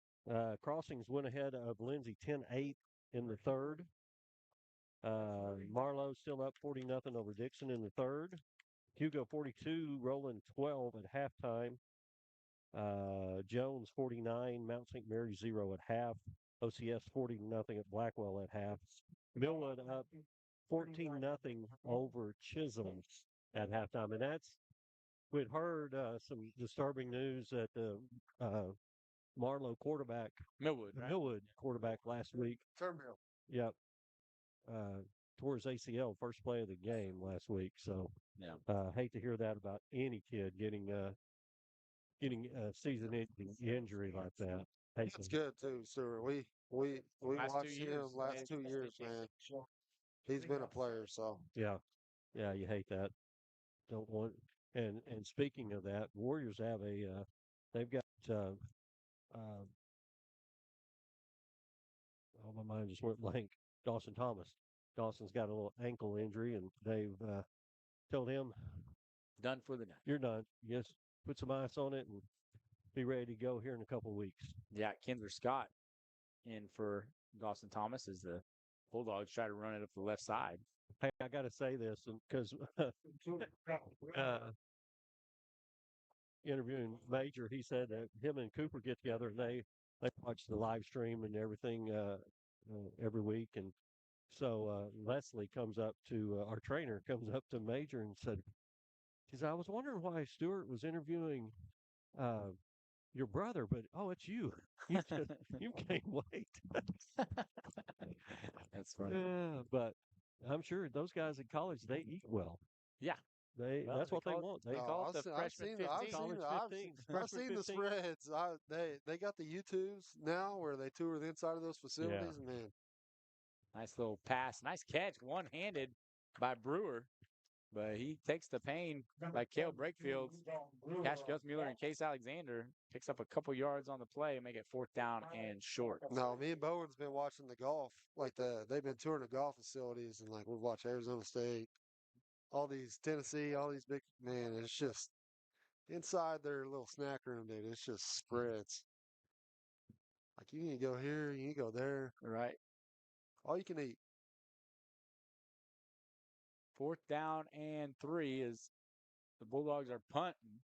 Crossings went ahead of Lindsay 10-8 in the third. Marlowe still up 40-0 over Dixon in the third. Hugo 42, Roland 12 at halftime. Jones 49, Mount St. Mary 0 at half. OCS 40-0 at Blackwell at half. Millwood up 14-0 over Chisholm at halftime, and we'd heard some disturbing news that the Marlowe quarterback, Millwood, the right? Millwood quarterback last week. Turnbull. Yep. Tore his ACL first play of the game last week. So hate to hear that about any kid getting a season-ending injury like that. That's good too, Stuart. We Last watched 2 him years. last 2 years, man. He's been a player, so Yeah, you hate that. Don't want. And speaking of that, Warriors have they've got oh, my mind just went blank. Dawson Thomas. Dawson's got a little ankle injury, and they've told him, Done for the night. "You're done. Just put some ice on it and be ready to go here in a couple of weeks." Yeah, Kendra Scott in for Dawson Thomas as the Bulldogs try to run it up the left side. Hey, I got to say this because interviewing Major, he said that him and Cooper get together and they watch the live stream and everything every week. And so Leslie comes up to our trainer, comes up to Major and said, "I was wondering why Stuart was interviewing your brother, but it's you. You gained weight." That's funny. But I'm sure those guys in college, they eat well. Yeah. That's what they want. They call it the freshman 15. I've seen the spreads. They got the YouTubes now where they tour the inside of those facilities, man. Nice little pass. Nice catch. One-handed by Brewer. But he takes the pain like Cale Brakefield, Cash Guthmuller, and Case Alexander. Picks up a couple yards on the play and make it 4th down and short. No, me and Bowen's been watching the golf. They've been touring the golf facilities, and we've watched Arizona State, all these Tennessee, all these big, man, it's just inside their little snack room, dude. It's just spreads. Like you need to go here, you need to go there. Right. All you can eat. 4th down and 3 as the Bulldogs are punting.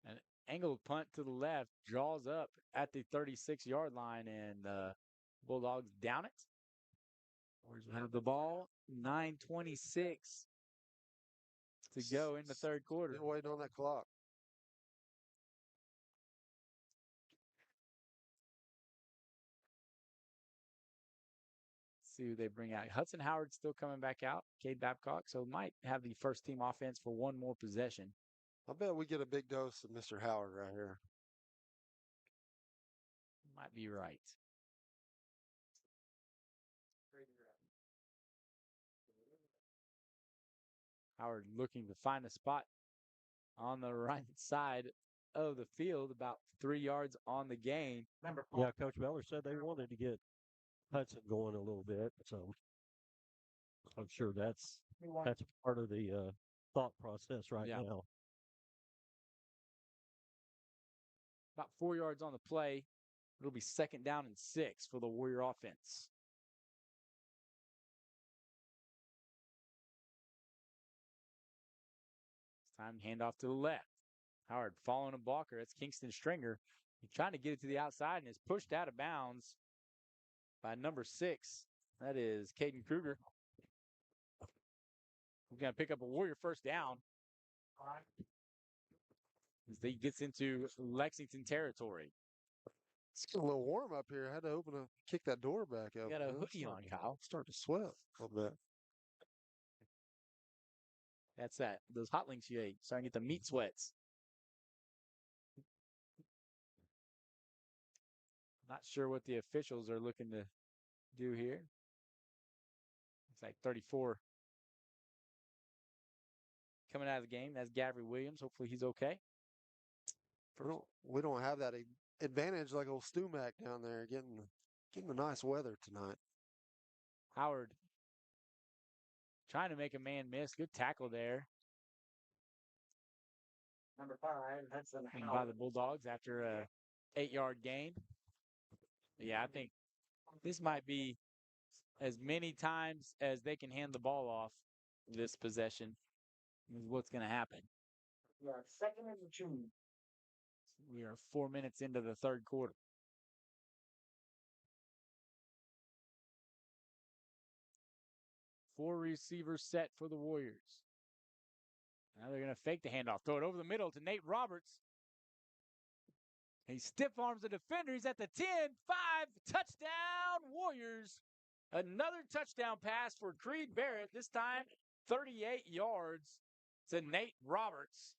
An angled punt to the left draws up at the 36-yard line, and the Bulldogs down it. Warriors will have the ball. 9:26 to go in the third quarter. Still waiting on that clock. See who they bring out. Hudson Howard's still coming back out. Cade Babcock, so might have the first team offense for one more possession. I bet we get a big dose of Mr. Howard right here. Might be right. Howard looking to find a spot on the right side of the field, about 3 yards on the gain. Yeah, Coach Beller said they wanted to get Hudson going a little bit, so I'm sure that's part of the thought process right now. About 4 yards on the play. It'll be 2nd down and 6 for the Warrior offense. It's time to hand off to the left. Howard following a blocker. That's Kingston Stringer. He's trying to get it to the outside and is pushed out of bounds by number 6. That is Caden Kruger. We're going to pick up a Warrior first down as he gets into Lexington territory. It's getting a little warm up here. I had to kick that door back up. You got a hoodie on, Kyle. Starting to sweat a little bit. That's that. Those hot links you ate. Starting to get the meat sweats. Not sure what the officials are looking to do here. It's like 34 coming out of the game. That's Gavry Williams. Hopefully he's okay. We don't have that advantage like old Stu Mac down there getting the nice weather tonight. Howard trying to make a man miss. Good tackle there. Number 5, Hudson Howard. By the Bulldogs after a 8-yard gain. Yeah, I think this might be as many times as they can hand the ball off this possession is what's going to happen. We are 2nd and 2. We are 4 minutes into the third quarter. 4 receivers set for the Warriors. Now they're going to fake the handoff. Throw it over the middle to Nate Roberts. He stiff arms the defender. He's at the 10, 5, touchdown Warriors. Another touchdown pass for Creed Barrett, this time 38 yards to Nate Roberts.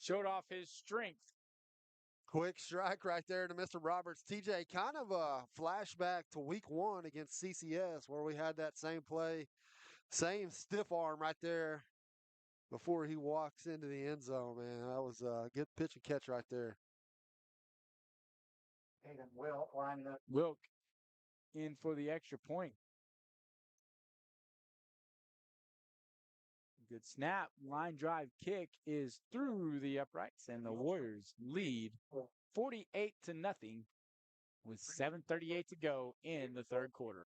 Showed off his strength. Quick strike right there to Mr. Roberts. TJ, kind of a flashback to week 1 against CCS where we had that same play, same stiff arm right there before he walks into the end zone, man. That was a good pitch and catch right there. Wilk in for the extra point. Good snap. Line drive kick is through the uprights, and the Warriors lead 48-0 with 7:38 to go in the third quarter.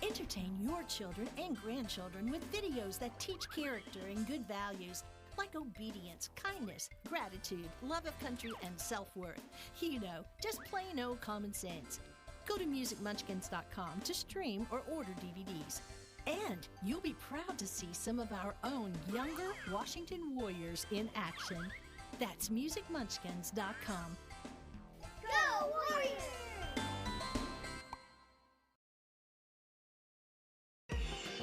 Entertain your children and grandchildren with videos that teach character and good values like obedience, kindness, gratitude, love of country, and self-worth. You know, just plain old common sense. Go to musicmunchkins.com to stream or order DVDs. And you'll be proud to see some of our own younger Washington Warriors in action. That's musicmunchkins.com. Go Warriors!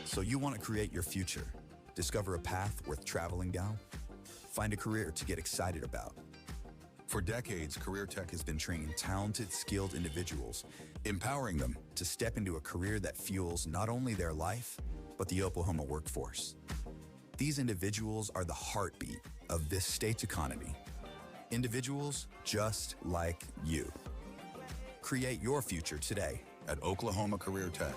So you want to create your future, discover a path worth traveling down, find a career to get excited about. For decades, Career Tech has been training talented, skilled individuals, empowering them to step into a career that fuels not only their life, but the Oklahoma workforce. These individuals are the heartbeat of this state's economy. Individuals just like you. Create your future today at Oklahoma Career Tech.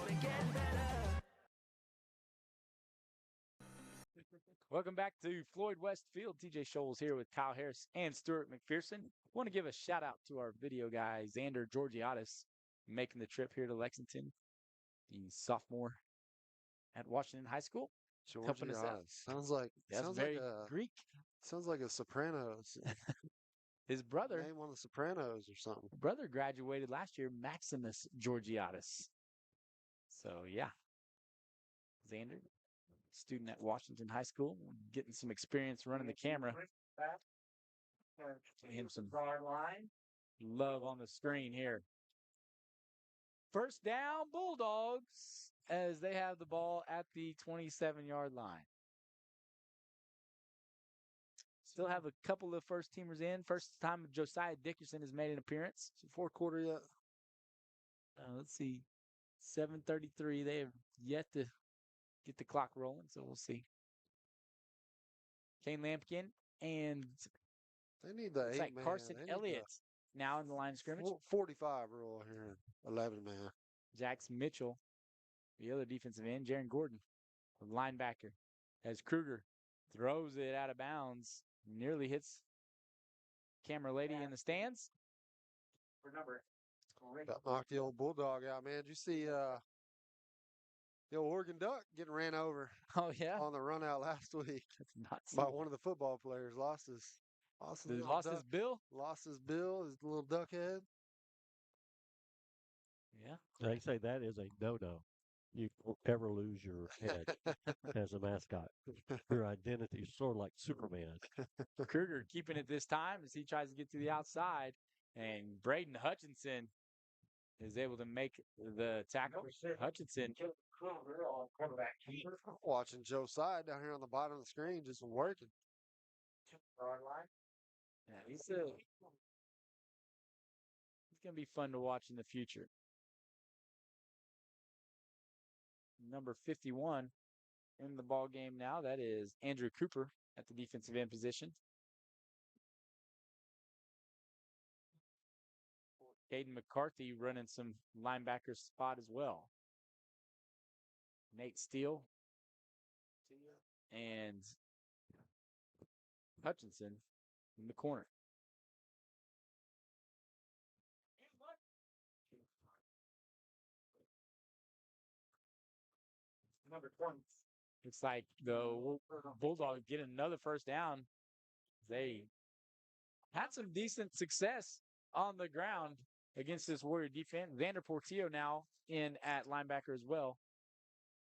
Welcome back to Floyd West Field. TJ Scholes here with Kyle Harris and Stuart McPherson. Want to give a shout out to our video guy, Xander Georgiadis, making the trip here to Lexington, the sophomore at Washington High School. Helping us out. Sounds like very a Greek. Sounds like a Sopranos. His brother, name on the Sopranos or something. Brother graduated last year, Maximus Georgiadis. So yeah, Xander, student at Washington High School, getting some experience running the camera. Give him some love on the screen here. First down, Bulldogs, as they have the ball at the 27-yard line. Still have a couple of first-teamers in. First time Josiah Dickerson has made an appearance. Fourth quarter yet? Let's see. 7:33. They have yet to get the clock rolling, so we'll see. Kane Lampkin and they need the 8-man. Carson Elliott now in the line of scrimmage. 45 rule here. 11-man. Jax Mitchell, the other defensive end. Jaron Gordon, the linebacker, as Kruger throws it out of bounds. Nearly hits camera lady in the stands. Got knocked the old Bulldog out, man. Did you see the old Oregon Duck getting ran over? Oh, yeah? On the run out last week. That's by one of the football players. Lost his bill? Lost his bill, his little duck head. Yeah. They say that is a no-no. You won't ever lose your head as a mascot. Your identity is sort of like Superman. Kruger keeping it this time as he tries to get to the outside. And Braden Hutchinson is able to make the tackle. Hutchinson. Watching Josiah down here on the bottom of the screen, just working. Yeah, he's going to be fun to watch in the future. Number 51 in the ball game now. That is Andrew Cooper at the defensive end position. Caden McCarthy running some linebacker spot as well. Nate Steele and Hutchinson in the corner. Number 20. Looks like the Bulldogs get another first down. They had some decent success on the ground against this Warrior defense. Xander Portillo now in at linebacker as well.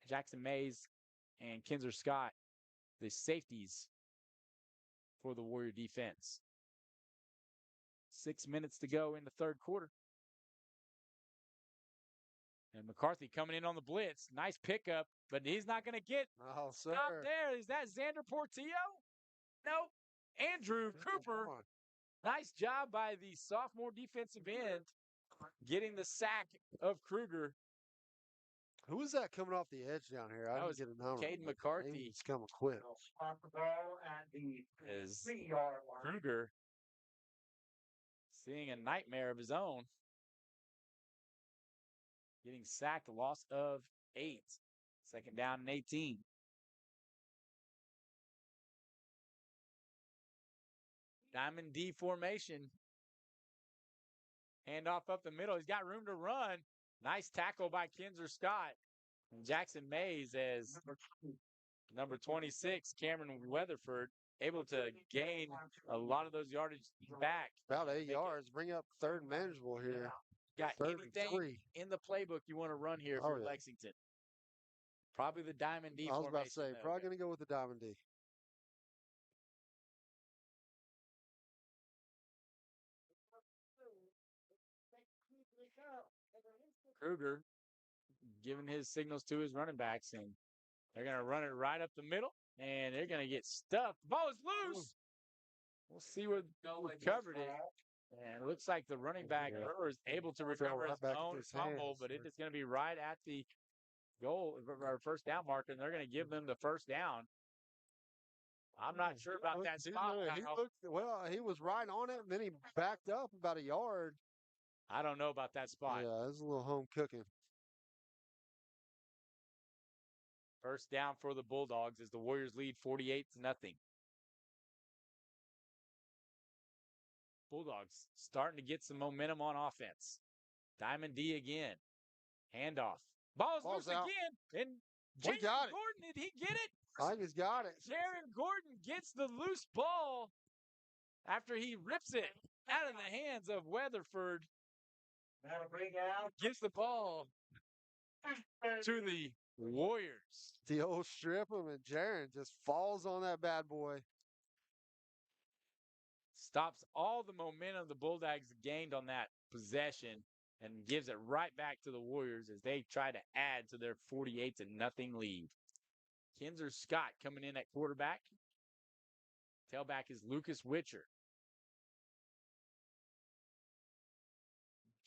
Jackson Mays and Kinzer Scott, the safeties for the Warrior defense. 6 minutes to go in the third quarter. And McCarthy coming in on the blitz. Nice pickup, but he's not going to get stopped there. Is that Xander Portillo? Nope. Andrew Cooper. Nice job by the sophomore defensive end getting the sack of Kruger. Who was that coming off the edge down here? I That didn't was get a number. Caden McCarthy. He's coming quick. Is Kruger seeing a nightmare of his own. Getting sacked, a loss of 8. Second down and 18. Diamond D formation. Handoff up the middle. He's got room to run. Nice tackle by Kinzer Scott. And Jackson Mays as number 26, Cameron Weatherford, able to gain a lot of those yardage back. About 8 yards. Bring up third and manageable here. Got third anything and 3 in the playbook you want to run here for Lexington? Probably the Diamond D I was formation. about to say, probably going to go with the Diamond D. Kruger giving his signals to his running backs, and they're going to run it right up the middle, and they're going to get stuffed. The ball is loose. We'll see what covered it. And it looks like the running back is able to recover his own fumble, but it is going to be right at the goal, or first down marker, and they're going to give them the first down. I'm not sure about that spot. He was right on it, and then he backed up about a yard. I don't know about that spot. Yeah, it's a little home cooking. First down for the Bulldogs as the Warriors lead 48-0. Bulldogs starting to get some momentum on offense. Diamond D again. Handoff. Ball's loose out. again. And Jaron Gordon, did he get it? I think he's got it. Jaron Gordon gets the loose ball after he rips it out of the hands of Weatherford. That'll bring out. Gets the ball to the Warriors. The old strip him, and Jaron just falls on that bad boy. Stops all the momentum the Bulldogs gained on that possession and gives it right back to the Warriors as they try to add to their 48-0 lead. Kinzer Scott coming in at quarterback. Tailback is Lucas Witcher.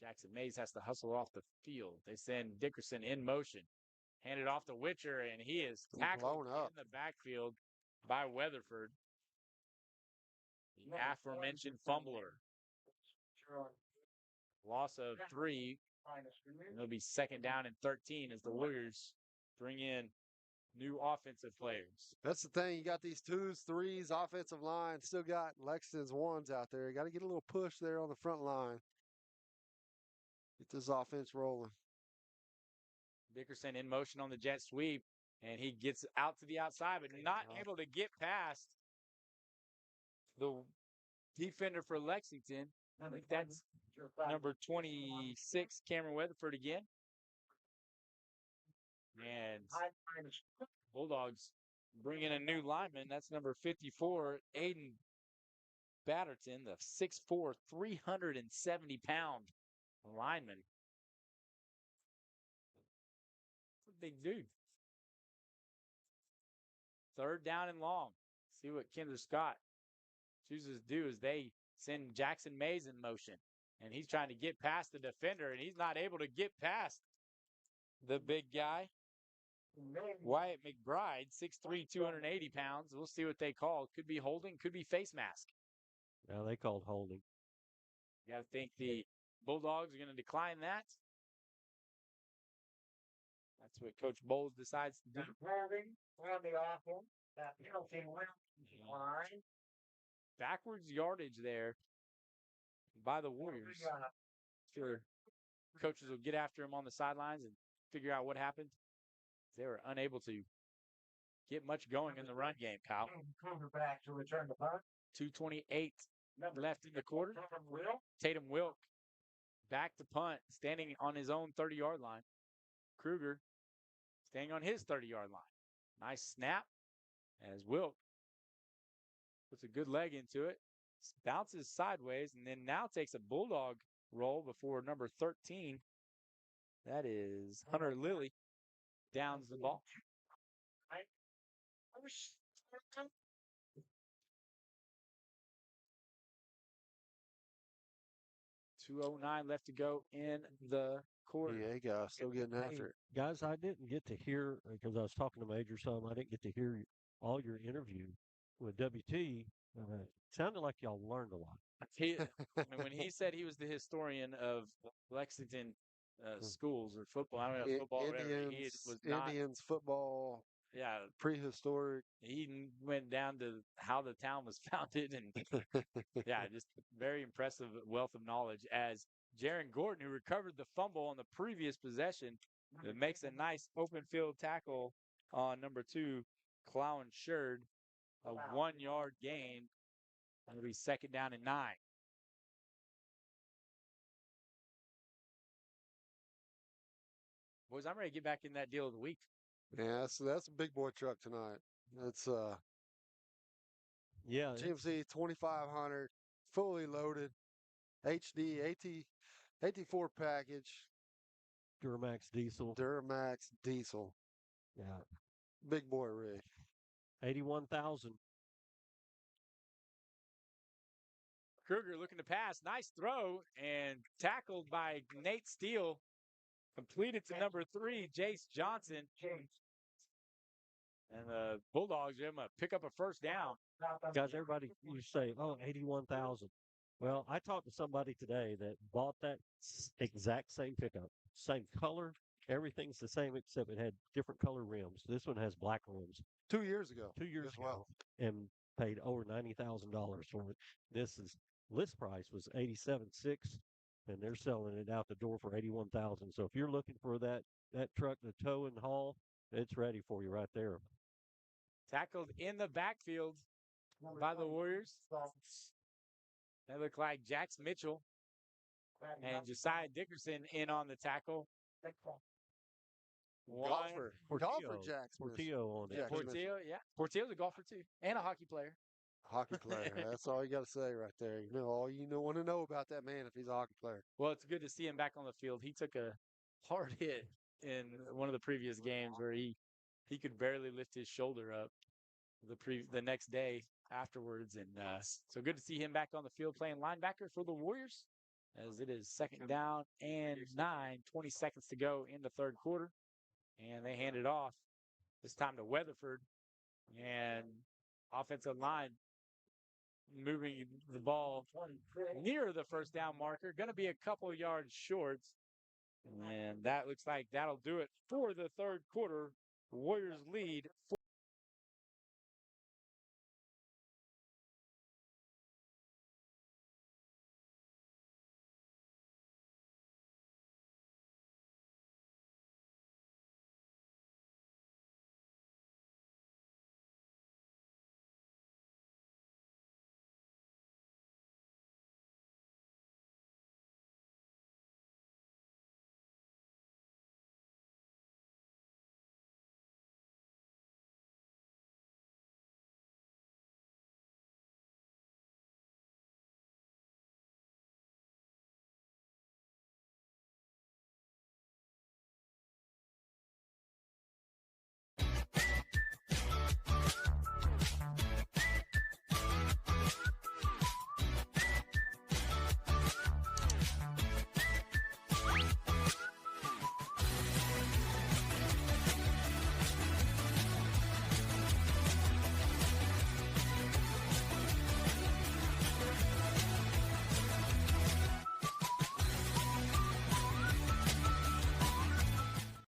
Jackson Mays has to hustle off the field. They send Dickerson in motion. Hand it off to Witcher, and he is tackled in the backfield by Weatherford. The aforementioned fumbler. Loss of 3. And it'll be second down and 13 as the Warriors bring in new offensive players. That's the thing. You got these 2s, 3s, offensive line. Still got Lexington's 1s out there. You got to get a little push there on the front line. Get this offense rolling. Dickerson in motion on the jet sweep, and he gets out to the outside, but not able to get past the defender for Lexington. I think that's number 26, Cameron Weatherford again. And Bulldogs bring in a new lineman. That's number 54, Aiden Batterton, the 6'4", 370-pound lineman. That's a big dude. Third down and long. See what Kinzer Scott chooses to do as they send Jackson Mays in motion. And he's trying to get past the defender, and he's not able to get past the big guy. Wyatt McBride, 6'3", 280 pounds. We'll see what they call. Could be holding, could be face mask. Now they called holding. You got to think the Bulldogs are going to decline that. That's what Coach Bowles decides to do. Holding on the offense. That penalty will decline. Backwards yardage there by the Warriors. Sure, coaches will get after him on the sidelines and figure out what happened. They were unable to get much going in the run game, Kyle. Quarterback to return the punt. 2:28 left in the quarter. Tatum Wilk back to punt, standing on his own 30-yard line. Kruger staying on his 30-yard line. Nice snap as Wilt puts a good leg into it, bounces sideways, and then now takes a bulldog roll before number 13. That is Hunter Lilly downs the ball. 2:09 left to go in the quarter. Yeah, guys, still getting after it. Guys, I didn't get to hear, because I was talking to Major some, I didn't get to hear all your interview with WT. Sounded like y'all learned a lot. When he said he was the historian of Lexington schools or football, I don't know, football or whatever, he was not. Indians football. Yeah. Prehistoric. He went down to how the town was founded, and yeah, just very impressive wealth of knowledge. As Jaron Gordon, who recovered the fumble on the previous possession, makes a nice open field tackle on number 2, Clown Sherd, a 1-yard gain. It'll be 2nd down and 9. Boys, I'm ready to get back in that deal of the week. Yeah, that's a big boy truck tonight. That's yeah, GMC 2500, fully loaded, HD AT4 package, Duramax diesel. Yeah, big boy rig. 81,000. Kruger looking to pass. Nice throw and tackled by Nate Steele. Completed to number 3, Jace Johnson. And the Bulldogs are going to pick up a first down. Guys, everybody, you say, 81,000. Well, I talked to somebody today that bought that exact same pickup, same color. Everything's the same except it had different color rims. This one has black rims. 2 years ago. 2 years as ago. well. And paid over $90,000 for it. This is list price was $87,600, and they're selling it out the door for $81,000. So if you're looking for that truck to tow and haul, it's ready for you right there. Tackled in the backfield by the Warriors. That looked like Jax Mitchell and Josiah Dickerson in on the tackle. Golfer Jax. Portillo on it. Portillo, yeah. Portillo's a golfer too, and a hockey player. Hockey player. That's all you got to say right there. You know all you want to know about that man if he's a hockey player. Well, it's good to see him back on the field. He took a hard hit in one of the previous games where he could barely lift his shoulder up the next day afterwards, and so good to see him back on the field playing linebacker for the Warriors, as it is 2nd down and 9, 20 seconds to go in the 3rd quarter, and they hand it off this time to Weatherford, and offensive line moving the ball near the 1st down marker, going to be a couple yards short, and that looks like that'll do it for the 3rd quarter. Warriors lead.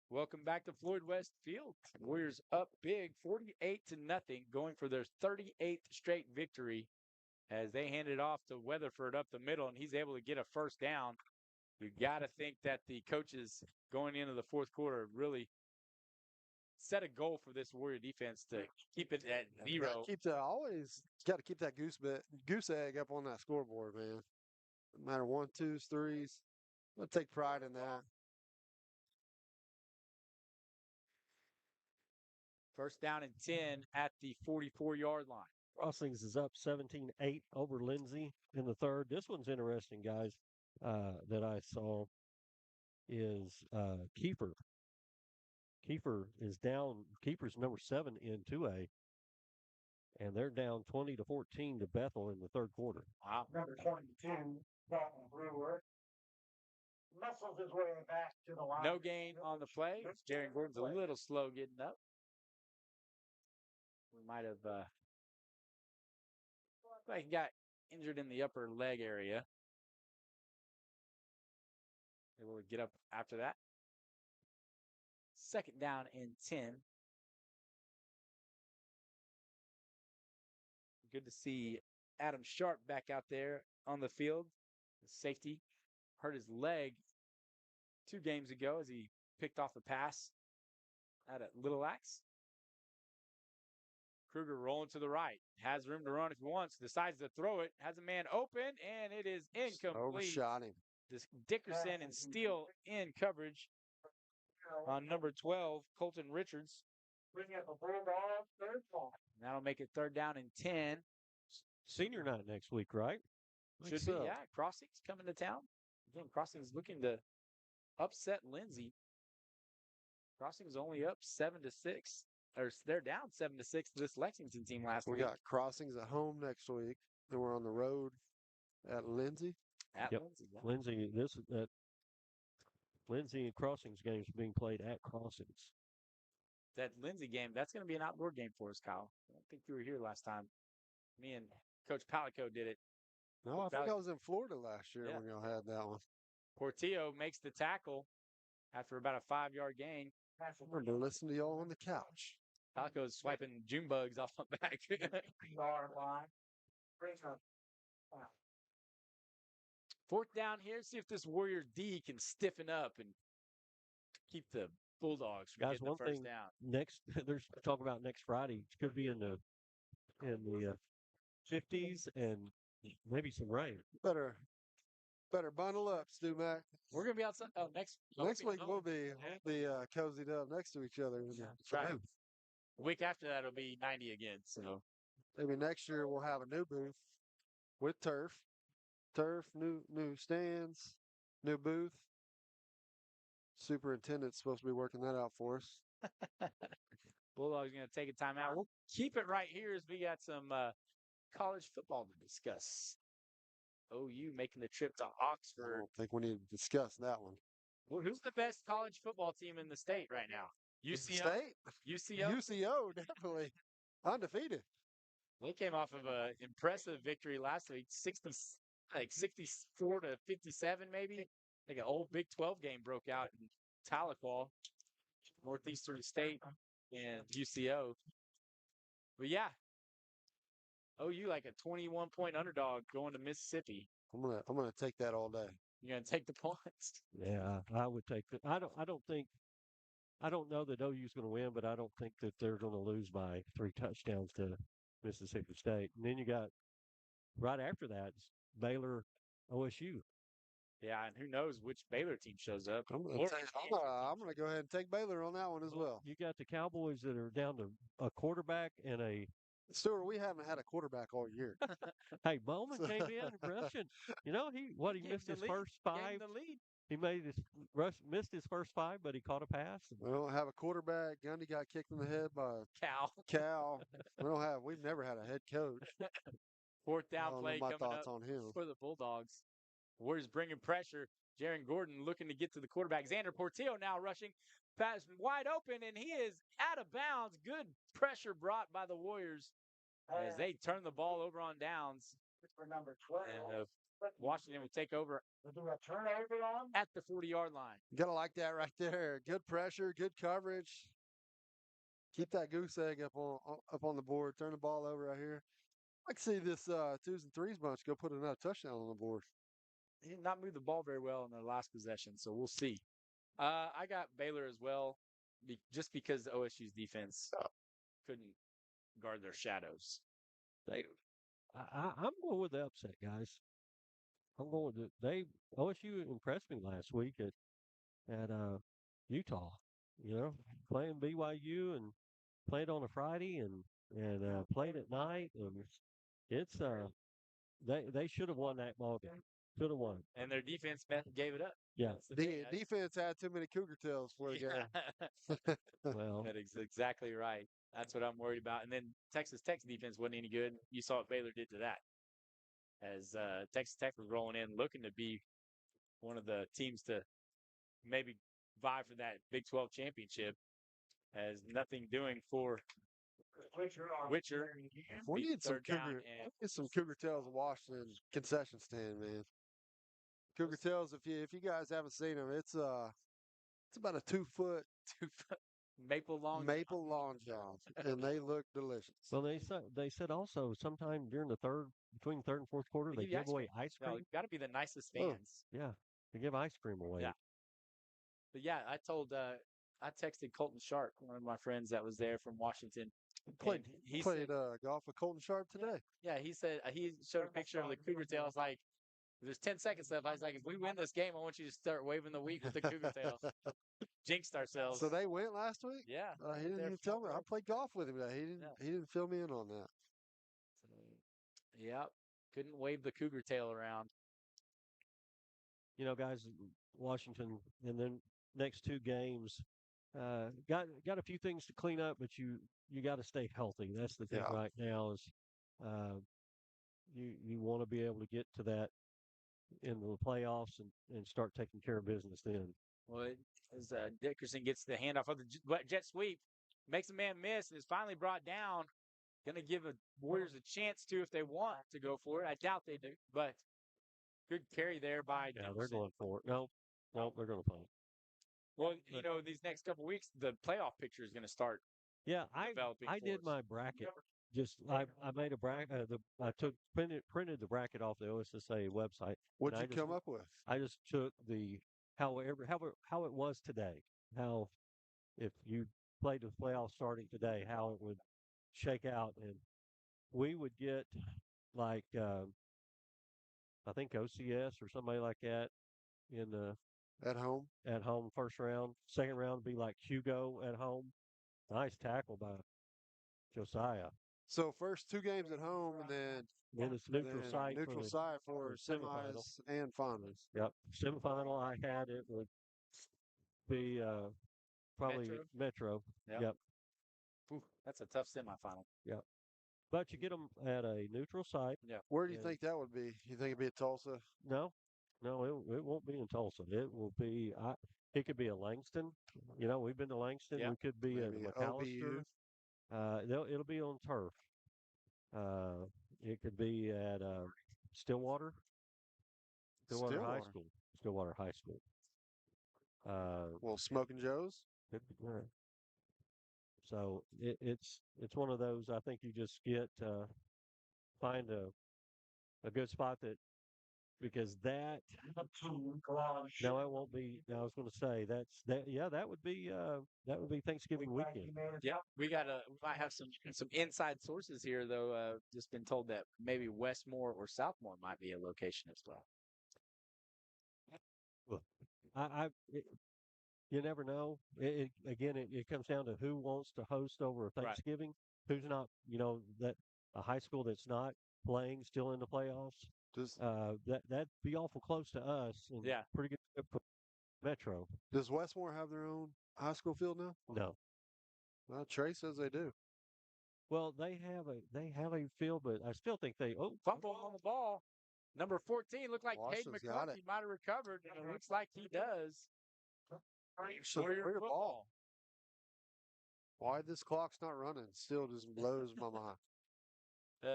Welcome back to Floyd West Field. Warriors up big, 48-0, going for their 38th straight victory as they hand it off to Weatherford up the middle, and he's able to get a first down. You got to think that the coaches going into the 4th quarter really set a goal for this Warrior defense to keep it at 0. Always got to keep that goose egg up on that scoreboard, man. No matter 1s, 2s, 3s. I'll take pride in that. First down and 10 at the 44-yard line. Crossings is up 17-8 over Lindsay in the third. This one's interesting, guys, that I saw is Kiefer. Kiefer is down. Kiefer's number 7 in 2A, and they're down 20-14 to Bethel in the third quarter. Wow. Number 22, Dalton Brewer. Muscles his way back to the line. No gain on the play. Jaron Gordon's a little slow getting up. We might have he got injured in the upper leg area. Able to get up after that. Second down and 10. Good to see Adam Sharp back out there on the field. The safety hurt his leg 2 games ago as he picked off a pass out at Little Axe. Kruger rolling to the right. Has room to run if he wants. Decides to throw it. Has a man open, and it is incomplete. Overshot him. This Dickerson and Steele in coverage on number 12, Colton Richards. Bring up a Bulldog third ball. That'll make it third down and 10. Senior night next week, right? Should be, yeah. Crossing's coming to town. Again, Crossing's looking to upset Lindsay. Crossing's only up 7-6. Or they're down 7-6 to this Lexington team last week. We got Crossings at home next week. Then we're on the road at Lindsay. At Yep. Lindsay, yeah. Lindsay, Lindsay and Crossings games being played at Crossings. That Lindsay game, that's going to be an outdoor game for us, Kyle. I don't think you were here last time. Me and Coach Palico did it. No, I think I was in Florida last year when y'all had that one. Portillo makes the tackle after about a 5-yard gain. I remember listening to y'all on the couch. Palico's swiping June bugs off my back. Yard line. Bring up. Fourth down here. See if this Warriors D can stiffen up and keep the Bulldogs from Guys, getting the one first thing down. next, there's talk about next Friday. It could be in the 50s and maybe some rain. Better bundle up, Stu Mac. We're gonna be outside. Oh, next week we'll be cozied up next to each other. That's right. The week after that it'll be 90 again. So maybe next year we'll have a new booth with turf, new stands, new booth. Superintendent's supposed to be working that out for us. Bulldogs going to take a timeout. We'll keep it right here as we got some college football to discuss. OU making the trip to Oxford. I don't think we need to discuss that one. Well, who's the best college football team in the state right now? UCO? State? UCO? UCO, definitely. Undefeated. They came off of an impressive victory last week, 64 to 57 maybe. I think an old Big 12 game broke out in Tahlequah, Northeastern State, and UCO. But yeah, OU like a 21-point underdog going to Mississippi. I'm gonna take that all day. You're gonna take the points. Yeah, I would take it. I don't know that OU's going to win, but I don't think that they're going to lose by 3 touchdowns to Mississippi State. And then you got right after that Baylor, OSU. Yeah, and who knows which Baylor team shows up. I'm gonna go ahead and take Baylor on that one as well. You got the Cowboys that are down to a quarterback and a. Stuart, we haven't had a quarterback all year. Hey, Bowman came in rushing. You know he missed his first 5. He missed his first 5, but he caught a pass. We don't have a quarterback. Gundy got kicked in the head by Cal. We've never had a head coach. Fourth down play my coming thoughts up on him. for the Bulldogs. Warriors bringing pressure. Jaron Gordon looking to get to the quarterback. Xander Portillo now rushing. Pass wide open, and he is out of bounds. Good pressure brought by the Warriors as they turn the ball over on downs. For number 12. And Washington will take over at the 40-yard line. You gotta like that right there. Good pressure, good coverage. Keep that goose egg up on the board. Turn the ball over right here. I can see this 2s and 3s bunch go put another touchdown on the board. He did not move the ball very well in their last possession, so we'll see. I got Baylor as well, just because the OSU's defense couldn't guard their shadows. I'm going with the upset, guys. I'm going to OSU impressed me last week at Utah. You know, playing BYU and played on a Friday and played at night, and it's they should have won that ball game. Should have won. And their defense gave it up. Yeah. The defense had too many cougar tails for the game. Well, that is exactly right. That's what I'm worried about. And then Texas Tech's defense wasn't any good. You saw what Baylor did to that. As Texas Tech was rolling in, looking to be one of the teams to maybe vie for that Big 12 championship, has nothing doing for Witcher. We need some cougar tails in Washington concession stand, man. Cougar tails. If you guys haven't seen them, it's about a 2 foot maple long johns, and they look delicious. Well, they said also sometime during between third and fourth quarter, they give away ice cream. No, got to be the nicest fans. Yeah, they give ice cream away. Yeah. But yeah, I texted Colton Sharp, one of my friends that was there from Washington. He played golf with Colton Sharp today. Yeah, he said he showed a picture of the cougar tail. I was like, there's 10 seconds left. I was like, if we win this game, I want you to start waving the week with the cougar tail. Jinxed ourselves. So they went last week? Yeah. He didn't even tell me. I played golf with him today. He didn't fill me in on that. Yep. Couldn't wave the cougar tail around. You know, guys, Washington, and then next two games, got a few things to clean up, but you got to stay healthy. That's the thing right now is you want to be able to get to that in the playoffs and start taking care of business then. Well, as Dickerson gets the handoff of the jet sweep, makes a man miss, and is finally brought down. Going to give the Warriors a chance to if they want to go for it. I doubt they do, but good carry there by Yeah, Dickerson. they're going for it. No, they're going to punt. Well, you know, these next couple of weeks, the playoff picture is going to start. Yeah, developing I did my bracket. I made a bracket. I printed the bracket off the OSSA website. What'd you come up with? I just took how it was today. How if you played the playoff starting today, how it would shake out, and we would get like I think OCS or somebody like that in the at home first round. Second round would be like Hugo at home. Nice tackle by Josiah. So first two games at home, and then it's neutral site for semis and finals. Yep, semifinal. I had it would be probably Metro. Yep. Ooh, that's a tough semifinal. Yep. But you get them at a neutral site. Yeah. Where do you think that would be? You think it'd be at Tulsa? No, it won't be in Tulsa. It will be. It could be a Langston. You know, we've been to Langston. Yeah. We could be at Maybe McAllister. It'll be on turf. It could be at Stillwater High School. Stillwater High School. Well, Smoking Joe's. So it's one of those. I think you just find a good spot because that. No, it won't be. I was going to say that. Yeah, that would be Thanksgiving weekend. Yeah, we might have some inside sources here though. Just been told that maybe Westmore or Southmore might be a location as well. Well, you never know. It comes down to who wants to host over Thanksgiving, who's not. You know, that a high school that's not playing still in the playoffs. That'd be awful close to us. And pretty good for Metro. Does Westmore have their own high school field now? No. Well, Trey says they do. Well, they have a field, but I still think fumble on the ball. Number 14 looked like Hayden Washington's got McCarthy might have recovered, and it looks like he does. Warrior ball. Why this clock's not running still just blows my mind.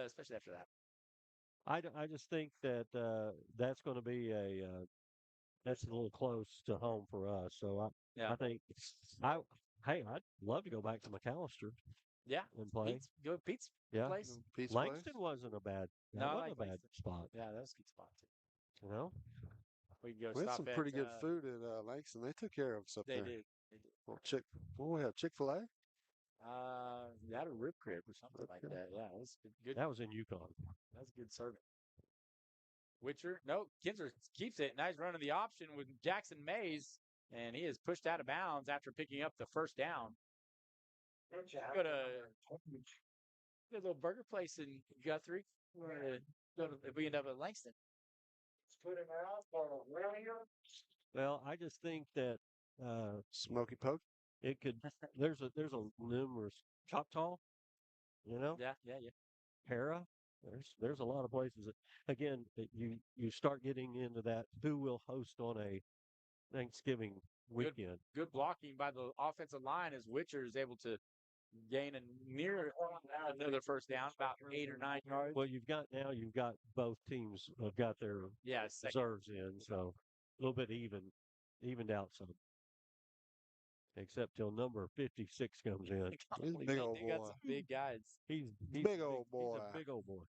Especially after that. I just think that that's going to be that's a little close to home for us. So I think I'd love to go back to McAllister. Yeah, and play. Go to Pete's place. Pete's Langston wasn't a bad. That wasn't a bad spot. Yeah, that was a good spot too. You know, we can go. We had some pretty good food at Langston. They took care of us up there. They did. Well, what do we have? Chick-fil-A? That a rib crib or something like that. Yeah, that was good. That was in Yukon. That was good serving. Witcher. No, Kinzer keeps it. Nice run of the option with Jackson Mays, and he is pushed out of bounds after picking up the first down. Go to a little burger place in Guthrie. We end up at Langston. Well, I just think that Smoky Poke. it could. There's a numerous Choctaw, Yeah. Para. There's a lot of places that, again, that you start getting into that. Who will host on a Thanksgiving weekend? Good blocking by the offensive line as Witcher is able to gain another first down, about 8 or 9 yards. Well, you've got both teams have got their reserves in, so a little bit evened out some. Except till number 56 comes in. He's a big old They got boy. some big guys. He's Big old boy. He's a big old boy.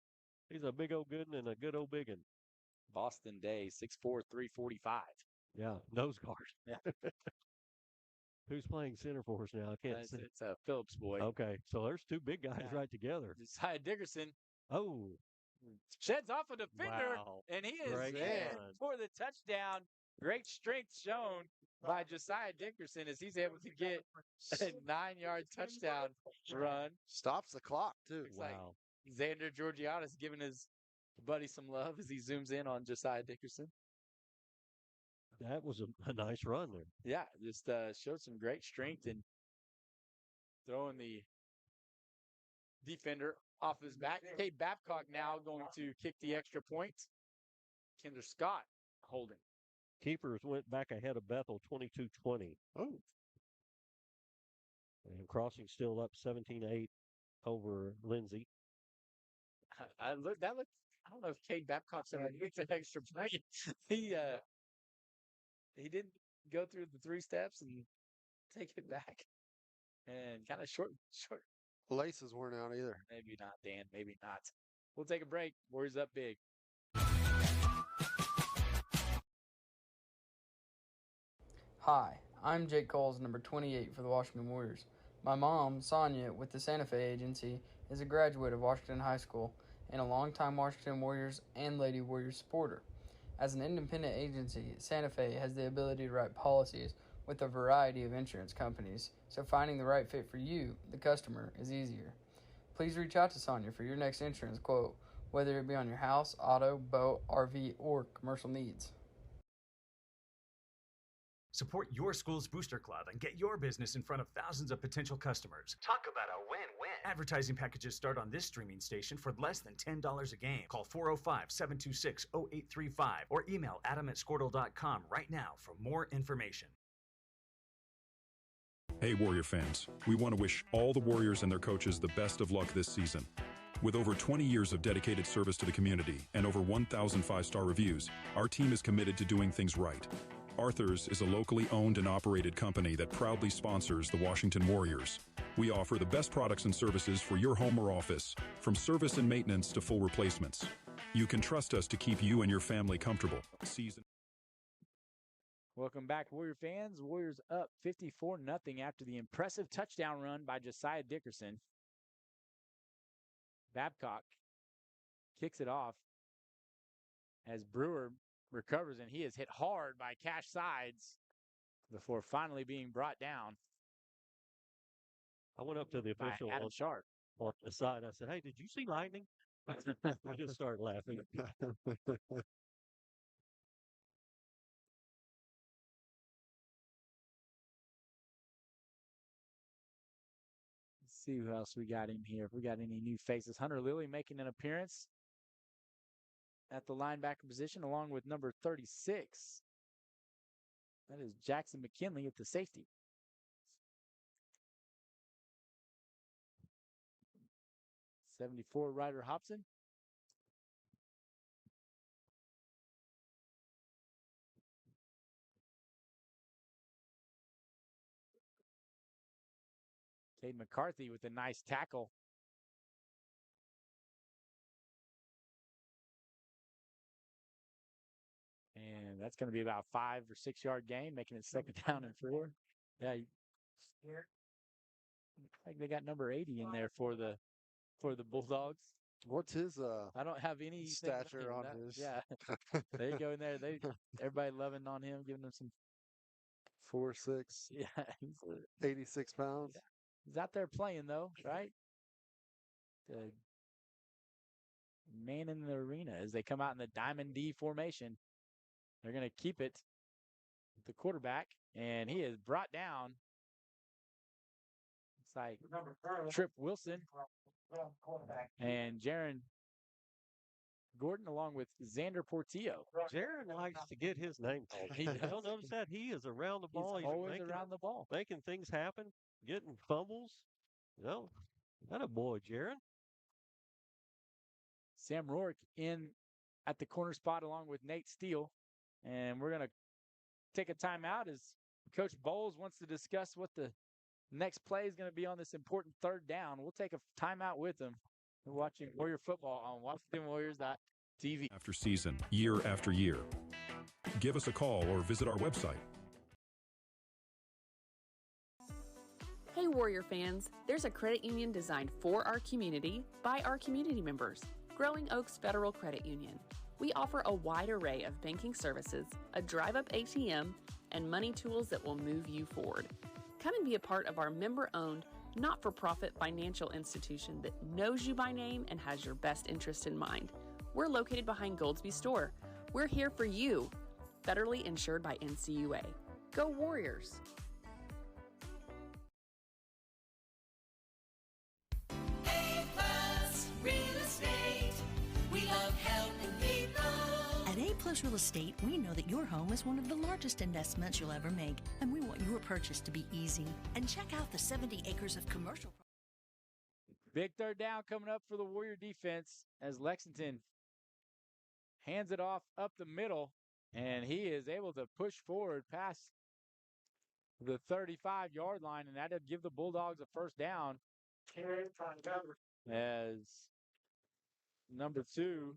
He's a big old good one and a good old big one. Boston Day, 6'4", 345. Yeah, nose guard. Yeah. Who's playing center for us now? I can't see. It's a Phillips boy. Okay, so there's two big guys right together. Josiah Dickerson Oh, sheds off a defender, wow. and he is Great in run. for the touchdown. Great strength shown by Josiah Dickerson as he's able to get a 9-yard touchdown run. Stops the clock, too. Looks like Xander Georgiadis giving his buddy some love as he zooms in on Josiah Dickerson. That was a nice run there. Yeah, just showed some great strength and throwing the defender off his back. Cade Babcock now going to kick the extra point. Kinder Scott holding. Keepers went back ahead of Bethel 22-20. Oh. And Crossing still up 17-8 over Lindsay. I don't know if Cade Babcock's ever gets an extra point. He didn't go through the 3 steps and take it back. And kind of short. Laces weren't out either. Maybe not, Dan. Maybe not. We'll take a break. Warriors up big. Hi, I'm Jake Coles, number 28 for the Washington Warriors. My mom, Sonia, with the Santa Fe Agency, is a graduate of Washington High School and a longtime Washington Warriors and Lady Warriors supporter. As an independent agency, Santa Fe has the ability to write policies with a variety of insurance companies, so finding the right fit for you, the customer, is easier. Please reach out to Sonia for your next insurance quote, whether it be on your house, auto, boat, RV, or commercial needs. Support your school's booster club and get your business in front of thousands of potential customers. Talk about a win-win. Advertising packages start on this streaming station for less than $10 a game. Call 405-726-0835 or email adam@squirtle.com right now for more information. Hey, Warrior fans. We want to wish all the Warriors and their coaches the best of luck this season. With over 20 years of dedicated service to the community and over 1,000 five-star reviews, our team is committed to doing things right. Arthur's is a locally owned and operated company that proudly sponsors the Washington Warriors. We offer the best products and services for your home or office, from service and maintenance to full replacements. You can trust us to keep you and your family comfortable. Welcome back, Warrior fans. Warriors up 54-0 after the impressive touchdown run by Josiah Dickerson. Babcock kicks it off as Brewer recovers, and he is hit hard by Cash Sides before finally being brought down. I went up to the official Adam Sharp on the side. I said, "Hey, did you see lightning?" I just started laughing. Let's see who else we got in here. If we got any new faces. Hunter Lilly making an appearance at the linebacker position along with number 36. That is Jackson McKinley at the safety. '74 Ryder Hobson. Cade McCarthy with a nice tackle. And that's going to be about a 5 or 6 yard gain, making it 2nd down and 4. Yeah, looks like they got number 80 in there for the Bulldogs. What's his I don't have any stature on his? Yeah, there you go in there. Everybody loving on him, giving him some 4'6", yeah. He's 86 pounds. yeah. He's out there playing though, right? The man in the arena as they come out in the Diamond D formation. They're going to keep it. The quarterback, and he is brought down. It's like Trip Wilson and Jaron Gordon, along with Xander Portillo. Jaron likes to get his name called. He does. You'll notice that he is around the ball. He's always around the ball, making things happen, getting fumbles. That a boy, Jaron. Sam Rourke in at the corner spot along with Nate Steele. And we're going to take a timeout as Coach Bowles wants to discuss what the next play is going to be on this important third down. We'll take a timeout with him. We're watching Warrior football on WashingtonWarriors.tv. After season, year after year. Give us a call or visit our website. Hey Warrior fans, there's a credit union designed for our community by our community members, Growing Oaks Federal Credit Union. We offer a wide array of banking services, a drive-up ATM, and money tools that will move you forward. Come and be a part of our member-owned, not-for-profit financial institution that knows you by name and has your best interest in mind. We're located behind Goldsby Store. We're here for you. Federally insured by NCUA. Go Warriors! A-Plus Real Estate. We love helping people. At A-Plus Real Estate, we know that your home is one of the largest investments you'll ever make, and we want your purchase to be easy. And check out the 70 acres of commercial. Big third down coming up for the Warrior defense as Lexington hands it off up the middle, and he is able to push forward past the 35-yard line, and that'd give the Bulldogs a first down as number 2,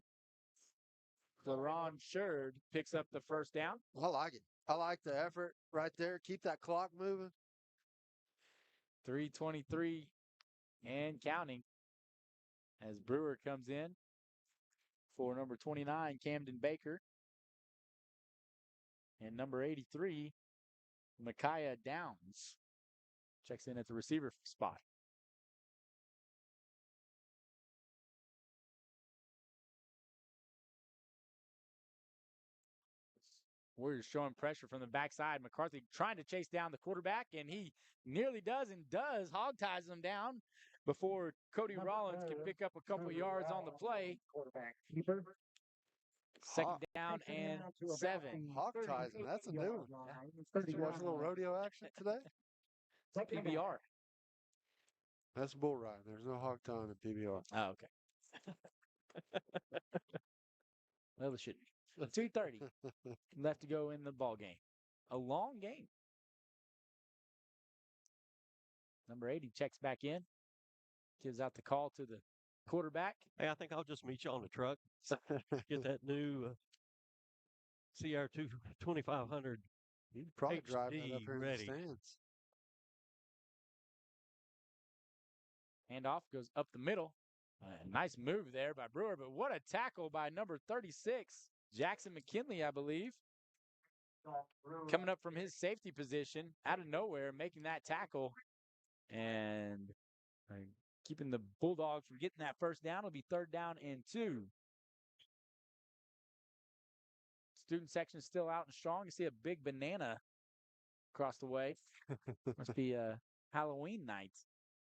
Laron Sherd, picks up the first down. I like it. I like the effort right there. Keep that clock moving. 3:23 and counting as Brewer comes in for number 29, Camden Baker. And number 83, Micaiah Downs, checks in at the receiver spot. Warriors showing pressure from the backside. McCarthy trying to chase down the quarterback, and he nearly does hog ties him down before Cody Rollins can pick up a couple yards on the play. Quarterback keeper. Second down and 7. Hog ties him. That's a new one. Did you watch a little rodeo action today? PBR. That's bull riding. There's no hog tying in PBR. Oh, okay. Well, it should be. 2:30 left to go in the ball game. A long game. Number 80 checks back in, gives out the call to the quarterback. Hey, I think I'll just meet you on the truck. Get that new CR2 2500. You'd probably drive that up here ready. in the stands. Handoff goes up the middle. Nice move there by Brewer, but what a tackle by number 36, Jackson McKinley, I believe. Coming up from his safety position out of nowhere, making that tackle and keeping the Bulldogs from getting that first down. It'll be 3rd down and 2. Student section is still out and strong. You see a big banana across the way. Must be a Halloween night,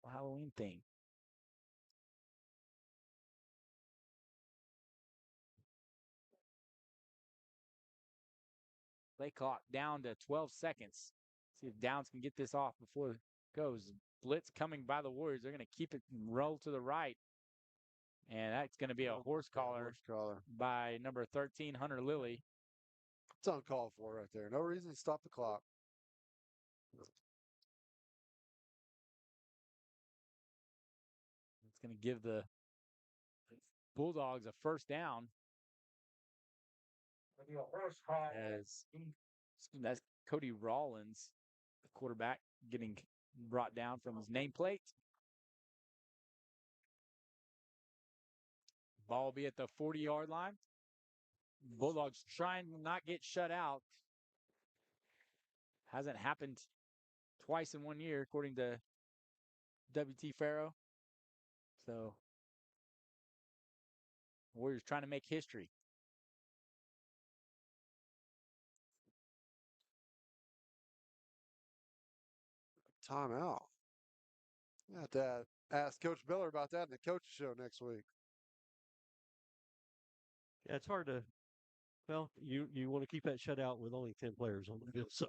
a Halloween thing. Play clock down to 12 seconds. See if Downs can get this off before it goes. Blitz coming by the Warriors. They're going to keep it and roll to the right. And that's going to be a horse collar by number 13, Hunter Lilly. It's uncalled for right there. No reason to stop the clock. It's going to give the Bulldogs a first down. As that's Cody Rollins, the quarterback, getting brought down from his nameplate. Ball will be at the 40-yard line. Bulldogs trying to not get shut out. Hasn't happened twice in 1 year, according to W.T. Farrow. So, Warriors trying to make history. Timeout. I have to ask Coach Miller about that in the coach show next week. Yeah, it's hard to. Well, you want to keep that shutout with only 10 players on the field, so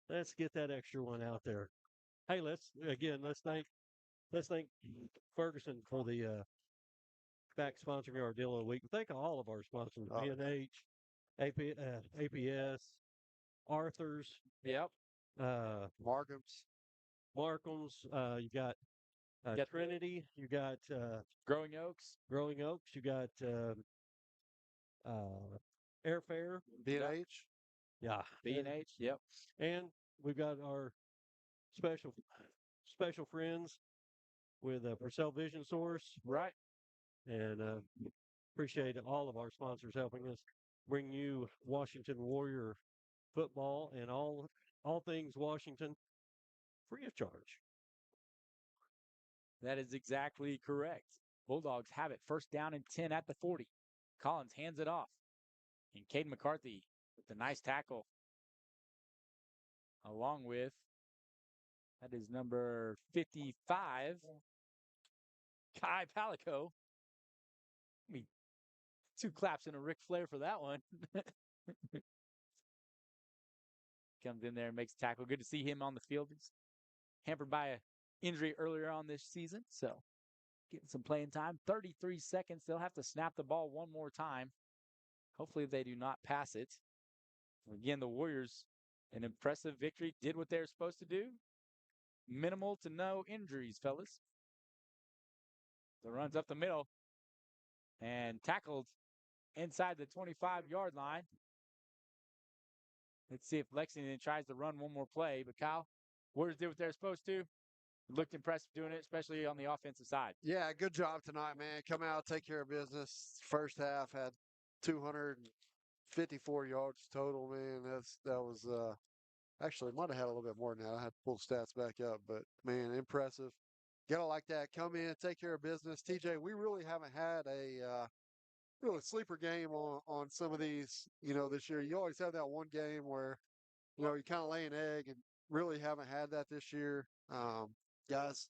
let's get that extra one out there. Hey, let's thank Ferguson for the back sponsoring our deal of the week. Thank all of our sponsors: B&H, APS, Arthur's. Yep. Markham's. You got Trinity. You got Growing Oaks. You got Airfare. B&H. Yeah. B&H. Yep. And we've got our special friends with Purcell Vision Source. Right. And appreciate all of our sponsors helping us bring you Washington Warrior football and all things Washington free of charge. That is exactly correct. Bulldogs have it 1st down and 10 at the 40. Collins hands it off. And Caden McCarthy with the nice tackle. Along with, that is number 55, Kai Palico. I mean, 2 claps and a Ric Flair for that one. Comes in there and makes a tackle. Good to see him on the field. He's hampered by an injury earlier on this season, so getting some playing time. 33 seconds. They'll have to snap the ball one more time. Hopefully they do not pass it. Again, the Warriors, an impressive victory, did what they were supposed to do. Minimal to no injuries, fellas. The runs up the middle and tackled inside the 25-yard line. Let's see if Lexington tries to run one more play. But Kyle, Warriors did what they're supposed to. Looked impressive doing it, especially on the offensive side. Yeah, good job tonight, man. Come out, take care of business. First half had 254 yards total, man. That was actually might have had a little bit more than that. I had to pull the stats back up, but man, impressive. Gotta like that. Come in, take care of business. TJ, we really haven't had a really sleeper game on some of these, this year. You always have that one game where, you kind of lay an egg, and really haven't had that this year. Guys,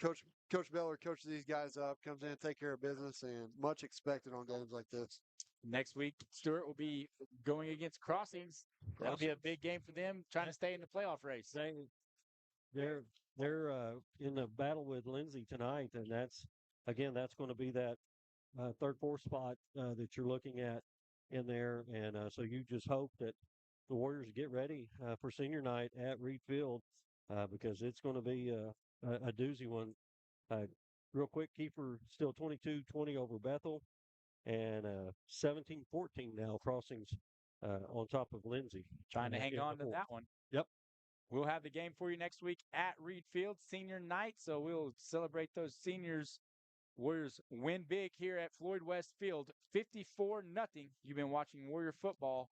Coach Beller coaches these guys up, comes in, take care of business, and much expected on games like this. Next week, Stewart will be going against Crossings. That'll be a big game for them, trying to stay in the playoff race. They're in the battle with Lindsay tonight, and that's going to be that 3rd, 4th spot that you're looking at in there, and so you just hope that the Warriors get ready for senior night at Reed Field because it's going to be a doozy one. Real quick, Kiefer still 22-20 over Bethel, and 17-14 now. Crossings on top of Lindsay. Trying to hang on to that one. Yep. We'll have the game for you next week at Reed Field, senior night. So we'll celebrate those seniors. Warriors win big here at Floyd West Field, 54-0. You've been watching Warrior football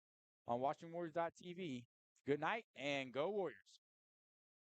on WashingtonWarriors.tv. Good night and go Warriors.